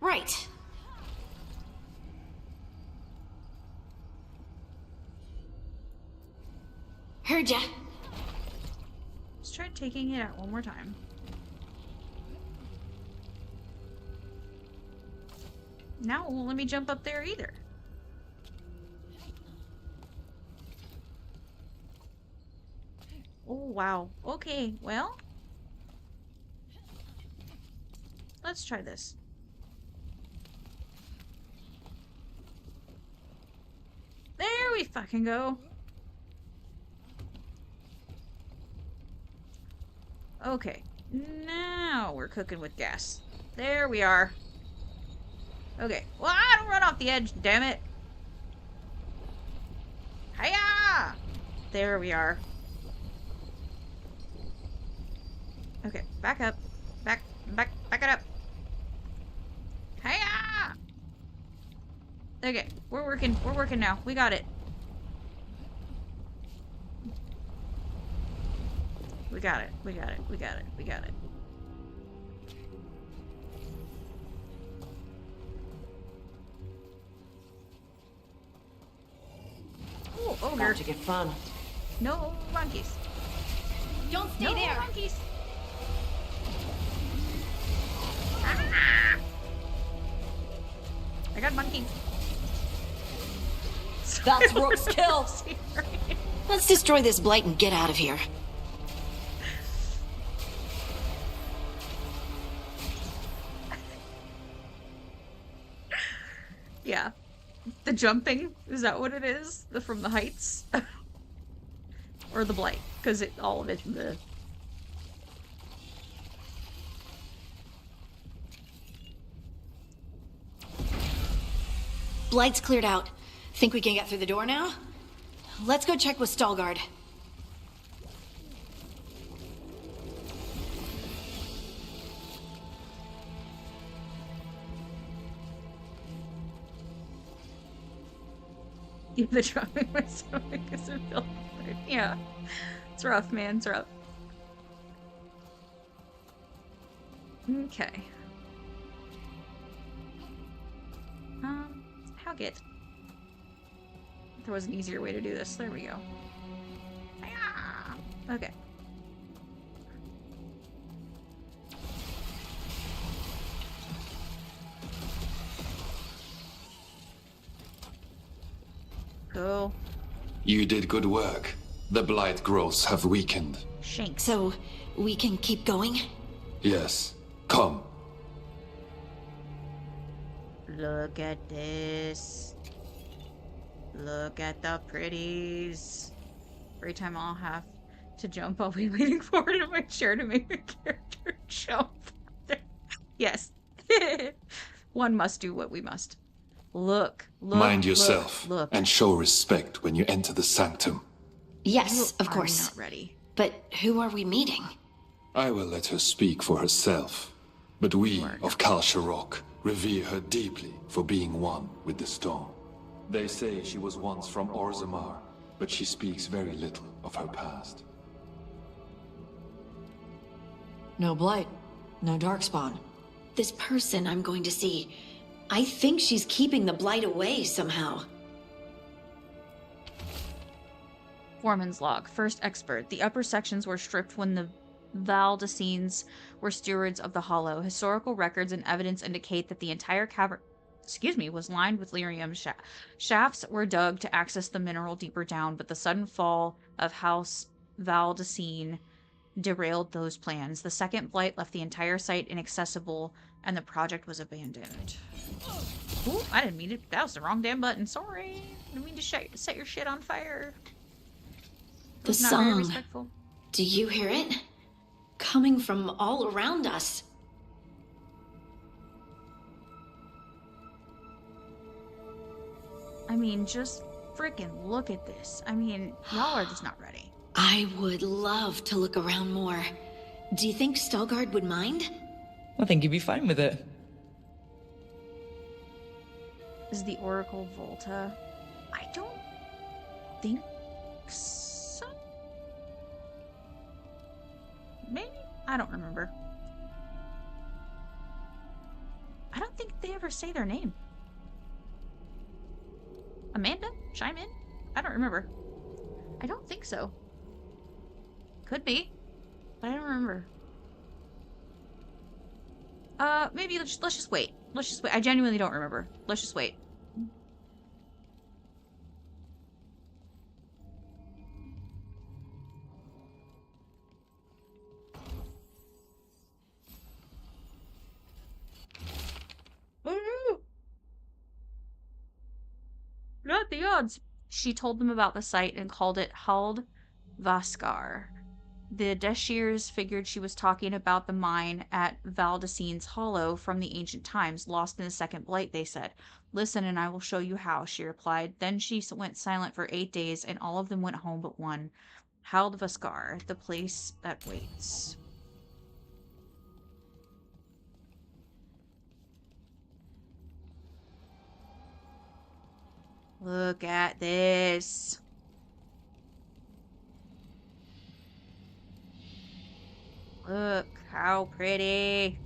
Right. Heard ya. Let's try taking it out one more time. Now it won't let me jump up there either. Oh, wow. Okay, well. Let's try this. There we fucking go. Okay. Now we're cooking with gas. There we are. Okay. Well, I don't run off the edge, damn it. Hiya! There we are. Okay, back up. Back it up. Hiya! Okay, we're working now. We got it. We got it. Oh, ogre. About to get fun. No monkeys. Don't stay no there. Monkeys. I got monkey. That's Rook's kill. Let's destroy this blight and get out of here. Yeah. The jumping, is that what it is? From the heights? Or the blight? Because all of it, the... Blight's cleared out. Think we can get through the door now? Let's go check with Stalguard. The jumping was so because it felt weird. Yeah. It's rough, man. It's rough. Okay. How get? There was an easier way to do this. There we go. Okay. Cool. You did good work. The blight growths have weakened. Shank. So, we can keep going? Yes. Come. Look at this. Look at the pretties. Every time I'll have to jump, I'll be leaning forward in my chair to make the character jump. Yes. One must do what we must. Look. Mind yourself look. and show respect when you enter the sanctum. Yes, of course. I'm not ready. But who are we meeting? I will let her speak for herself. But we of Kal-Sharok revere her deeply for being one with the stone. They say she was once from Orzammar, but she speaks very little of her past. No blight. No darkspawn. This person I'm going to see, I think she's keeping the blight away somehow. Foreman's log. First expert. The upper sections were stripped when the Valdesines were stewards of the Hollow. Historical records and evidence indicate that the entire was lined with lyrium shafts were dug to access the mineral deeper down, but the sudden fall of House Valdecine derailed those plans. The second blight left the entire site inaccessible, and the project was abandoned. Ooh, I didn't mean to. That was the wrong damn button. Sorry. I didn't mean to set your shit on fire. The Not very song. respectful. Do you hear it? Coming from all around us. I mean, just freaking look at this. I mean, y'all are just not ready. I would love to look around more. Do you think Stalgard would mind? I think he'd be fine with it. Is the Oracle Volta? I don't think so. Maybe? I don't remember. I don't think they ever say their name. Amanda? Chime in? I don't remember. I don't think so. Could be, but I don't remember. Maybe let's just wait. Let's just wait. I genuinely don't remember. Let's just wait. Not the odds. She told them about the site and called it Hald Vaskar. The Deshirs figured she was talking about the mine at Valdecine's Hollow from the ancient times, lost in the Second Blight, they said. Listen and I will show you how, she replied. Then she went silent for 8 days, and all of them went home but one. Hald Vaskar, the place that waits. Look at this. Look how pretty.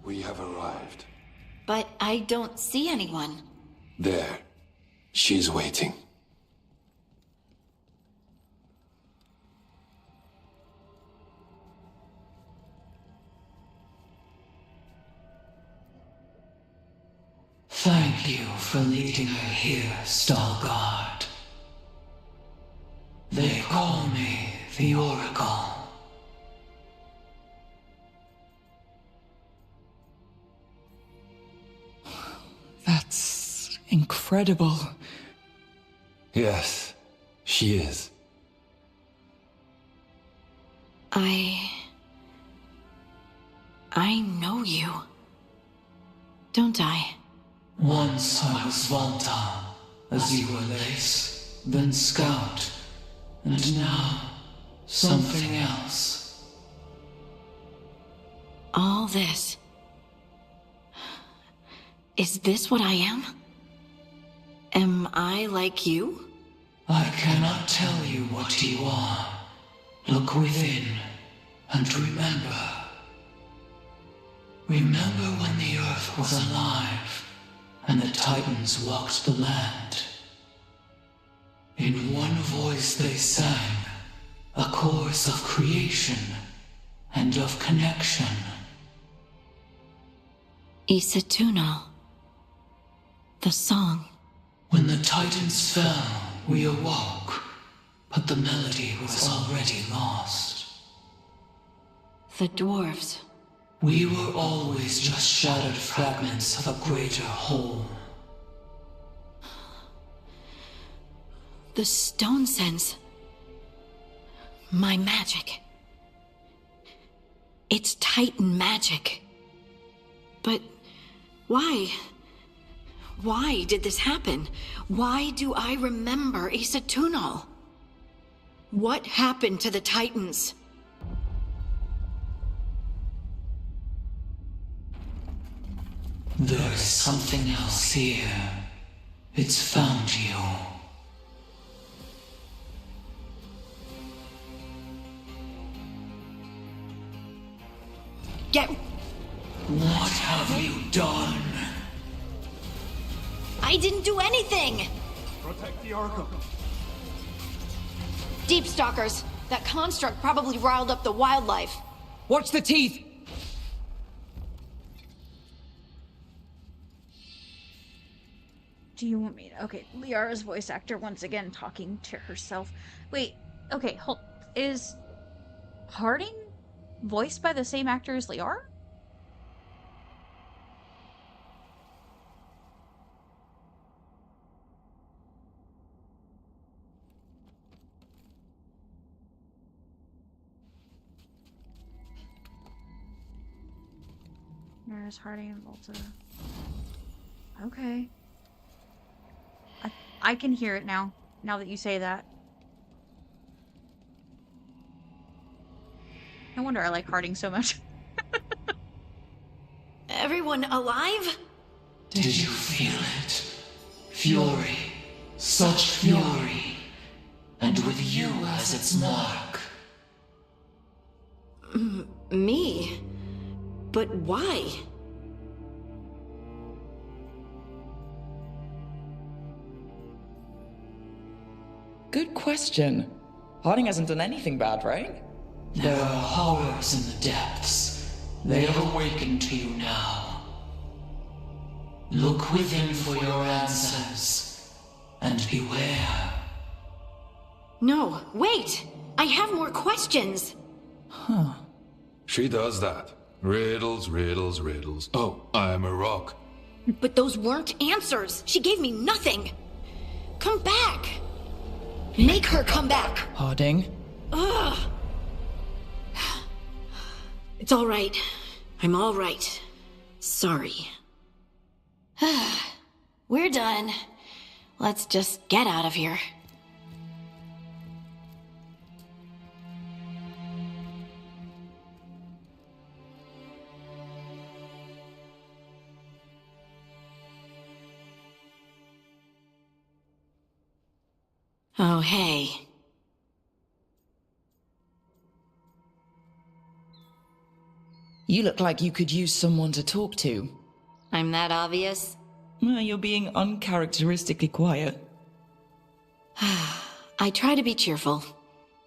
We have arrived. But I don't see anyone. There. She's waiting. Thank you for leading her here, Stalgard. They call me the Oracle. That's incredible. Yes, she is. I know you. Don't I? Once I was Volta, as you were Lace, then Scout, and now something else. All this. Is this what I am? Am I like you? I cannot tell you what you are. Look within, and remember. Remember when the Earth was alive, and the Titans walked the land. In one voice they sang, a chorus of creation and of connection. Isatuno. The song. When the Titans fell, we awoke, but the melody was already lost. The dwarves. We were always just shattered fragments of a greater whole. The stone sense. My magic. It's Titan magic. But why? Why did this happen? Why do I remember Isatunal? What happened to the Titans? There is something else here. It's found you. What have you done? I didn't do anything! Protect the Oracle. Deep Stalkers. That construct probably riled up the wildlife. Watch the teeth! Do you want me to... Okay, Liara's voice actor once again talking to herself. Wait, okay, hold... Is Harding voiced by the same actor as Liara? There's Harding and Volta. Okay. I can hear it now that you say that. No wonder I like Harding so much. Everyone alive? Did you feel it? Fury. Such fury. And with you as its mark. Me? But why? Good question. Harding hasn't done anything bad, right? There are horrors in the depths. They have awakened to you now. Look within for your answers. And beware. No, wait! I have more questions! Huh. She does that. Riddles, riddles, riddles. Oh, I'm a rock. But those weren't answers! She gave me nothing! Come back! Make her come back! Harding? Ugh! It's all right. I'm all right. Sorry. We're done. Let's just get out of here. Oh, hey. You look like you could use someone to talk to. I'm that obvious? Well, you're being uncharacteristically quiet. I try to be cheerful.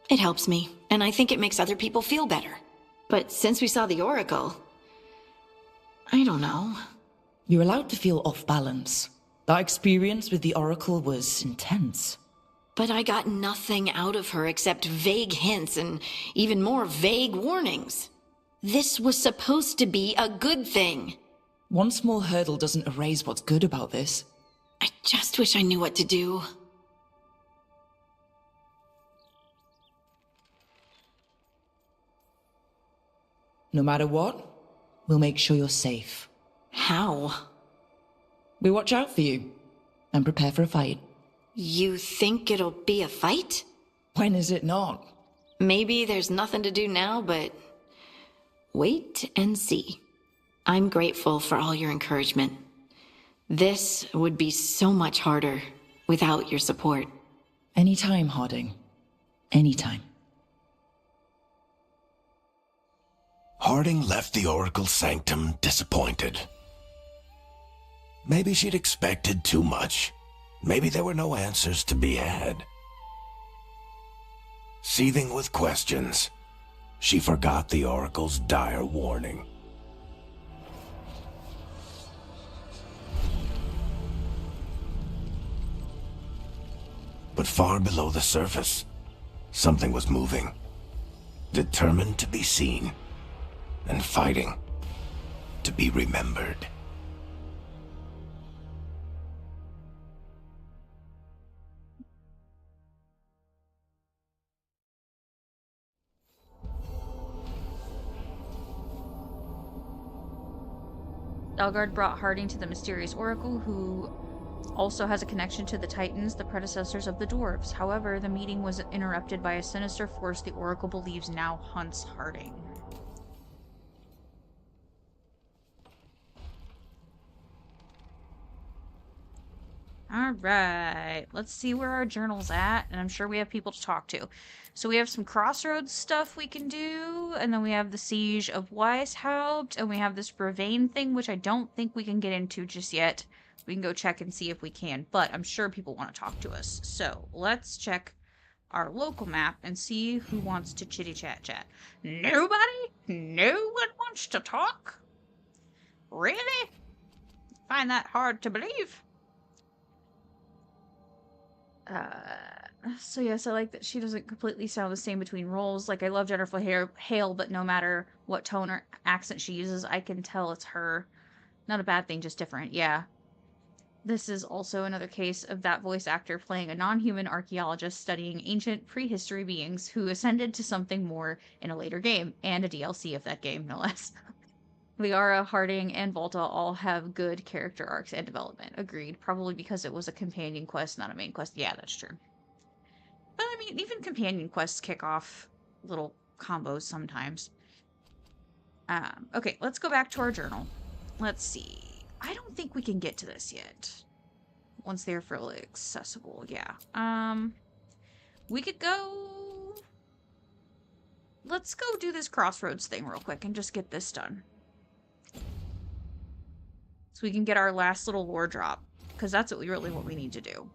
It helps me, and I think it makes other people feel better. But since we saw the Oracle... I don't know. You're allowed to feel off balance. That experience with the Oracle was intense. But I got nothing out of her except vague hints and even more vague warnings. This was supposed to be a good thing. One small hurdle doesn't erase what's good about this. I just wish I knew what to do. No matter what, we'll make sure you're safe. How? We watch out for you and prepare for a fight. You think it'll be a fight? When is it not? Maybe there's nothing to do now, but wait and see. I'm grateful for all your encouragement. This would be so much harder without your support. Anytime, Harding. Anytime. Harding left the Oracle Sanctum disappointed. Maybe she'd expected too much. Maybe there were no answers to be had. Seething with questions, she forgot the Oracle's dire warning. But far below the surface, something was moving, determined to be seen, and fighting. to be remembered. Veilguard brought Harding to the mysterious oracle, who also has a connection to the Titans, the predecessors of the dwarves. However, the meeting was interrupted by a sinister force the oracle believes now hunts Harding. Alright, let's see where our journal's at, and I'm sure we have people to talk to. So we have some crossroads stuff we can do, and then we have the Siege of Weishaupt, and we have this Brevane thing, which I don't think we can get into just yet. We can go check and see if we can, but I'm sure people want to talk to us. So let's check our local map and see who wants to chitty-chat-chat. Nobody? No one wants to talk? Really? Find that hard to believe. So yes, I like that she doesn't completely sound the same between roles. Like, I love Jennifer Hale, but no matter what tone or accent she uses, I can tell it's her. Not a bad thing, just different, yeah. This is also another case of that voice actor playing a non-human archaeologist studying ancient prehistory beings who ascended to something more in a later game, and a DLC of that game, no less. Liara, Harding, and Volta all have good character arcs and development. Agreed. Probably because it was a companion quest, not a main quest. Yeah, that's true. But I mean, even companion quests kick off little combos sometimes. Okay, let's go back to our journal. Let's see. I don't think we can get to this yet. Once they're fairly accessible, yeah. We could go... Let's go do this crossroads thing real quick and just get this done. So we can get our last little lore drop, because that's what we need to do.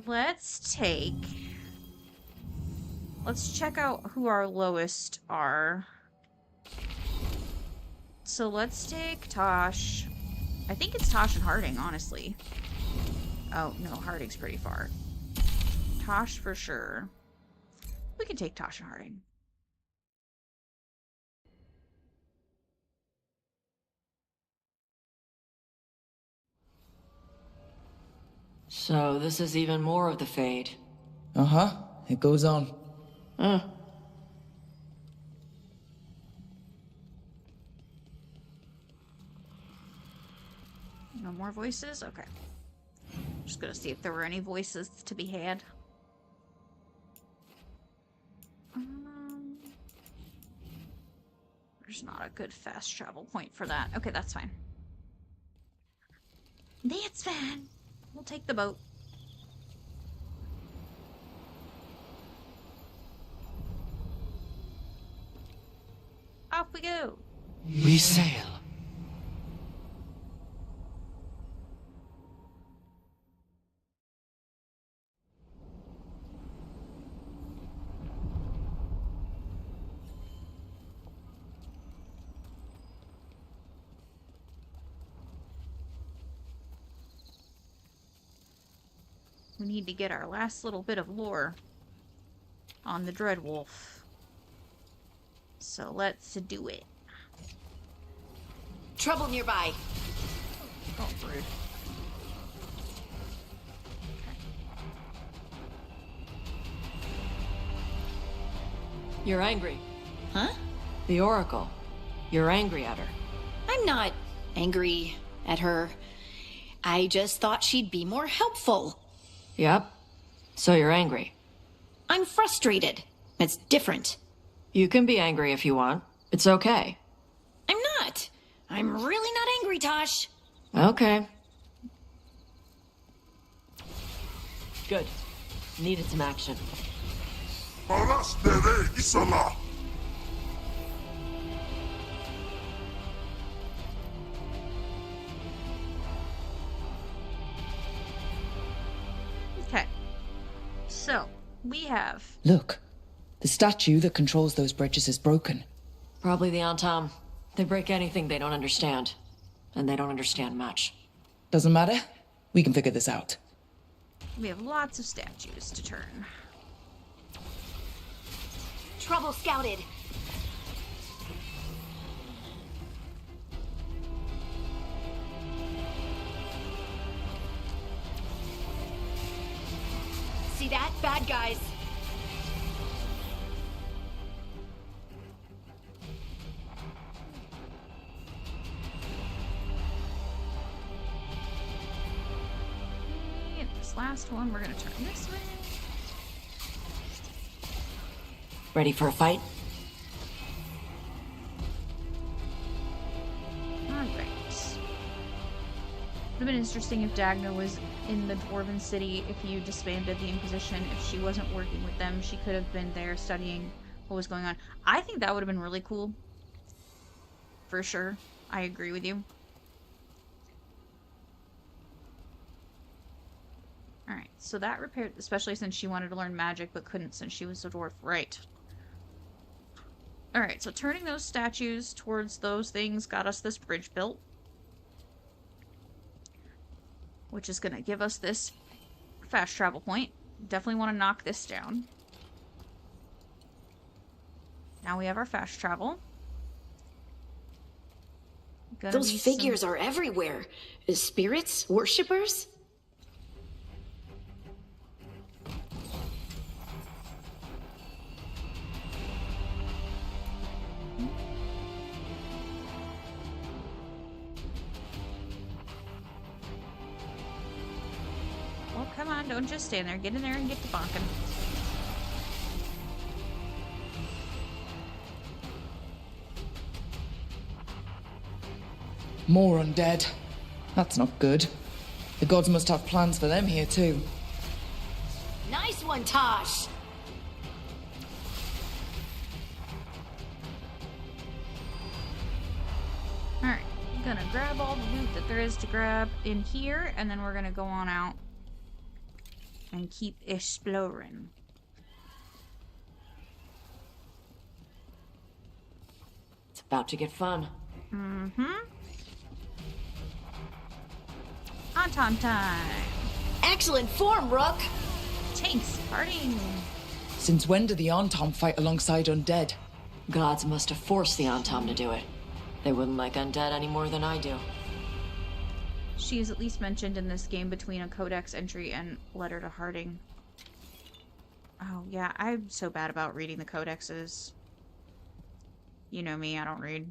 Let's check out who our lowest are. So let's take Taash. I think it's Taash and Harding, honestly. Oh, no, Harding's pretty far. Taash for sure. We can take Taash and Harding. So this is even more of the Fade. Uh-huh. It goes on. Huh. No more voices? Okay. Just gonna see if there were any voices to be had. There's not a good fast travel point for that. Okay, that's fine. That's fine. We'll take the boat. Off we go. We sail. We need to get our last little bit of lore on the Dreadwolf. So let's do it. Trouble nearby. Oh, rude. You're angry. Huh? The Oracle. You're angry at her. I'm not angry at her. I just thought she'd be more helpful. Yep. So you're angry. I'm frustrated. It's different. You can be angry if you want. It's okay. I'm not. I'm really not angry, Taash. Okay. Good. Needed some action. Okay. So, we have... Look. The statue that controls those bridges is broken. Probably the Antam. They break anything they don't understand. And they don't understand much. Doesn't matter. We can figure this out. We have lots of statues to turn. Trouble scouted. See that? Bad guys. And this last one, we're gonna turn this way. Ready for a fight? Alright. Would have been interesting if Dagna was in the Dwarven city, if you disbanded the Inquisition, if she wasn't working with them, she could have been there studying what was going on. I think that would have been really cool. For sure. I agree with you. Alright, so that repaired, especially since she wanted to learn magic but couldn't since she was a dwarf. Right. Alright, so turning those statues towards those things got us this bridge built. Which is going to give us this fast travel point. Definitely want to knock this down. Now we have our fast travel. Those figures are everywhere. Spirits? Worshippers? Well, come on, don't just stand there. Get in there and get to bonking. More undead. That's not good. The gods must have plans for them here too. Nice one, Taash! Alright, I'm gonna grab all the loot that there is to grab in here, and then we're gonna go on out and keep exploring. It's about to get fun. Mm-hmm. Anton time! Excellent form, Rook! Tanks partying! Since when do the Antom fight alongside undead? Gods must have forced the Antom to do it. They wouldn't like undead any more than I do. She is at least mentioned in this game between a codex entry and letter to Harding. Oh yeah, I'm so bad about reading the codexes. You know me, I don't read.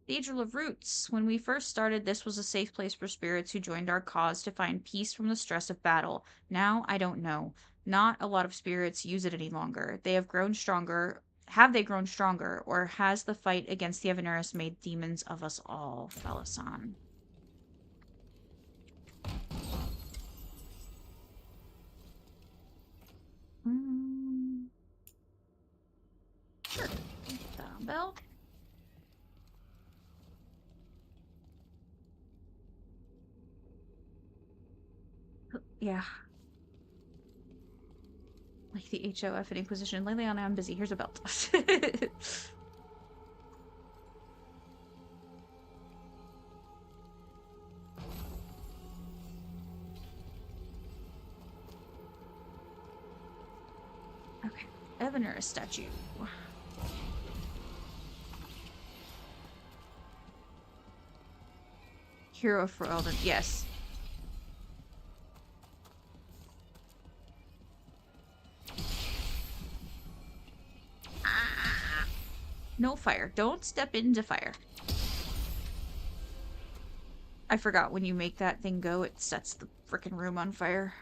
Cathedral of Roots. When we first started, this was a safe place for spirits who joined our cause to find peace from the stress of battle. Now, I don't know. Not a lot of spirits use it any longer. They have grown stronger. Have they grown stronger? Or has the fight against the Evaneris made demons of us all, Felasan? Sure. Dumbbell. Yeah. Like the HOF and Inquisition. Leliana, I'm busy. Here's a belt. Okay. Evaneris statue. Hero for Elden. Yes. No fire. Don't step into fire. I forgot when you make that thing go, it sets the frickin' room on fire.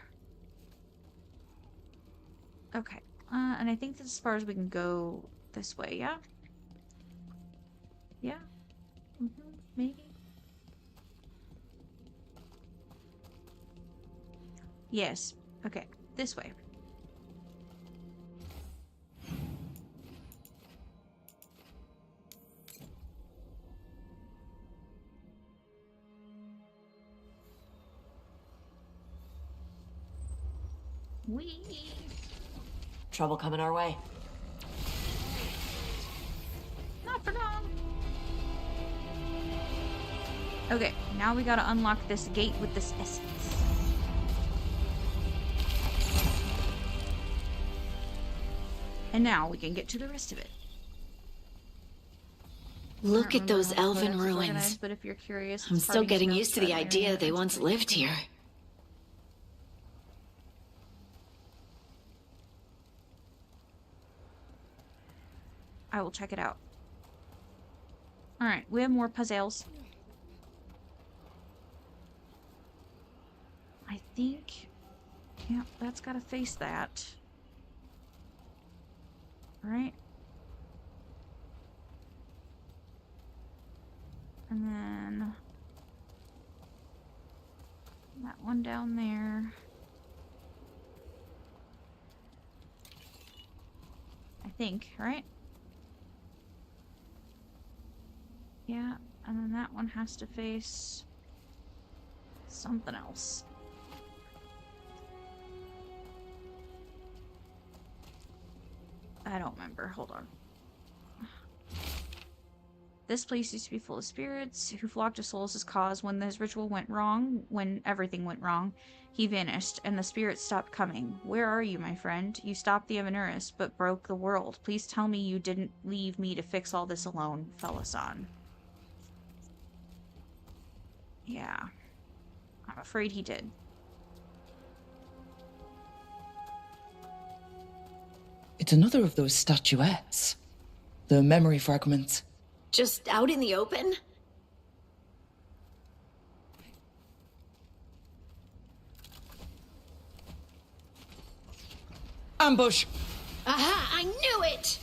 Okay. And I think that's as far as we can go this way, yeah? Yeah? Maybe? Yes. Okay. This way. Whee! Trouble coming our way. Not for long. Okay, now we gotta unlock this gate with this essence. And now we can get to the rest of it. Look at those elven ruins. But if you're curious, I'm still getting used to the idea they once lived here. I will check it out. Alright, we have more puzzles. I think... yeah, that's gotta face that. Right? And then... that one down there. I think, right? Yeah, and then that one has to face something else. I don't remember. Hold on. This place used to be full of spirits who flocked to Solus' cause. When this ritual went wrong, when everything went wrong, he vanished, and the spirits stopped coming. Where are you, my friend? You stopped the Evanurus, but broke the world. Please tell me you didn't leave me to fix all this alone, Felasan. Yeah. I'm afraid he did. It's another of those statuettes. The memory fragment. Just out in the open? Ambush! Aha! I knew it!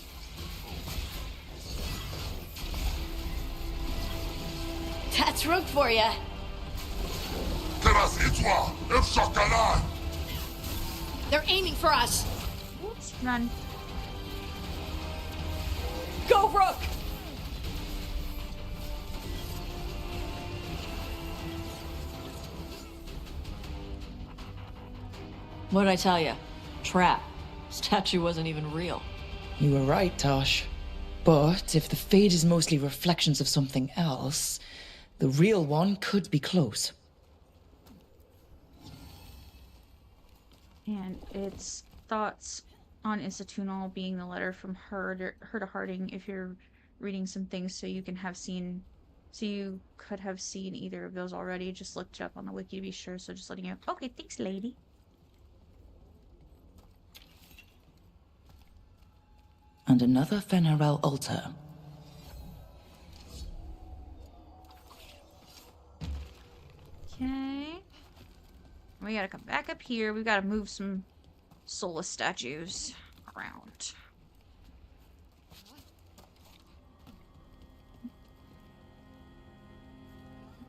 That's Rook for ya. They're aiming for us. Oops, run. Go, Rook! What'd I tell you? Trap. Statue wasn't even real. You were right, Taash. But if the fade is mostly reflections of something else, the real one could be close. And it's thoughts on Isatunal being the letter from her to Harding. If you're reading some things so you could have seen either of those already. Just looked it up on the wiki to be sure, so just letting you know. Okay, thanks, lady. And another Fenarel altar. Okay. We gotta come back up here. We gotta move some Solus statues around.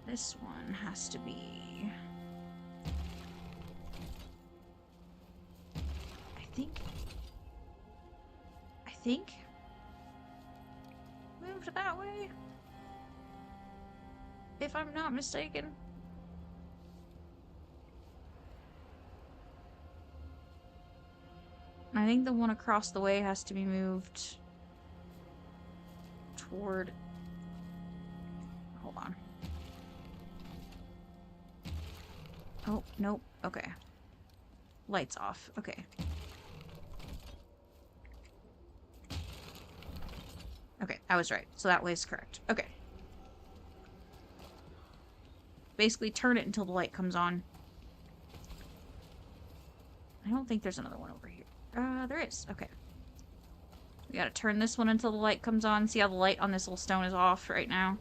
This one has to be... I think moved that way, if I'm not mistaken. I think the one across the way has to be moved toward... hold on. Oh, nope. Okay. Lights off. Okay. Okay, I was right. So that way is correct. Okay. Basically, turn it until the light comes on. I don't think there's another one over here. There is. Okay. We gotta turn this one until the light comes on. See how the light on this little stone is off right now?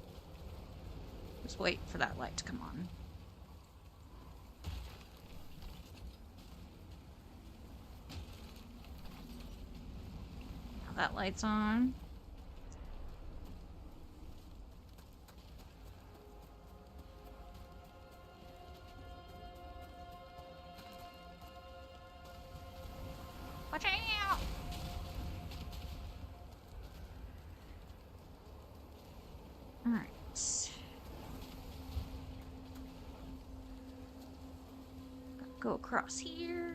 Just wait for that light to come on. Now that light's on. Watch out! Alright. Go across here.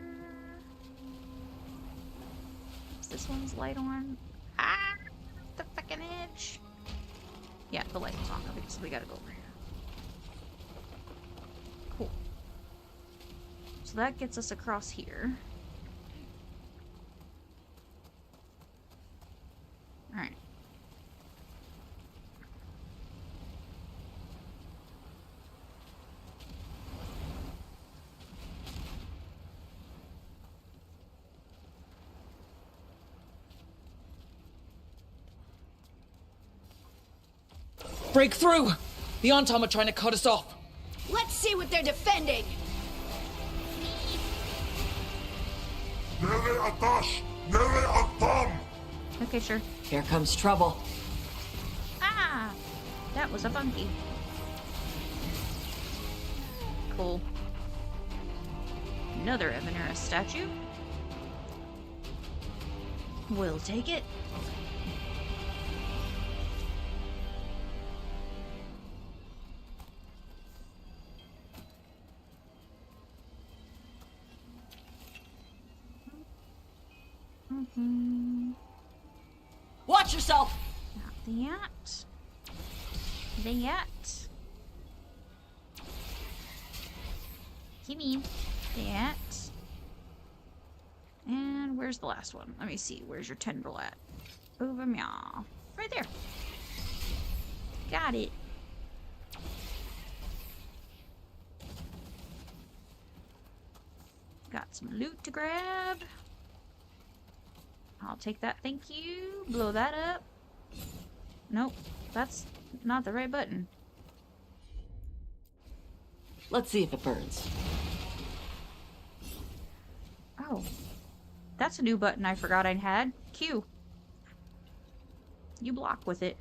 Is this one's light on? Ah! The fucking edge! Yeah, the light is on. Okay, so we gotta go over here. So that gets us across here. Alright. Break through! The Antom are trying to cut us off. Let's see what they're defending. Nere a Taash! Nere a Thumb! Okay, sure. Here comes trouble. Ah! That was a funky. Cool. Another Evanera statue. We'll take it. Watch yourself! Not that. That. Gimme that. And where's the last one? Let me see. Where's your tendril at? Over meow. Right there. Got it. Got some loot to grab. I'll take that, thank you. Blow that up. Nope, that's not the right button. Let's see if it burns. Oh, that's a new button I forgot I had. Q. You block with it.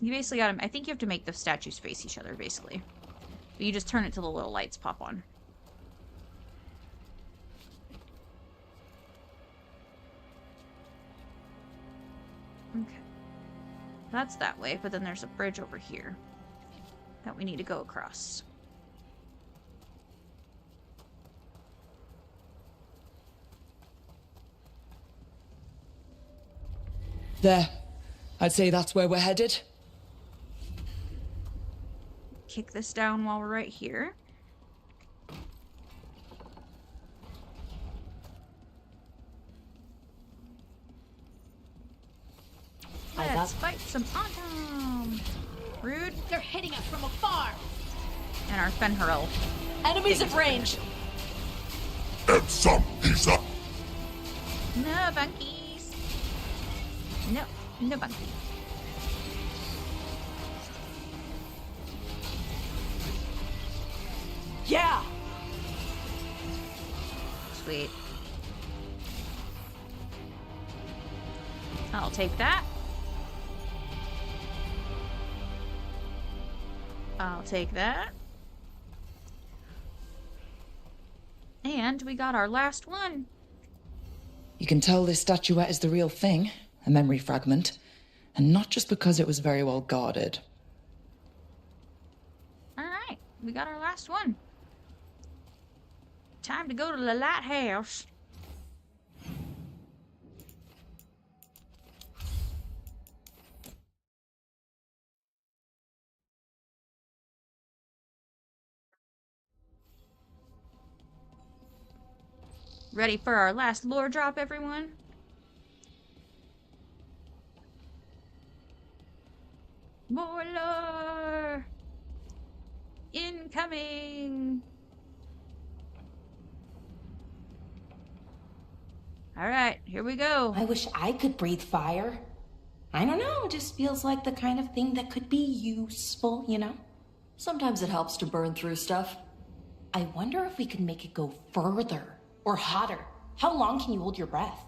You basically gotta, I think you have to make the statues face each other, basically. But you just turn it till the little lights pop on. Okay. That's that way, but then there's a bridge over here that we need to go across. There. I'd say that's where we're headed. Kick this down while we're right here. Let's fight some Antom. Rude. They're hitting us from afar. And our Fenharil. Enemies at range. And some he's up. No bunkies. No, no bunkies. Yeah. Sweet. I'll take that. I'll take that. And we got our last one. You can tell this statuette is the real thing, a memory fragment, and not just because it was very well guarded. Alright, we got our last one. Time to go to the lighthouse. Ready for our last lore drop, everyone? More lore! Incoming! Alright, here we go. I wish I could breathe fire. I don't know, it just feels like the kind of thing that could be useful, you know? Sometimes it helps to burn through stuff. I wonder if we could make it go further or hotter. How long can you hold your breath?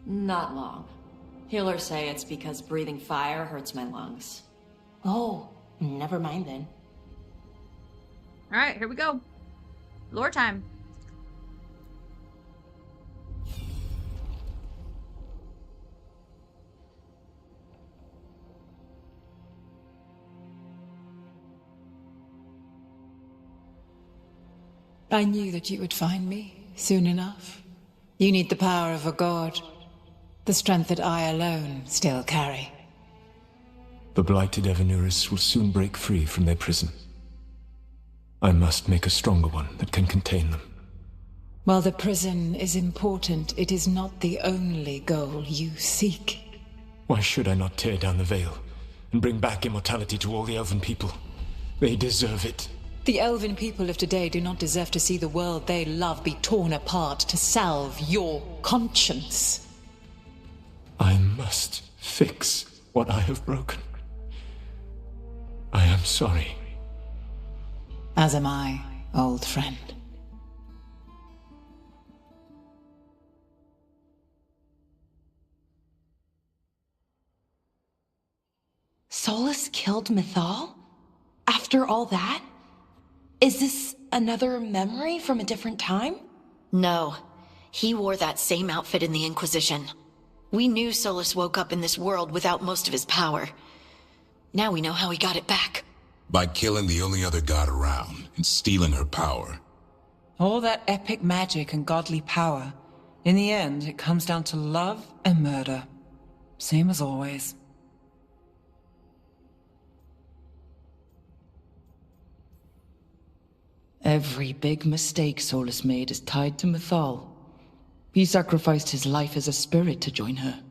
Not long. Healers say it's because breathing fire hurts my lungs. Oh, never mind then. Alright, here we go. Lore time. I knew that you would find me soon enough. You need the power of a god. The strength that I alone still carry. The blighted Evanuris will soon break free from their prison. I must make a stronger one that can contain them. While the prison is important, it is not the only goal you seek. Why should I not tear down the veil and bring back immortality to all the Elven people? They deserve it. The Elven people of today do not deserve to see the world they love be torn apart to salve your conscience. I must fix what I have broken. I am sorry. As am I, old friend. Solus killed Mythal? After all that? Is this another memory from a different time? No. He wore that same outfit in the Inquisition. We knew Solus woke up in this world without most of his power. Now we know how he got it back. By killing the only other god around and stealing her power. All that epic magic and godly power. In the end, it comes down to love and murder. Same as always. Every big mistake Solus made is tied to Mythal. He sacrificed his life as a spirit to join her.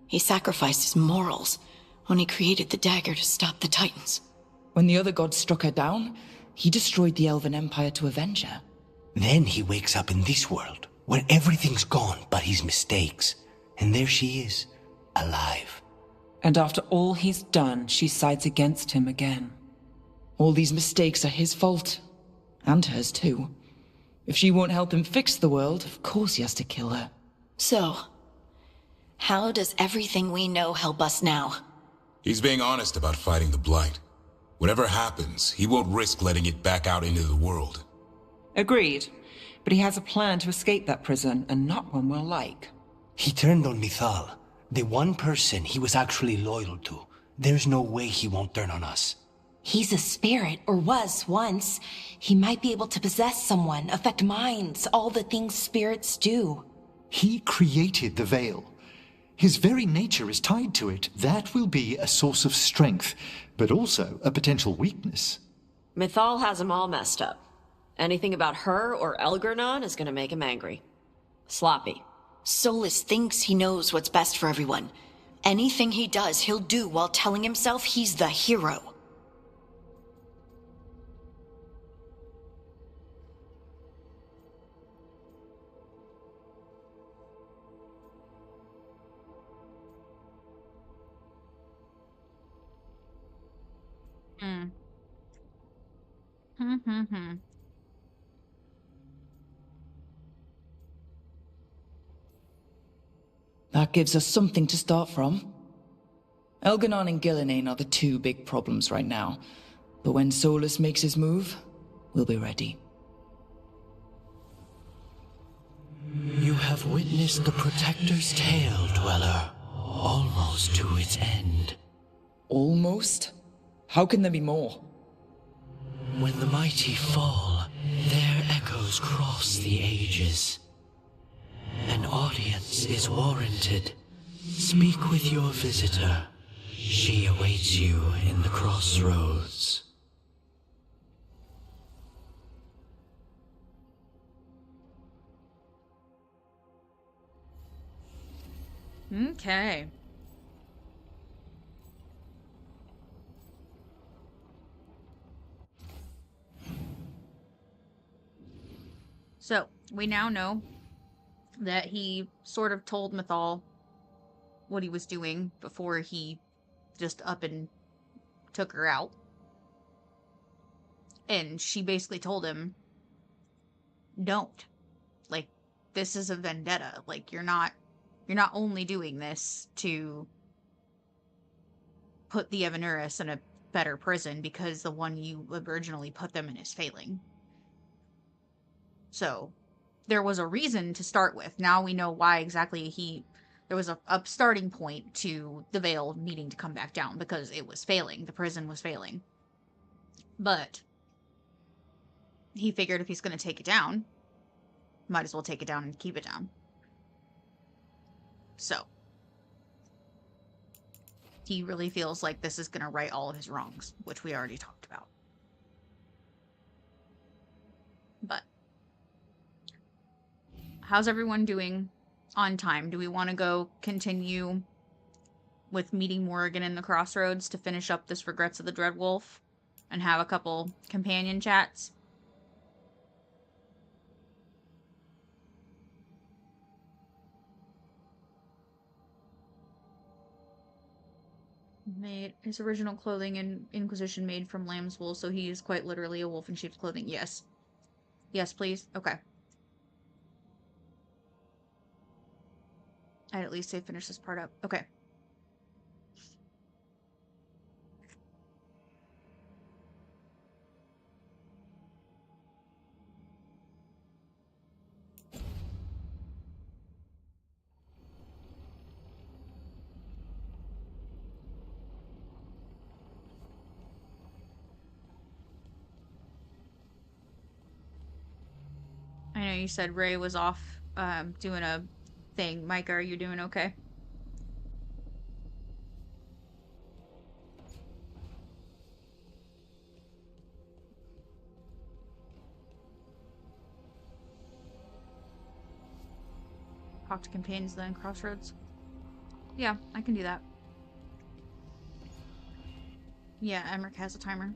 He sacrificed his morals when he created the dagger to stop the Titans. When the other gods struck her down, he destroyed the Elven Empire to avenge her. Then he wakes up in this world, where everything's gone but his mistakes. And there she is, alive. And after all he's done, she sides against him again. All these mistakes are his fault. And hers too. If she won't help him fix the world, of course he has to kill her. So, how does everything we know help us now? He's being honest about fighting the Blight. Whatever happens, he won't risk letting it back out into the world. Agreed. But he has a plan to escape that prison, and not one we'll like. He turned on Mythal, the one person he was actually loyal to. There's no way he won't turn on us. He's a spirit, or was once. He might be able to possess someone, affect minds, all the things spirits do. He created the veil. His very nature is tied to it. That will be a source of strength, but also a potential weakness. Mythal has him all messed up. Anything about her or Elgernon is gonna make him angry. Sloppy. Solus thinks he knows what's best for everyone. Anything he does, he'll do while telling himself he's the hero. That gives us something to start from. Elganon and Gillinane are the two big problems right now. But when Solus makes his move, we'll be ready. You have witnessed the Protector's tale, Dweller. Almost to its end. Almost? How can there be more? When the mighty fall, their echoes cross the ages. An audience is warranted. Speak with your visitor. She awaits you in the crossroads. Okay. So, we now know that he sort of told Mythal what he was doing before he just up and took her out. And she basically told him, don't. Like, this is a vendetta. Like, you're not only doing this to put the Evanuris in a better prison because the one you originally put them in is failing. So, there was a reason to start with. Now we know why exactly there was a starting point to the veil needing to come back down because it was failing. The prison was failing. But he figured if he's going to take it down, might as well take it down and keep it down. So, he really feels like this is going to right all of his wrongs, which we already talked about. But how's everyone doing on time? Do we want to go continue with meeting Morrigan in the crossroads to finish up this Regrets of the Dreadwolf and have a couple companion chats? Made his original clothing in Inquisition made from lamb's wool, so he is quite literally a wolf in sheep's clothing. Yes. Yes, please. Okay. I'd at least say finish this part up. Okay. I know you said Ray was off doing a thing. Micah, are you doing okay? Talk to companions then crossroads. Yeah, I can do that. Yeah, Emmerich has a timer.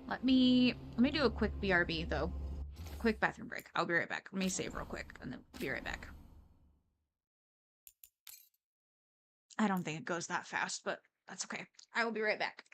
Let me do a quick BRB though. Quick bathroom break. I'll be right back. Let me save real quick and then be right back. I don't think it goes that fast, but that's okay. I will be right back.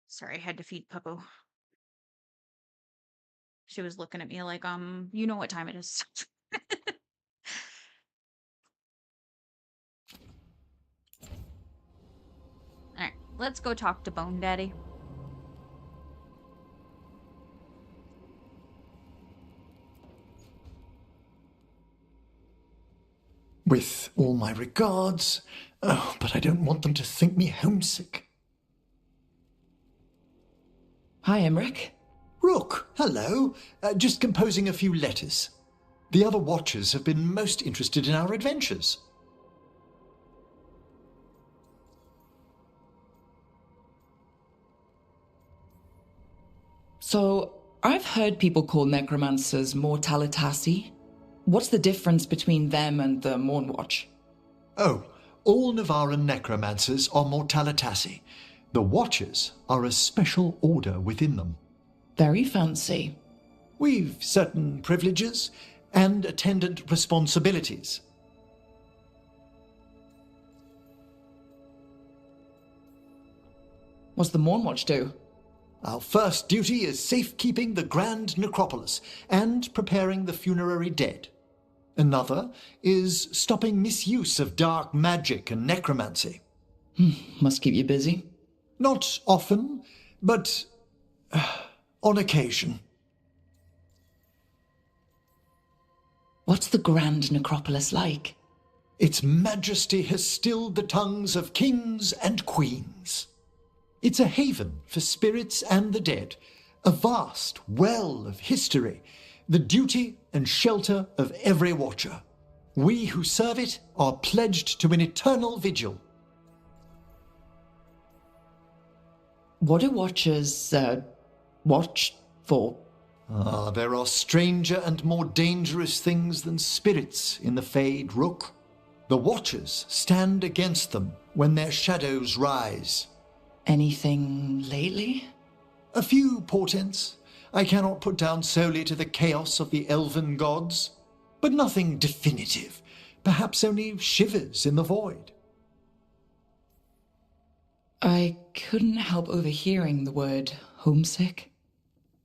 Sorry, I had to feed Puppo. She was looking at me like, you know what time it is. Alright, let's go talk to Bone Daddy. With all my regards. Oh, but I don't want them to think me homesick. Hi, Emmerich. Rook, hello. Just composing a few letters. The other Watchers have been most interested in our adventures. So, I've heard people call necromancers mortalitasi. What's the difference between them and the Mornwatch? Oh, all Navaran necromancers are mortalitasi. The Watchers are a special order within them. Very fancy. We've certain privileges and attendant responsibilities. What's the Mornwatch do? Our first duty is safekeeping the Grand Necropolis and preparing the funerary dead. Another is stopping misuse of dark magic and necromancy. Must keep you busy. Not often, but on occasion. What's the Grand Necropolis like? Its majesty has stilled the tongues of kings and queens. It's a haven for spirits and the dead, a vast well of history, the duty and shelter of every Watcher. We who serve it are pledged to an eternal vigil. What do Watchers, watch for? There are stranger and more dangerous things than spirits in the Fade, Rook. The Watchers stand against them when their shadows rise. Anything lately? A few portents I cannot put down solely to the chaos of the elven gods, but nothing definitive. Perhaps only shivers in the void. I couldn't help overhearing the word homesick.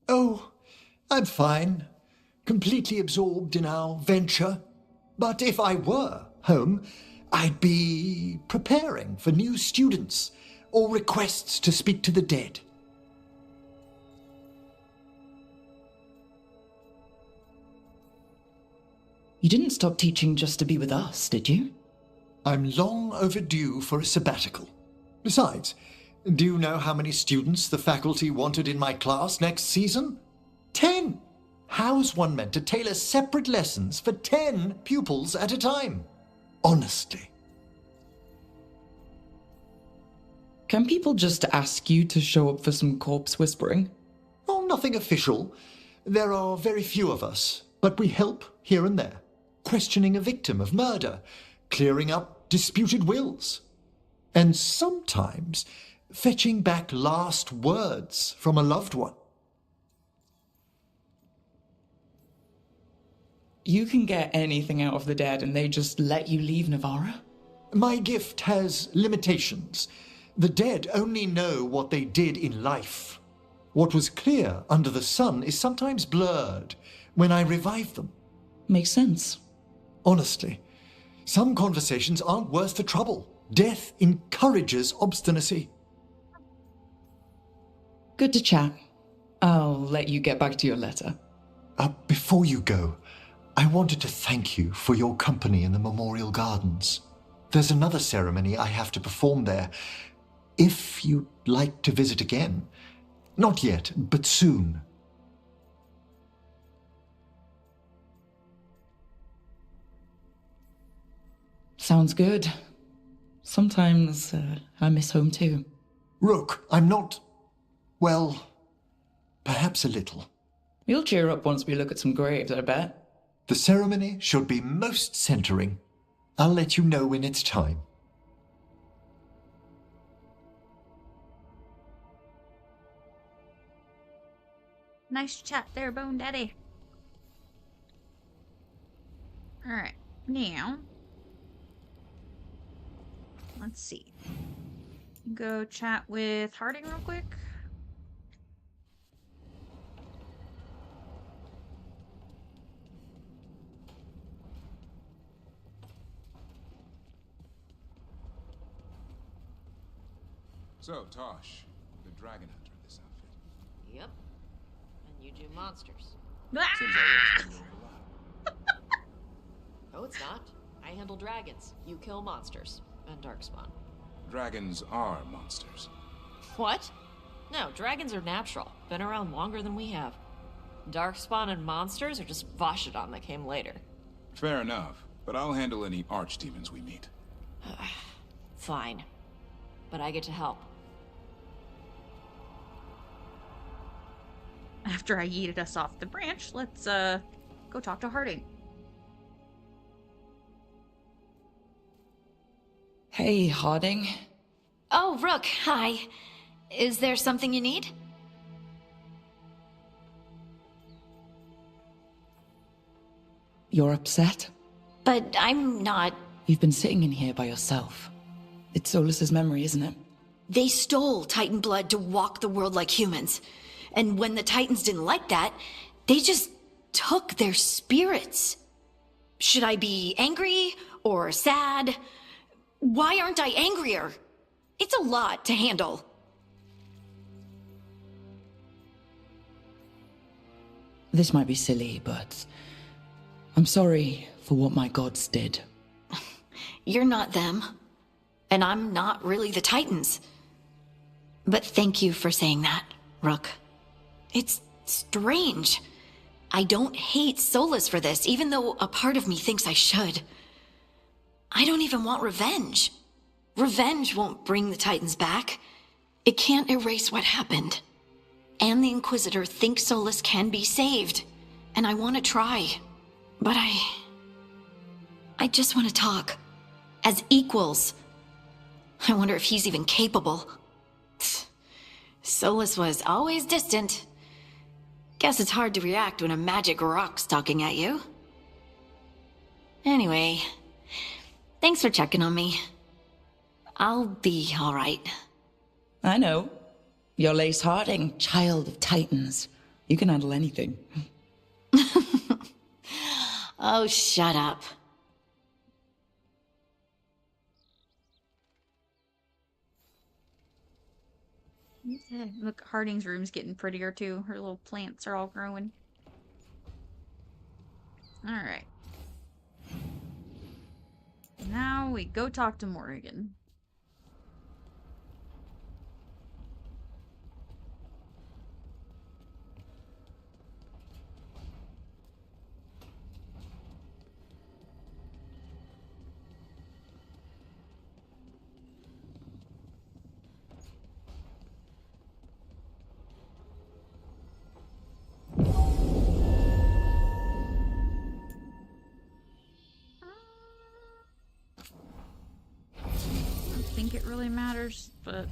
Oh, I'm fine. Completely absorbed in our venture. But if I were home, I'd be preparing for new students or requests to speak to the dead. You didn't stop teaching just to be with us, did you? I'm long overdue for a sabbatical. Besides, do you know how many students the faculty wanted in my class next season? 10! How's one meant to tailor separate lessons for 10 pupils at a time? Honestly. Can people just ask you to show up for some corpse whispering? Oh, nothing official. There are very few of us, but we help here and there. Questioning a victim of murder, clearing up disputed wills, and sometimes fetching back last words from a loved one. You can get anything out of the dead and they just let you leave Navarra? My gift has limitations. The dead only know what they did in life. What was clear under the sun is sometimes blurred when I revive them. Makes sense. Honestly, some conversations aren't worth the trouble. Death encourages obstinacy. Good to chat. I'll let you get back to your letter. Before you go, I wanted to thank you for your company in the Memorial Gardens. There's another ceremony I have to perform there. If you'd like to visit again. Not yet, but soon. Sounds good. Sometimes I miss home too. Rook, I'm not... well, perhaps a little. You'll cheer up once we look at some graves, I bet. The ceremony should be most centering. I'll let you know when it's time. Nice chat there, Bone Daddy. Alright, now... let's see. Go chat with Harding real quick. So, Taash, the dragon hunter in this outfit. Yep. And you do monsters. Seems our roles don't overlap. No, it's not. I handle dragons. You kill monsters. And darkspawn. Dragons are monsters. What? No, dragons are natural. Been around longer than we have. Darkspawn and monsters are just Vashidon that came later. Fair enough, but I'll handle any archdemons we meet. Fine. But I get to help. After I yeeted us off the branch, let's go talk to Harding. Hey, Harding. Oh, Rook, hi. Is there something you need? You're upset? But I'm not. You've been sitting in here by yourself. It's Solus's memory, isn't it? They stole Titan blood to walk the world like humans. And when the Titans didn't like that, they just took their spirits. Should I be angry or sad? Why aren't I angrier? It's a lot to handle. This might be silly, but I'm sorry for what my gods did. You're not them. And I'm not really the Titans. But thank you for saying that, Rook. It's strange. I don't hate Solus for this, even though a part of me thinks I should. I don't even want revenge. Revenge won't bring the Titans back. It can't erase what happened. And the Inquisitor thinks Solus can be saved. And I want to try. But I just want to talk. As equals. I wonder if he's even capable. Solus was always distant. Guess it's hard to react when a magic rock's talking at you. Anyway, thanks for checking on me. I'll be all right. I know. You're Lace Harding, child of Titans. You can handle anything. Oh, shut up. Yeah, look, Harding's room's getting prettier too. Her little plants are all growing. Alright. Now we go talk to Morrigan. I think it really matters, but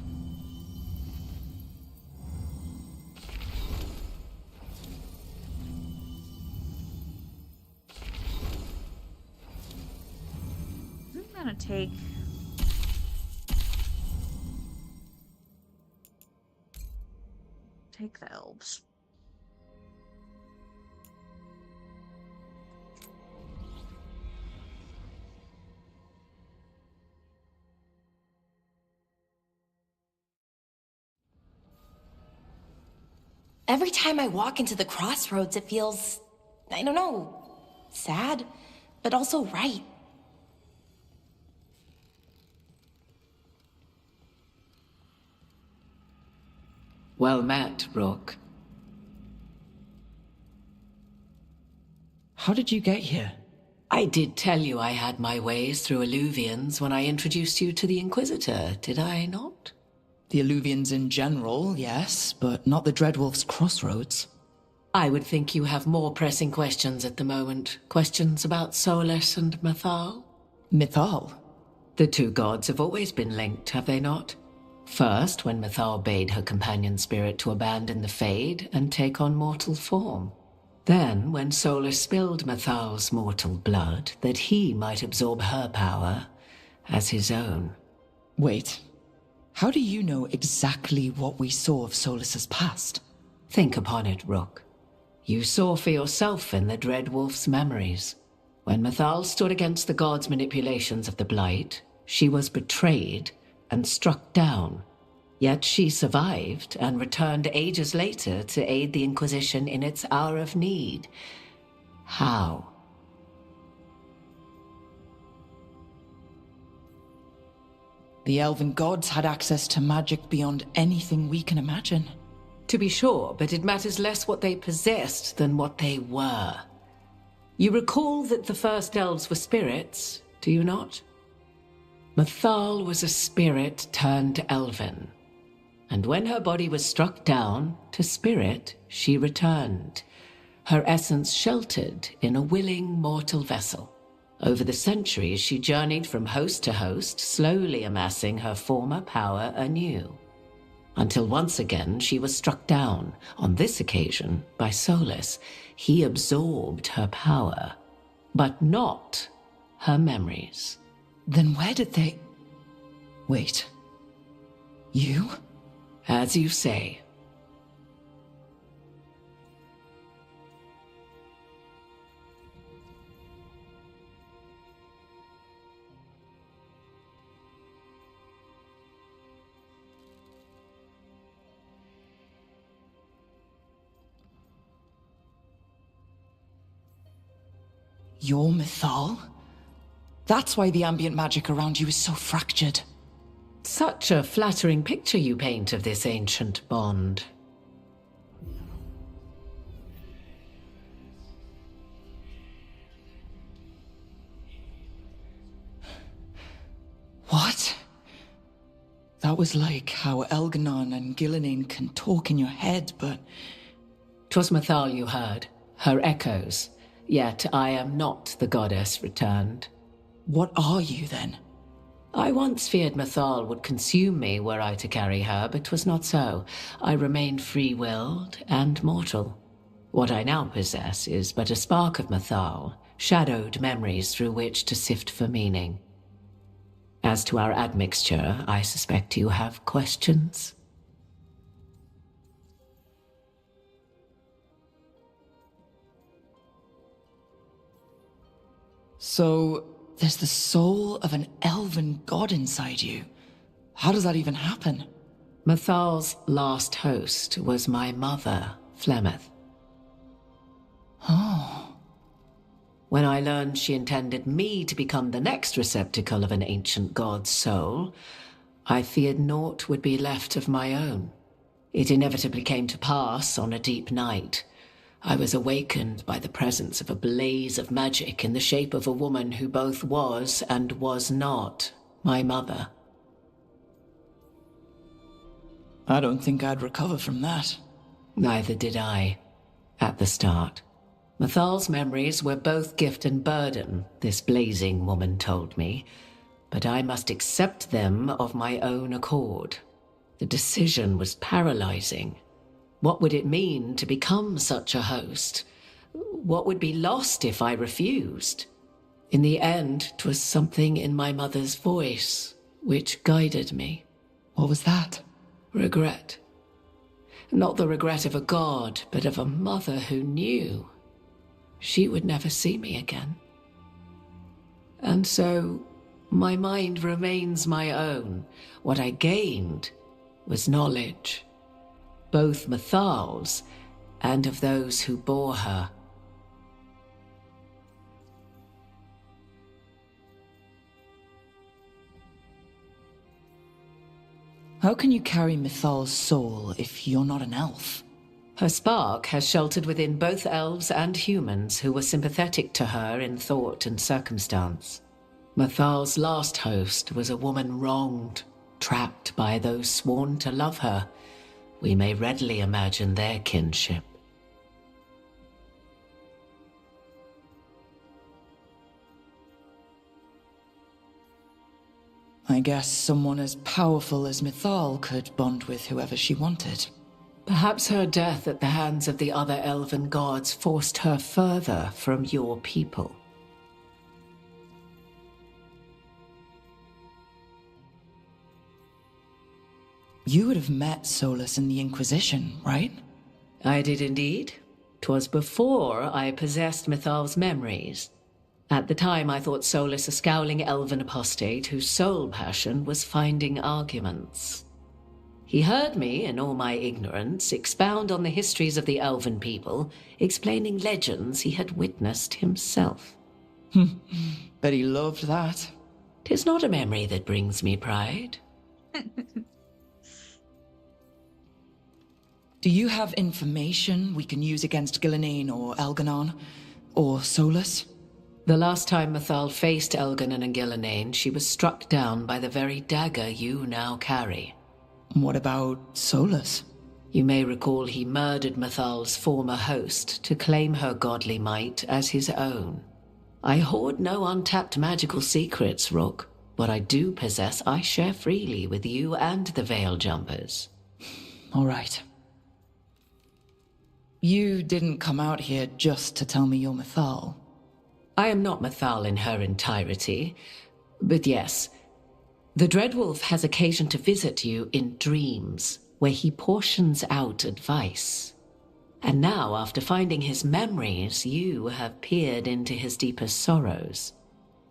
I'm gonna take the elves. Every time I walk into the crossroads, it feels, I don't know, sad, but also right. Well met, Rook. How did you get here? I did tell you I had my ways through Illuvians when I introduced you to the Inquisitor, did I not? The Illuvians in general, yes, but not the Dreadwolf's crossroads. I would think you have more pressing questions at the moment. Questions about Solus and Mythal? Mythal? The two gods have always been linked, have they not? First, when Mythal bade her companion spirit to abandon the Fade and take on mortal form. Then, when Solus spilled Mythal's mortal blood, that he might absorb her power as his own. Wait. How do you know exactly what we saw of Solus's past? Think upon it, Rook. You saw for yourself in the Dread Wolf's memories. When Mythal stood against the gods' manipulations of the Blight, she was betrayed and struck down. Yet she survived and returned ages later to aid the Inquisition in its hour of need. How? The elven gods had access to magic beyond anything we can imagine. To be sure, but it matters less what they possessed than what they were. You recall that the first elves were spirits, do you not? Mythal was a spirit turned elven. And when her body was struck down, to spirit she returned, her essence sheltered in a willing mortal vessel. Over the centuries she journeyed from host to host, slowly amassing her former power anew. Until once again she was struck down, on this occasion by Solus. He absorbed her power, but not her memories. Then where did they... Wait. You? As you say. You're Mythal? That's why the ambient magic around you is so fractured. Such a flattering picture you paint of this ancient bond. What? That was like how Elganon and Gillinan can talk in your head, but... 'Twas Mythal you heard, her echoes. Yet I am not the goddess returned. What are you, then? I once feared Mythal would consume me were I to carry her, but 'twas not so. I remained free-willed and mortal. What I now possess is but a spark of Mythal, shadowed memories through which to sift for meaning. As to our admixture, I suspect you have questions. So, there's the soul of an elven god inside you. How does that even happen? Mythal's last host was my mother, Flemeth. Oh. When I learned she intended me to become the next receptacle of an ancient god's soul, I feared naught would be left of my own. It inevitably came to pass on a deep night. I was awakened by the presence of a blaze of magic in the shape of a woman who both was and was not my mother. I don't think I'd recover from that. Neither did I, at the start. Mythal's memories were both gift and burden, this blazing woman told me, but I must accept them of my own accord. The decision was paralyzing. What would it mean to become such a host? What would be lost if I refused? In the end, 'twas something in my mother's voice which guided me. What was that? Regret. Not the regret of a god, but of a mother who knew she would never see me again. And so, my mind remains my own. What I gained was knowledge, both Mythal's and of those who bore her. How can you carry Mythal's soul if you're not an elf? Her spark has sheltered within both elves and humans who were sympathetic to her in thought and circumstance. Mythal's last host was a woman wronged, trapped by those sworn to love her. We may readily imagine their kinship. I guess someone as powerful as Mythal could bond with whoever she wanted. Perhaps her death at the hands of the other elven gods forced her further from your people. You would have met Solus in the Inquisition, right? I did indeed. 'Twas before I possessed Mythal's memories. At the time, I thought Solus a scowling elven apostate whose sole passion was finding arguments. He heard me, in all my ignorance, expound on the histories of the elven people, explaining legends he had witnessed himself. Bet he loved that. 'Tis not a memory that brings me pride. Do you have information we can use against Gillenane or Elganon? Or Solus? The last time Mythal faced Elganon and Gillenane, she was struck down by the very dagger you now carry. What about Solus? You may recall he murdered Mythal's former host to claim her godly might as his own. I hoard no untapped magical secrets, Rook. What I do possess, I share freely with you and the Veil Jumpers. All right. You didn't come out here just to tell me you're Mythal. I am not Mythal in her entirety, but yes, the Dreadwolf has occasion to visit you in dreams, where he portions out advice. And now, after finding his memories, you have peered into his deepest sorrows.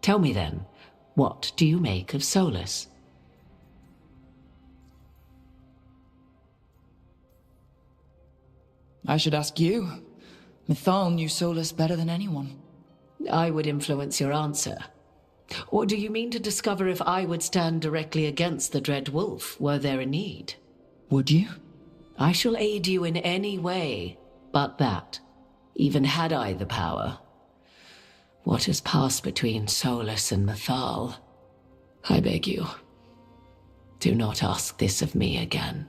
Tell me then, what do you make of Solus? I should ask you. Mythal knew Solus better than anyone. I would influence your answer. Or do you mean to discover if I would stand directly against the Dread Wolf were there a need? Would you? I shall aid you in any way but that, even had I the power. What has passed between Solus and Mythal? I beg you, do not ask this of me again.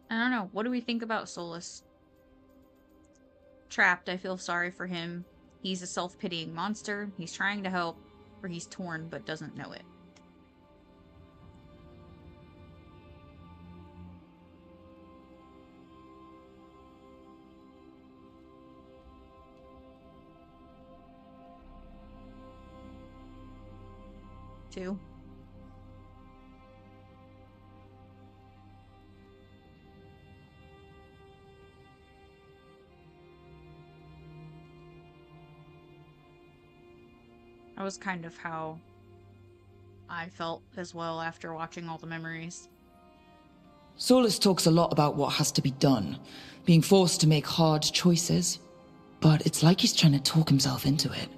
I don't know. What do we think about Solus? Trapped, I feel sorry for him. He's a self-pitying monster. He's trying to help, or he's torn but doesn't know it. Two. That was kind of how I felt as well after watching all the memories. Solus talks a lot about what has to be done, being forced to make hard choices. But it's like he's trying to talk himself into it.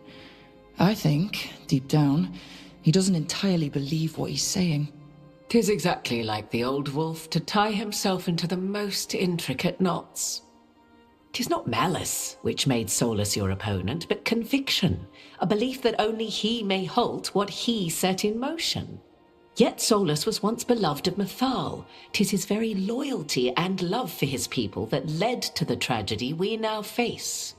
I think, deep down, he doesn't entirely believe what he's saying. 'Tis exactly like the old wolf to tie himself into the most intricate knots. 'Tis not malice which made Solus your opponent, but conviction, a belief that only he may halt what he set in motion. Yet Solus was once beloved of Mythal. 'Tis his very loyalty and love for his people that led to the tragedy we now face.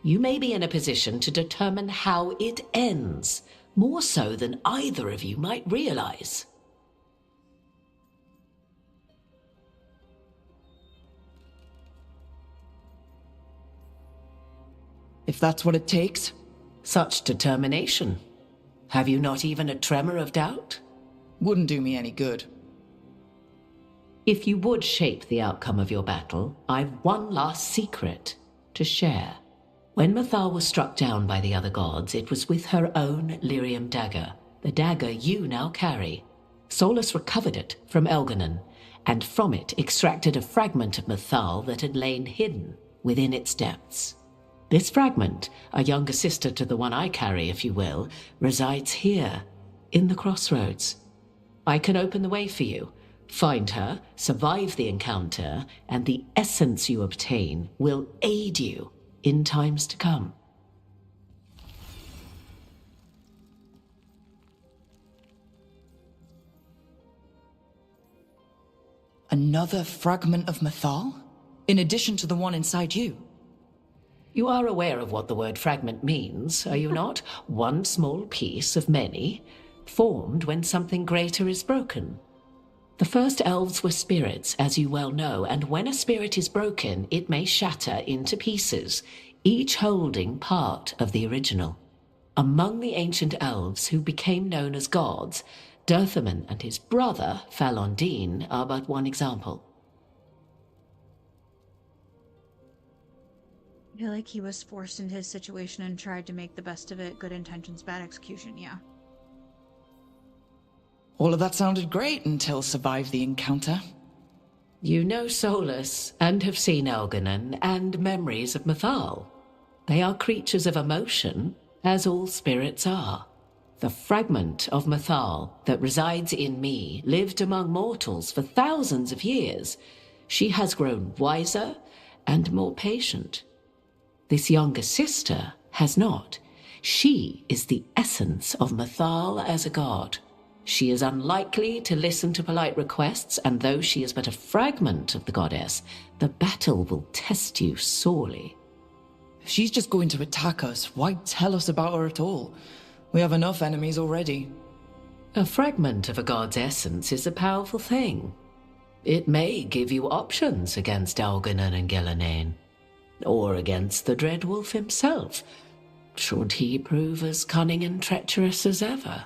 You may be in a position to determine how it ends, more so than either of you might realize. If that's what it takes. Such determination. Have you not even a tremor of doubt? Wouldn't do me any good. If you would shape the outcome of your battle, I've one last secret to share. When Mythal was struck down by the other gods, it was with her own lyrium dagger, the dagger you now carry. Solus recovered it from Elganon, and from it extracted a fragment of Mythal that had lain hidden within its depths. This fragment, a younger sister to the one I carry, if you will, resides here, in the crossroads. I can open the way for you, find her, survive the encounter, and the essence you obtain will aid you in times to come. Another fragment of Mythal? In addition to the one inside you? You are aware of what the word fragment means, are you not? One small piece of many, formed when something greater is broken. The first elves were spirits, as you well know, and when a spirit is broken, it may shatter into pieces, each holding part of the original. Among the ancient elves who became known as gods, Dirthaman and his brother, Falondine, are but one example. I feel like he was forced into his situation and tried to make the best of it. Good intentions, bad execution, yeah. All of that sounded great until survived the encounter. You know Solus, and have seen Elganon, and memories of Mythal. They are creatures of emotion, as all spirits are. The fragment of Mythal that resides in me lived among mortals for thousands of years. She has grown wiser and more patient. This younger sister has not. She is the essence of Mythal as a god. She is unlikely to listen to polite requests, and though she is but a fragment of the goddess, the battle will test you sorely. If she's just going to attack us, why tell us about her at all? We have enough enemies already. A fragment of a god's essence is a powerful thing. It may give you options against Elganon and Gillenane, or against the Dread Wolf himself, should he prove as cunning and treacherous as ever.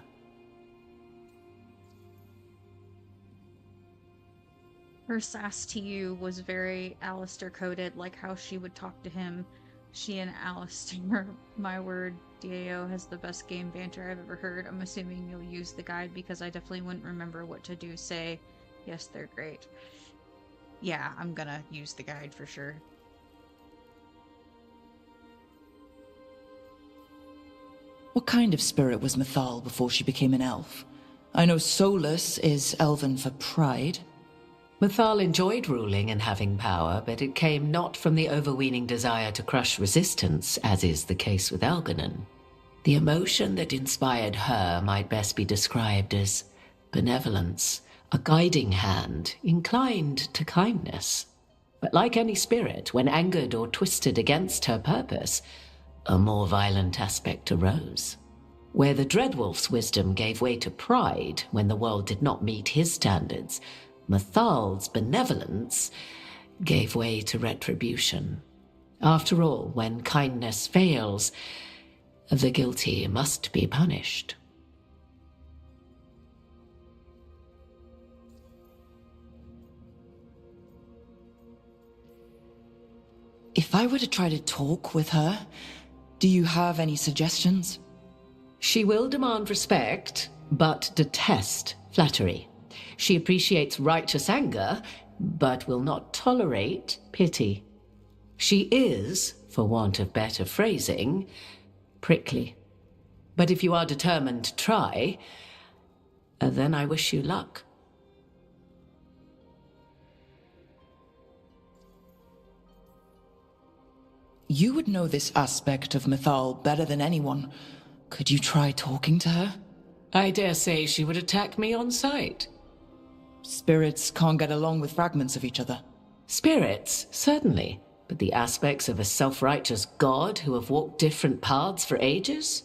Her sass to you was very Alistair-coded, like how she would talk to him. She and Alistair, my word, DAO has the best game banter I've ever heard. I'm assuming you'll use the guide because I definitely wouldn't remember what to do. Say, yes, they're great. Yeah, I'm gonna use the guide for sure. What kind of spirit was Mythal before she became an elf? I know Solus is elven for pride. Mythal enjoyed ruling and having power, but it came not from the overweening desire to crush resistance, as is the case with Elganon. The emotion that inspired her might best be described as benevolence, a guiding hand, inclined to kindness. But like any spirit, when angered or twisted against her purpose, a more violent aspect arose. Where the Dreadwolf's wisdom gave way to pride when the world did not meet his standards, Mythal's benevolence gave way to retribution. After all, when kindness fails, the guilty must be punished. If I were to try to talk with her, do you have any suggestions? She will demand respect, but detest flattery. She appreciates righteous anger, but will not tolerate pity. She is, for want of better phrasing, prickly. But if you are determined to try, then I wish you luck. You would know this aspect of Mythal better than anyone. Could you try talking to her? I dare say she would attack me on sight. Spirits can't get along with fragments of each other. Spirits, certainly. But the aspects of a self-righteous god who have walked different paths for ages?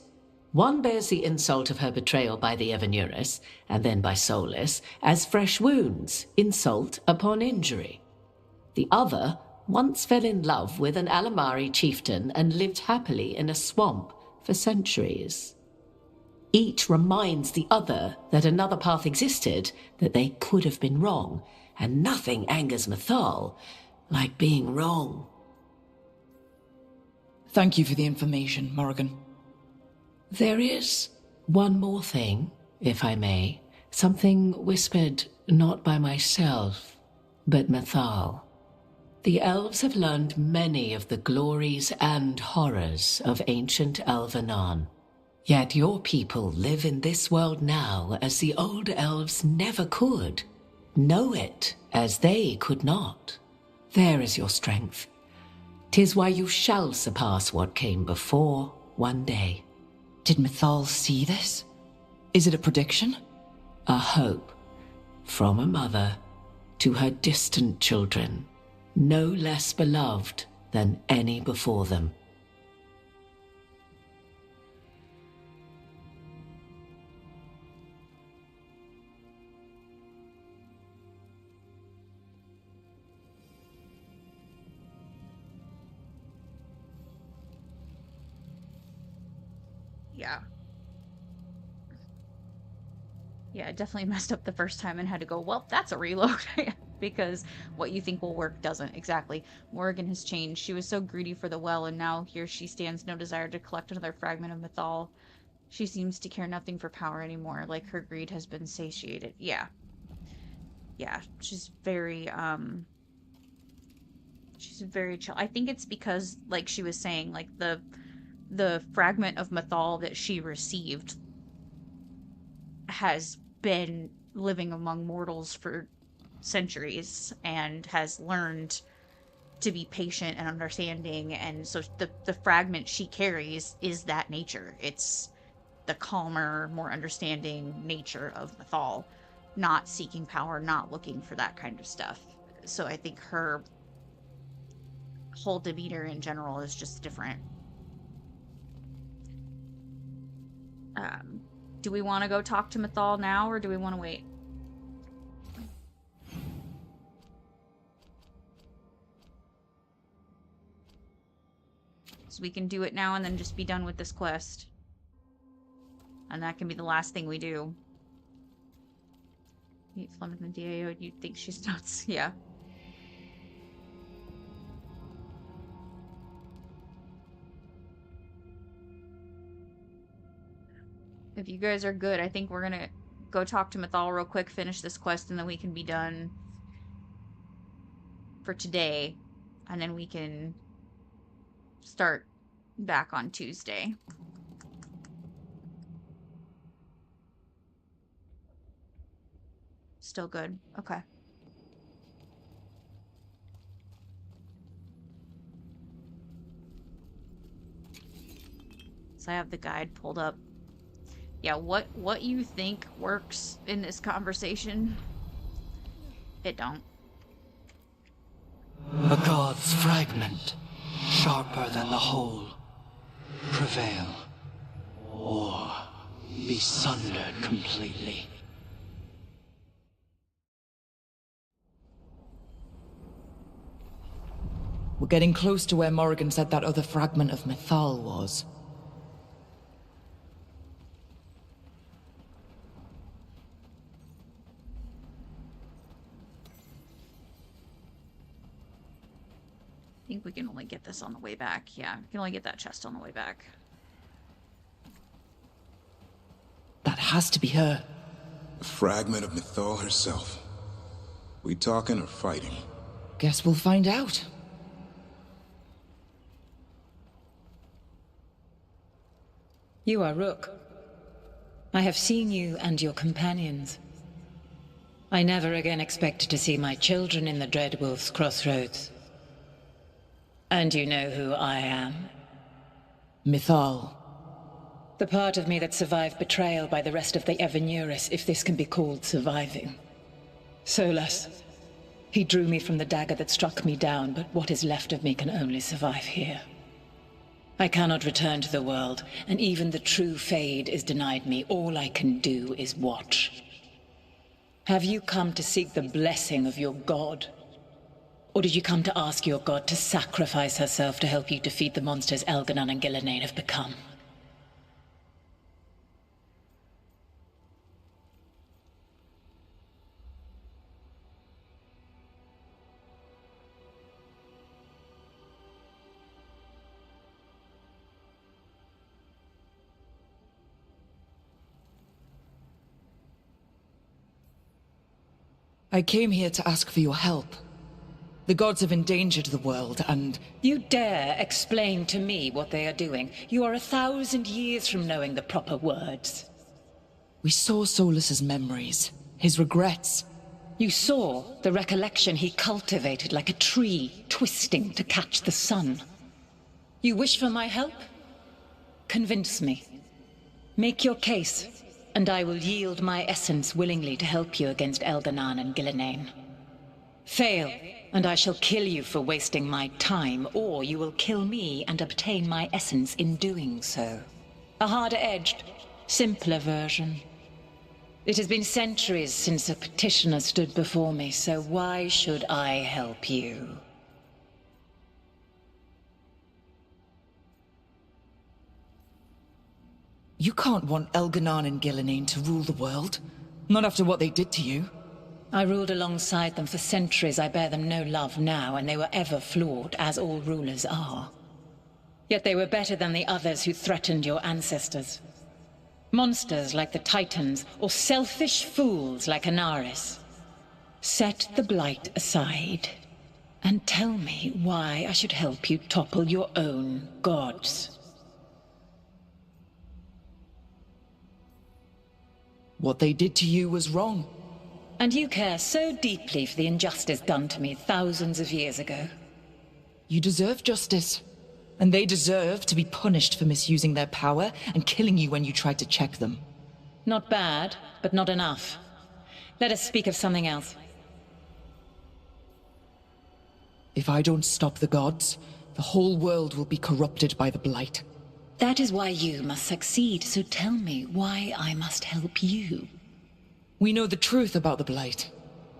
One bears the insult of her betrayal by the Evanurus, and then by Solus, as fresh wounds, insult upon injury. The other once fell in love with an Alamari chieftain and lived happily in a swamp for centuries. Each reminds the other that another path existed, that they could have been wrong, and nothing angers Mythal like being wrong. Thank you for the information, Morrigan. There is one more thing, if I may. Something whispered not by myself, but Mythal. The elves have learned many of the glories and horrors of ancient Elvenon. Yet your people live in this world now as the old elves never could. Know it as they could not. There is your strength. 'Tis why you shall surpass what came before one day. Did Mythal see this? Is it a prediction? A hope from a mother to her distant children, no less beloved than any before them. Yeah. Yeah, I definitely messed up the first time and had to go, well, that's a reload. Because what you think will work doesn't. Exactly. Morrigan has changed. She was so greedy for the well, and now here she stands, no desire to collect another fragment of Mythal. She seems to care nothing for power anymore, like her greed has been satiated. Yeah. Yeah, she's very chill. I think it's because, like she was saying, like the fragment of Mythal that she received has been living among mortals for centuries and has learned to be patient and understanding, and so the fragment she carries is that nature. It's the calmer, more understanding nature of Mythal, not seeking power, not looking for that kind of stuff. So I think her whole demeanor in general is just different. Do we want to go talk to Mythal now, or do we want to wait? So we can do it now and then just be done with this quest. And that can be the last thing we do. Meet Fleming the DAO, you'd think she's nuts. Yeah. If you guys are good, I think we're gonna go talk to Mythal real quick, finish this quest, and then we can be done for today. And then we can start back on Tuesday. Still good. Okay. So I have the guide pulled up. Yeah, what you think works in this conversation, it don't. A god's fragment, sharper than the whole. Prevail, or be sundered completely. We're getting close to where Morrigan said that other fragment of Mythal was. I think we can only get this on the way back. Yeah, we can only get that chest on the way back. That has to be her. A fragment of Mythal herself. We talking or fighting? Guess we'll find out. You are Rook. I have seen you and your companions. I never again expected to see my children in the Dreadwolf's crossroads. And you know who I am? Mythal. The part of me that survived betrayal by the rest of the Evanuris, if this can be called surviving. Solas. He drew me from the dagger that struck me down, but what is left of me can only survive here. I cannot return to the world, and even the true Fade is denied me. All I can do is watch. Have you come to seek the blessing of your god? Or did you come to ask your god to sacrifice herself to help you defeat the monsters Elganon and Gillenane have become? I came here to ask for your help. The gods have endangered the world, and... You dare explain to me what they are doing? You are 1,000 years from knowing the proper words. We saw Solas's memories, his regrets. You saw the recollection he cultivated like a tree, twisting to catch the sun. You wish for my help? Convince me. Make your case, and I will yield my essence willingly to help you against Elganon and Gillenane. Fail, and I shall kill you for wasting my time, or you will kill me and obtain my essence in doing so. A harder-edged, simpler version. It has been centuries since a petitioner stood before me, so why should I help you? You can't want Elganon and Gillenane to rule the world. Not after what they did to you. I ruled alongside them for centuries. I bear them no love now, and they were ever flawed, as all rulers are. Yet they were better than the others who threatened your ancestors. Monsters like the Titans, or selfish fools like Anaris. Set the Blight aside, and tell me why I should help you topple your own gods. What they did to you was wrong. And you care so deeply for the injustice done to me thousands of years ago. You deserve justice. And they deserve to be punished for misusing their power and killing you when you tried to check them. Not bad, but not enough. Let us speak of something else. If I don't stop the gods, the whole world will be corrupted by the Blight. That is why you must succeed, so tell me why I must help you. We know the truth about the Blight.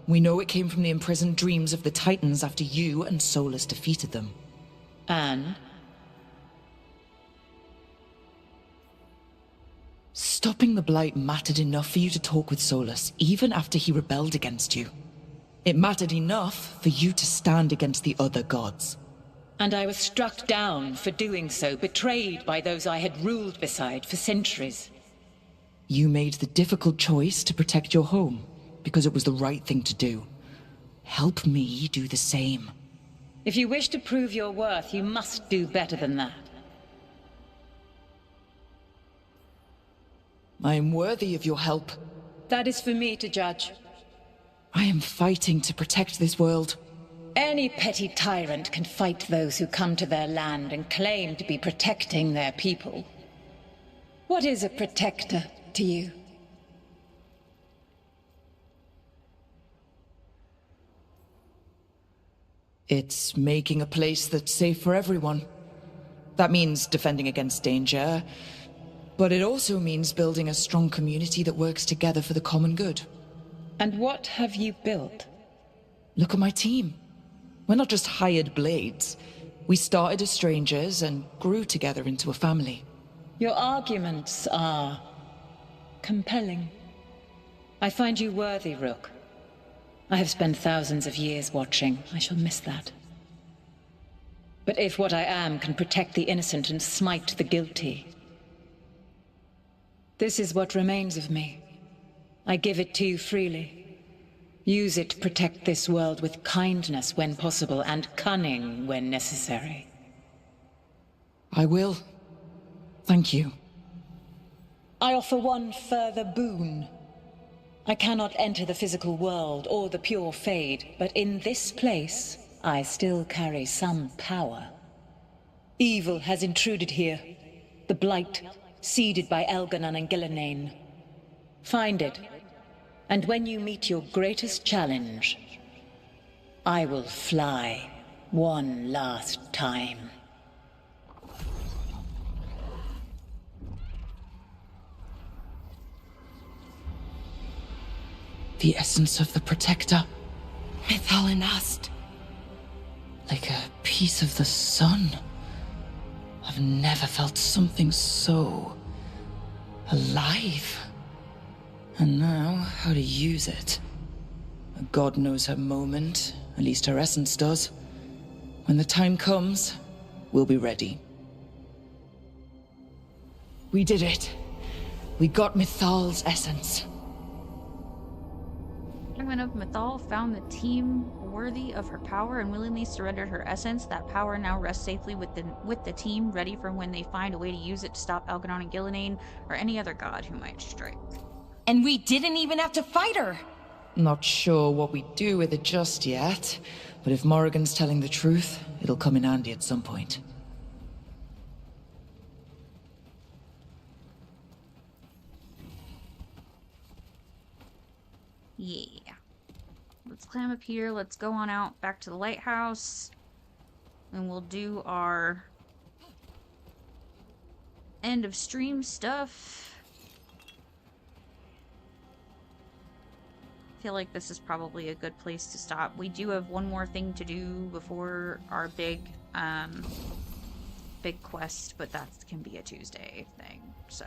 We know it came from the imprisoned dreams of the Titans after you and Solus defeated them. And? Stopping the Blight mattered enough for you to talk with Solus, even after he rebelled against you. It mattered enough for you to stand against the other gods. And I was struck down for doing so, betrayed by those I had ruled beside for centuries. You made the difficult choice to protect your home, because it was the right thing to do. Help me do the same. If you wish to prove your worth, you must do better than that. I am worthy of your help. That is for me to judge. I am fighting to protect this world. Any petty tyrant can fight those who come to their land and claim to be protecting their people. What is a protector to you? It's making a place that's safe for everyone. That means defending against danger, but it also means building a strong community that works together for the common good. And what have you built? Look at my team. We're not just hired blades. We started as strangers and grew together into a family. Your arguments are compelling. I find you worthy, Rook. I have spent thousands of years watching. I shall miss that. But if what I am can protect the innocent and smite the guilty, this is what remains of me. I give it to you freely. Use it to protect this world with kindness when possible and cunning when necessary. I will. Thank you. I offer one further boon. I cannot enter the physical world or the pure Fade, but in this place, I still carry some power. Evil has intruded here. The Blight, seeded by Elganon and Gillenane. Find it, and when you meet your greatest challenge, I will fly one last time. The essence of the Protector. Mythal and Ast. Like a piece of the sun. I've never felt something so alive. And now, how to use it. God knows her moment, at least her essence does. When the time comes, we'll be ready. We did it. We got Mythal's essence. Women of Mythal found the team worthy of her power and willingly surrendered her essence. That power now rests safely with the team, ready for when they find a way to use it to stop Elganon and Gillenane or any other god who might strike. And we didn't even have to fight her! Not sure what we do with it just yet, but if Morrigan's telling the truth, it'll come in handy at some point. Yeah. Let's climb up here. Let's go on out back to the lighthouse. And we'll do our end of stream stuff. I feel like this is probably a good place to stop. We do have one more thing to do before our big quest, but that can be a Tuesday thing, so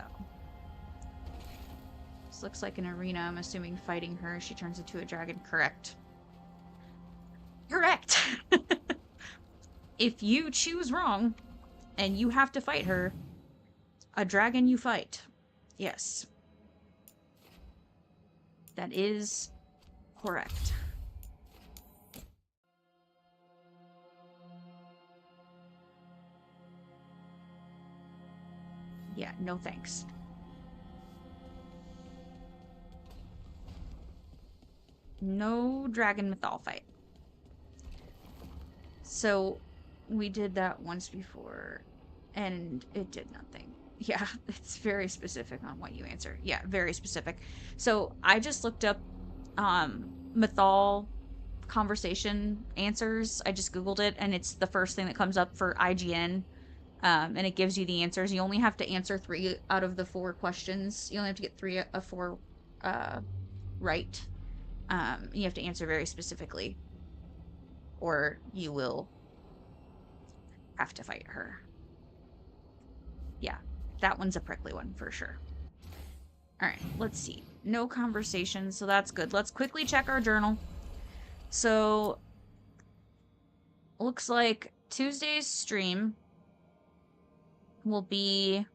This looks like an arena. I'm assuming fighting her, she turns into a dragon. Correct. Correct! If you choose wrong, and you have to fight her, a dragon you fight. Yes. That is correct. Yeah, no thanks. No dragon mythal fight. So, we did that once before, and it did nothing. Yeah, it's very specific on what you answer. Yeah, very specific. So, I just looked up mythal conversation answers. I just Googled it, and it's the first thing that comes up for IGN. And it gives you the answers. You only have to answer 3 out of the 4 questions. You only have to get 3 of 4 right. You have to answer very specifically, or you will have to fight her. Yeah, that one's a prickly one for sure. All right, let's see. No conversations, so that's good. Let's quickly check our journal. So, looks like Tuesday's stream will be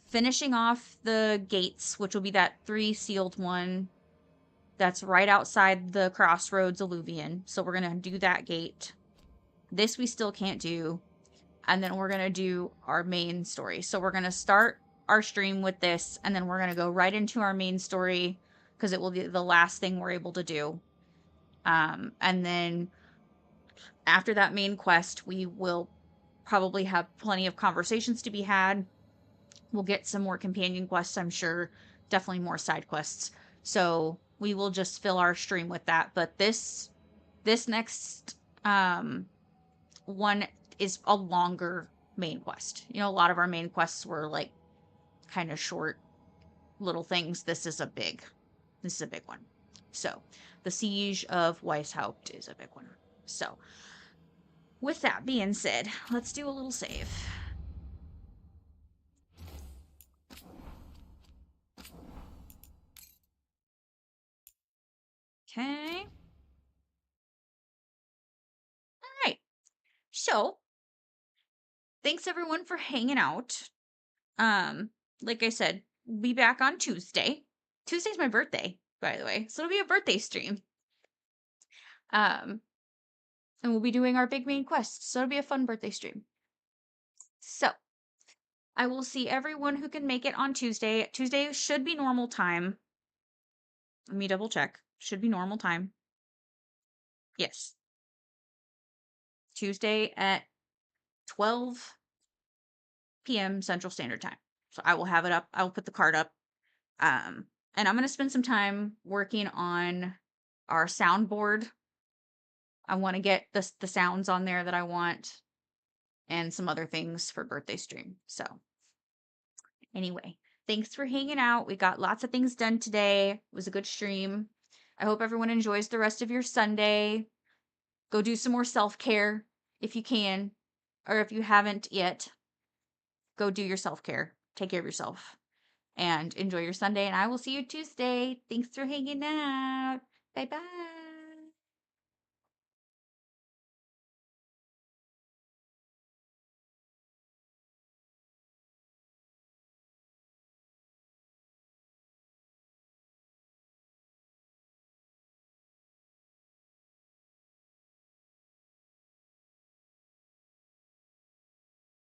finishing off the gates, which will be that 3 sealed one that's right outside the Crossroads Alluvion. So we're going to do that gate. This we still can't do. And then we're going to do our main story. So we're going to start our stream with this, and then we're going to go right into our main story, because it will be the last thing we're able to do. And then after that main quest, we will probably have plenty of conversations to be had. We'll get some more companion quests, I'm sure. Definitely more side quests. So we will just fill our stream with that. But this next one is a longer main quest. You know, a lot of our main quests were like kind of short little things. This is a big one. So the Siege of Weishaupt is a big one. So with that being said, let's do a little save. Okay. All right. So, thanks everyone for hanging out. Like I said, we'll be back on Tuesday. Tuesday's my birthday, by the way. So it'll be a birthday stream. And we'll be doing our big main quest. So it'll be a fun birthday stream. So, I will see everyone who can make it on Tuesday. Tuesday should be normal time. Let me double check. Should be normal time. Yes. Tuesday at 12 p.m. Central Standard Time. So I will have it up. I will put the card up. And I'm going to spend some time working on our soundboard. I want to get the sounds on there that I want, and some other things for birthday stream. So anyway, thanks for hanging out. We got lots of things done today. It was a good stream. I hope everyone enjoys the rest of your Sunday. Go do some more self-care if you can, or if you haven't yet, go do your self-care. Take care of yourself and enjoy your Sunday, and I will see you Tuesday. Thanks for hanging out. Bye-bye.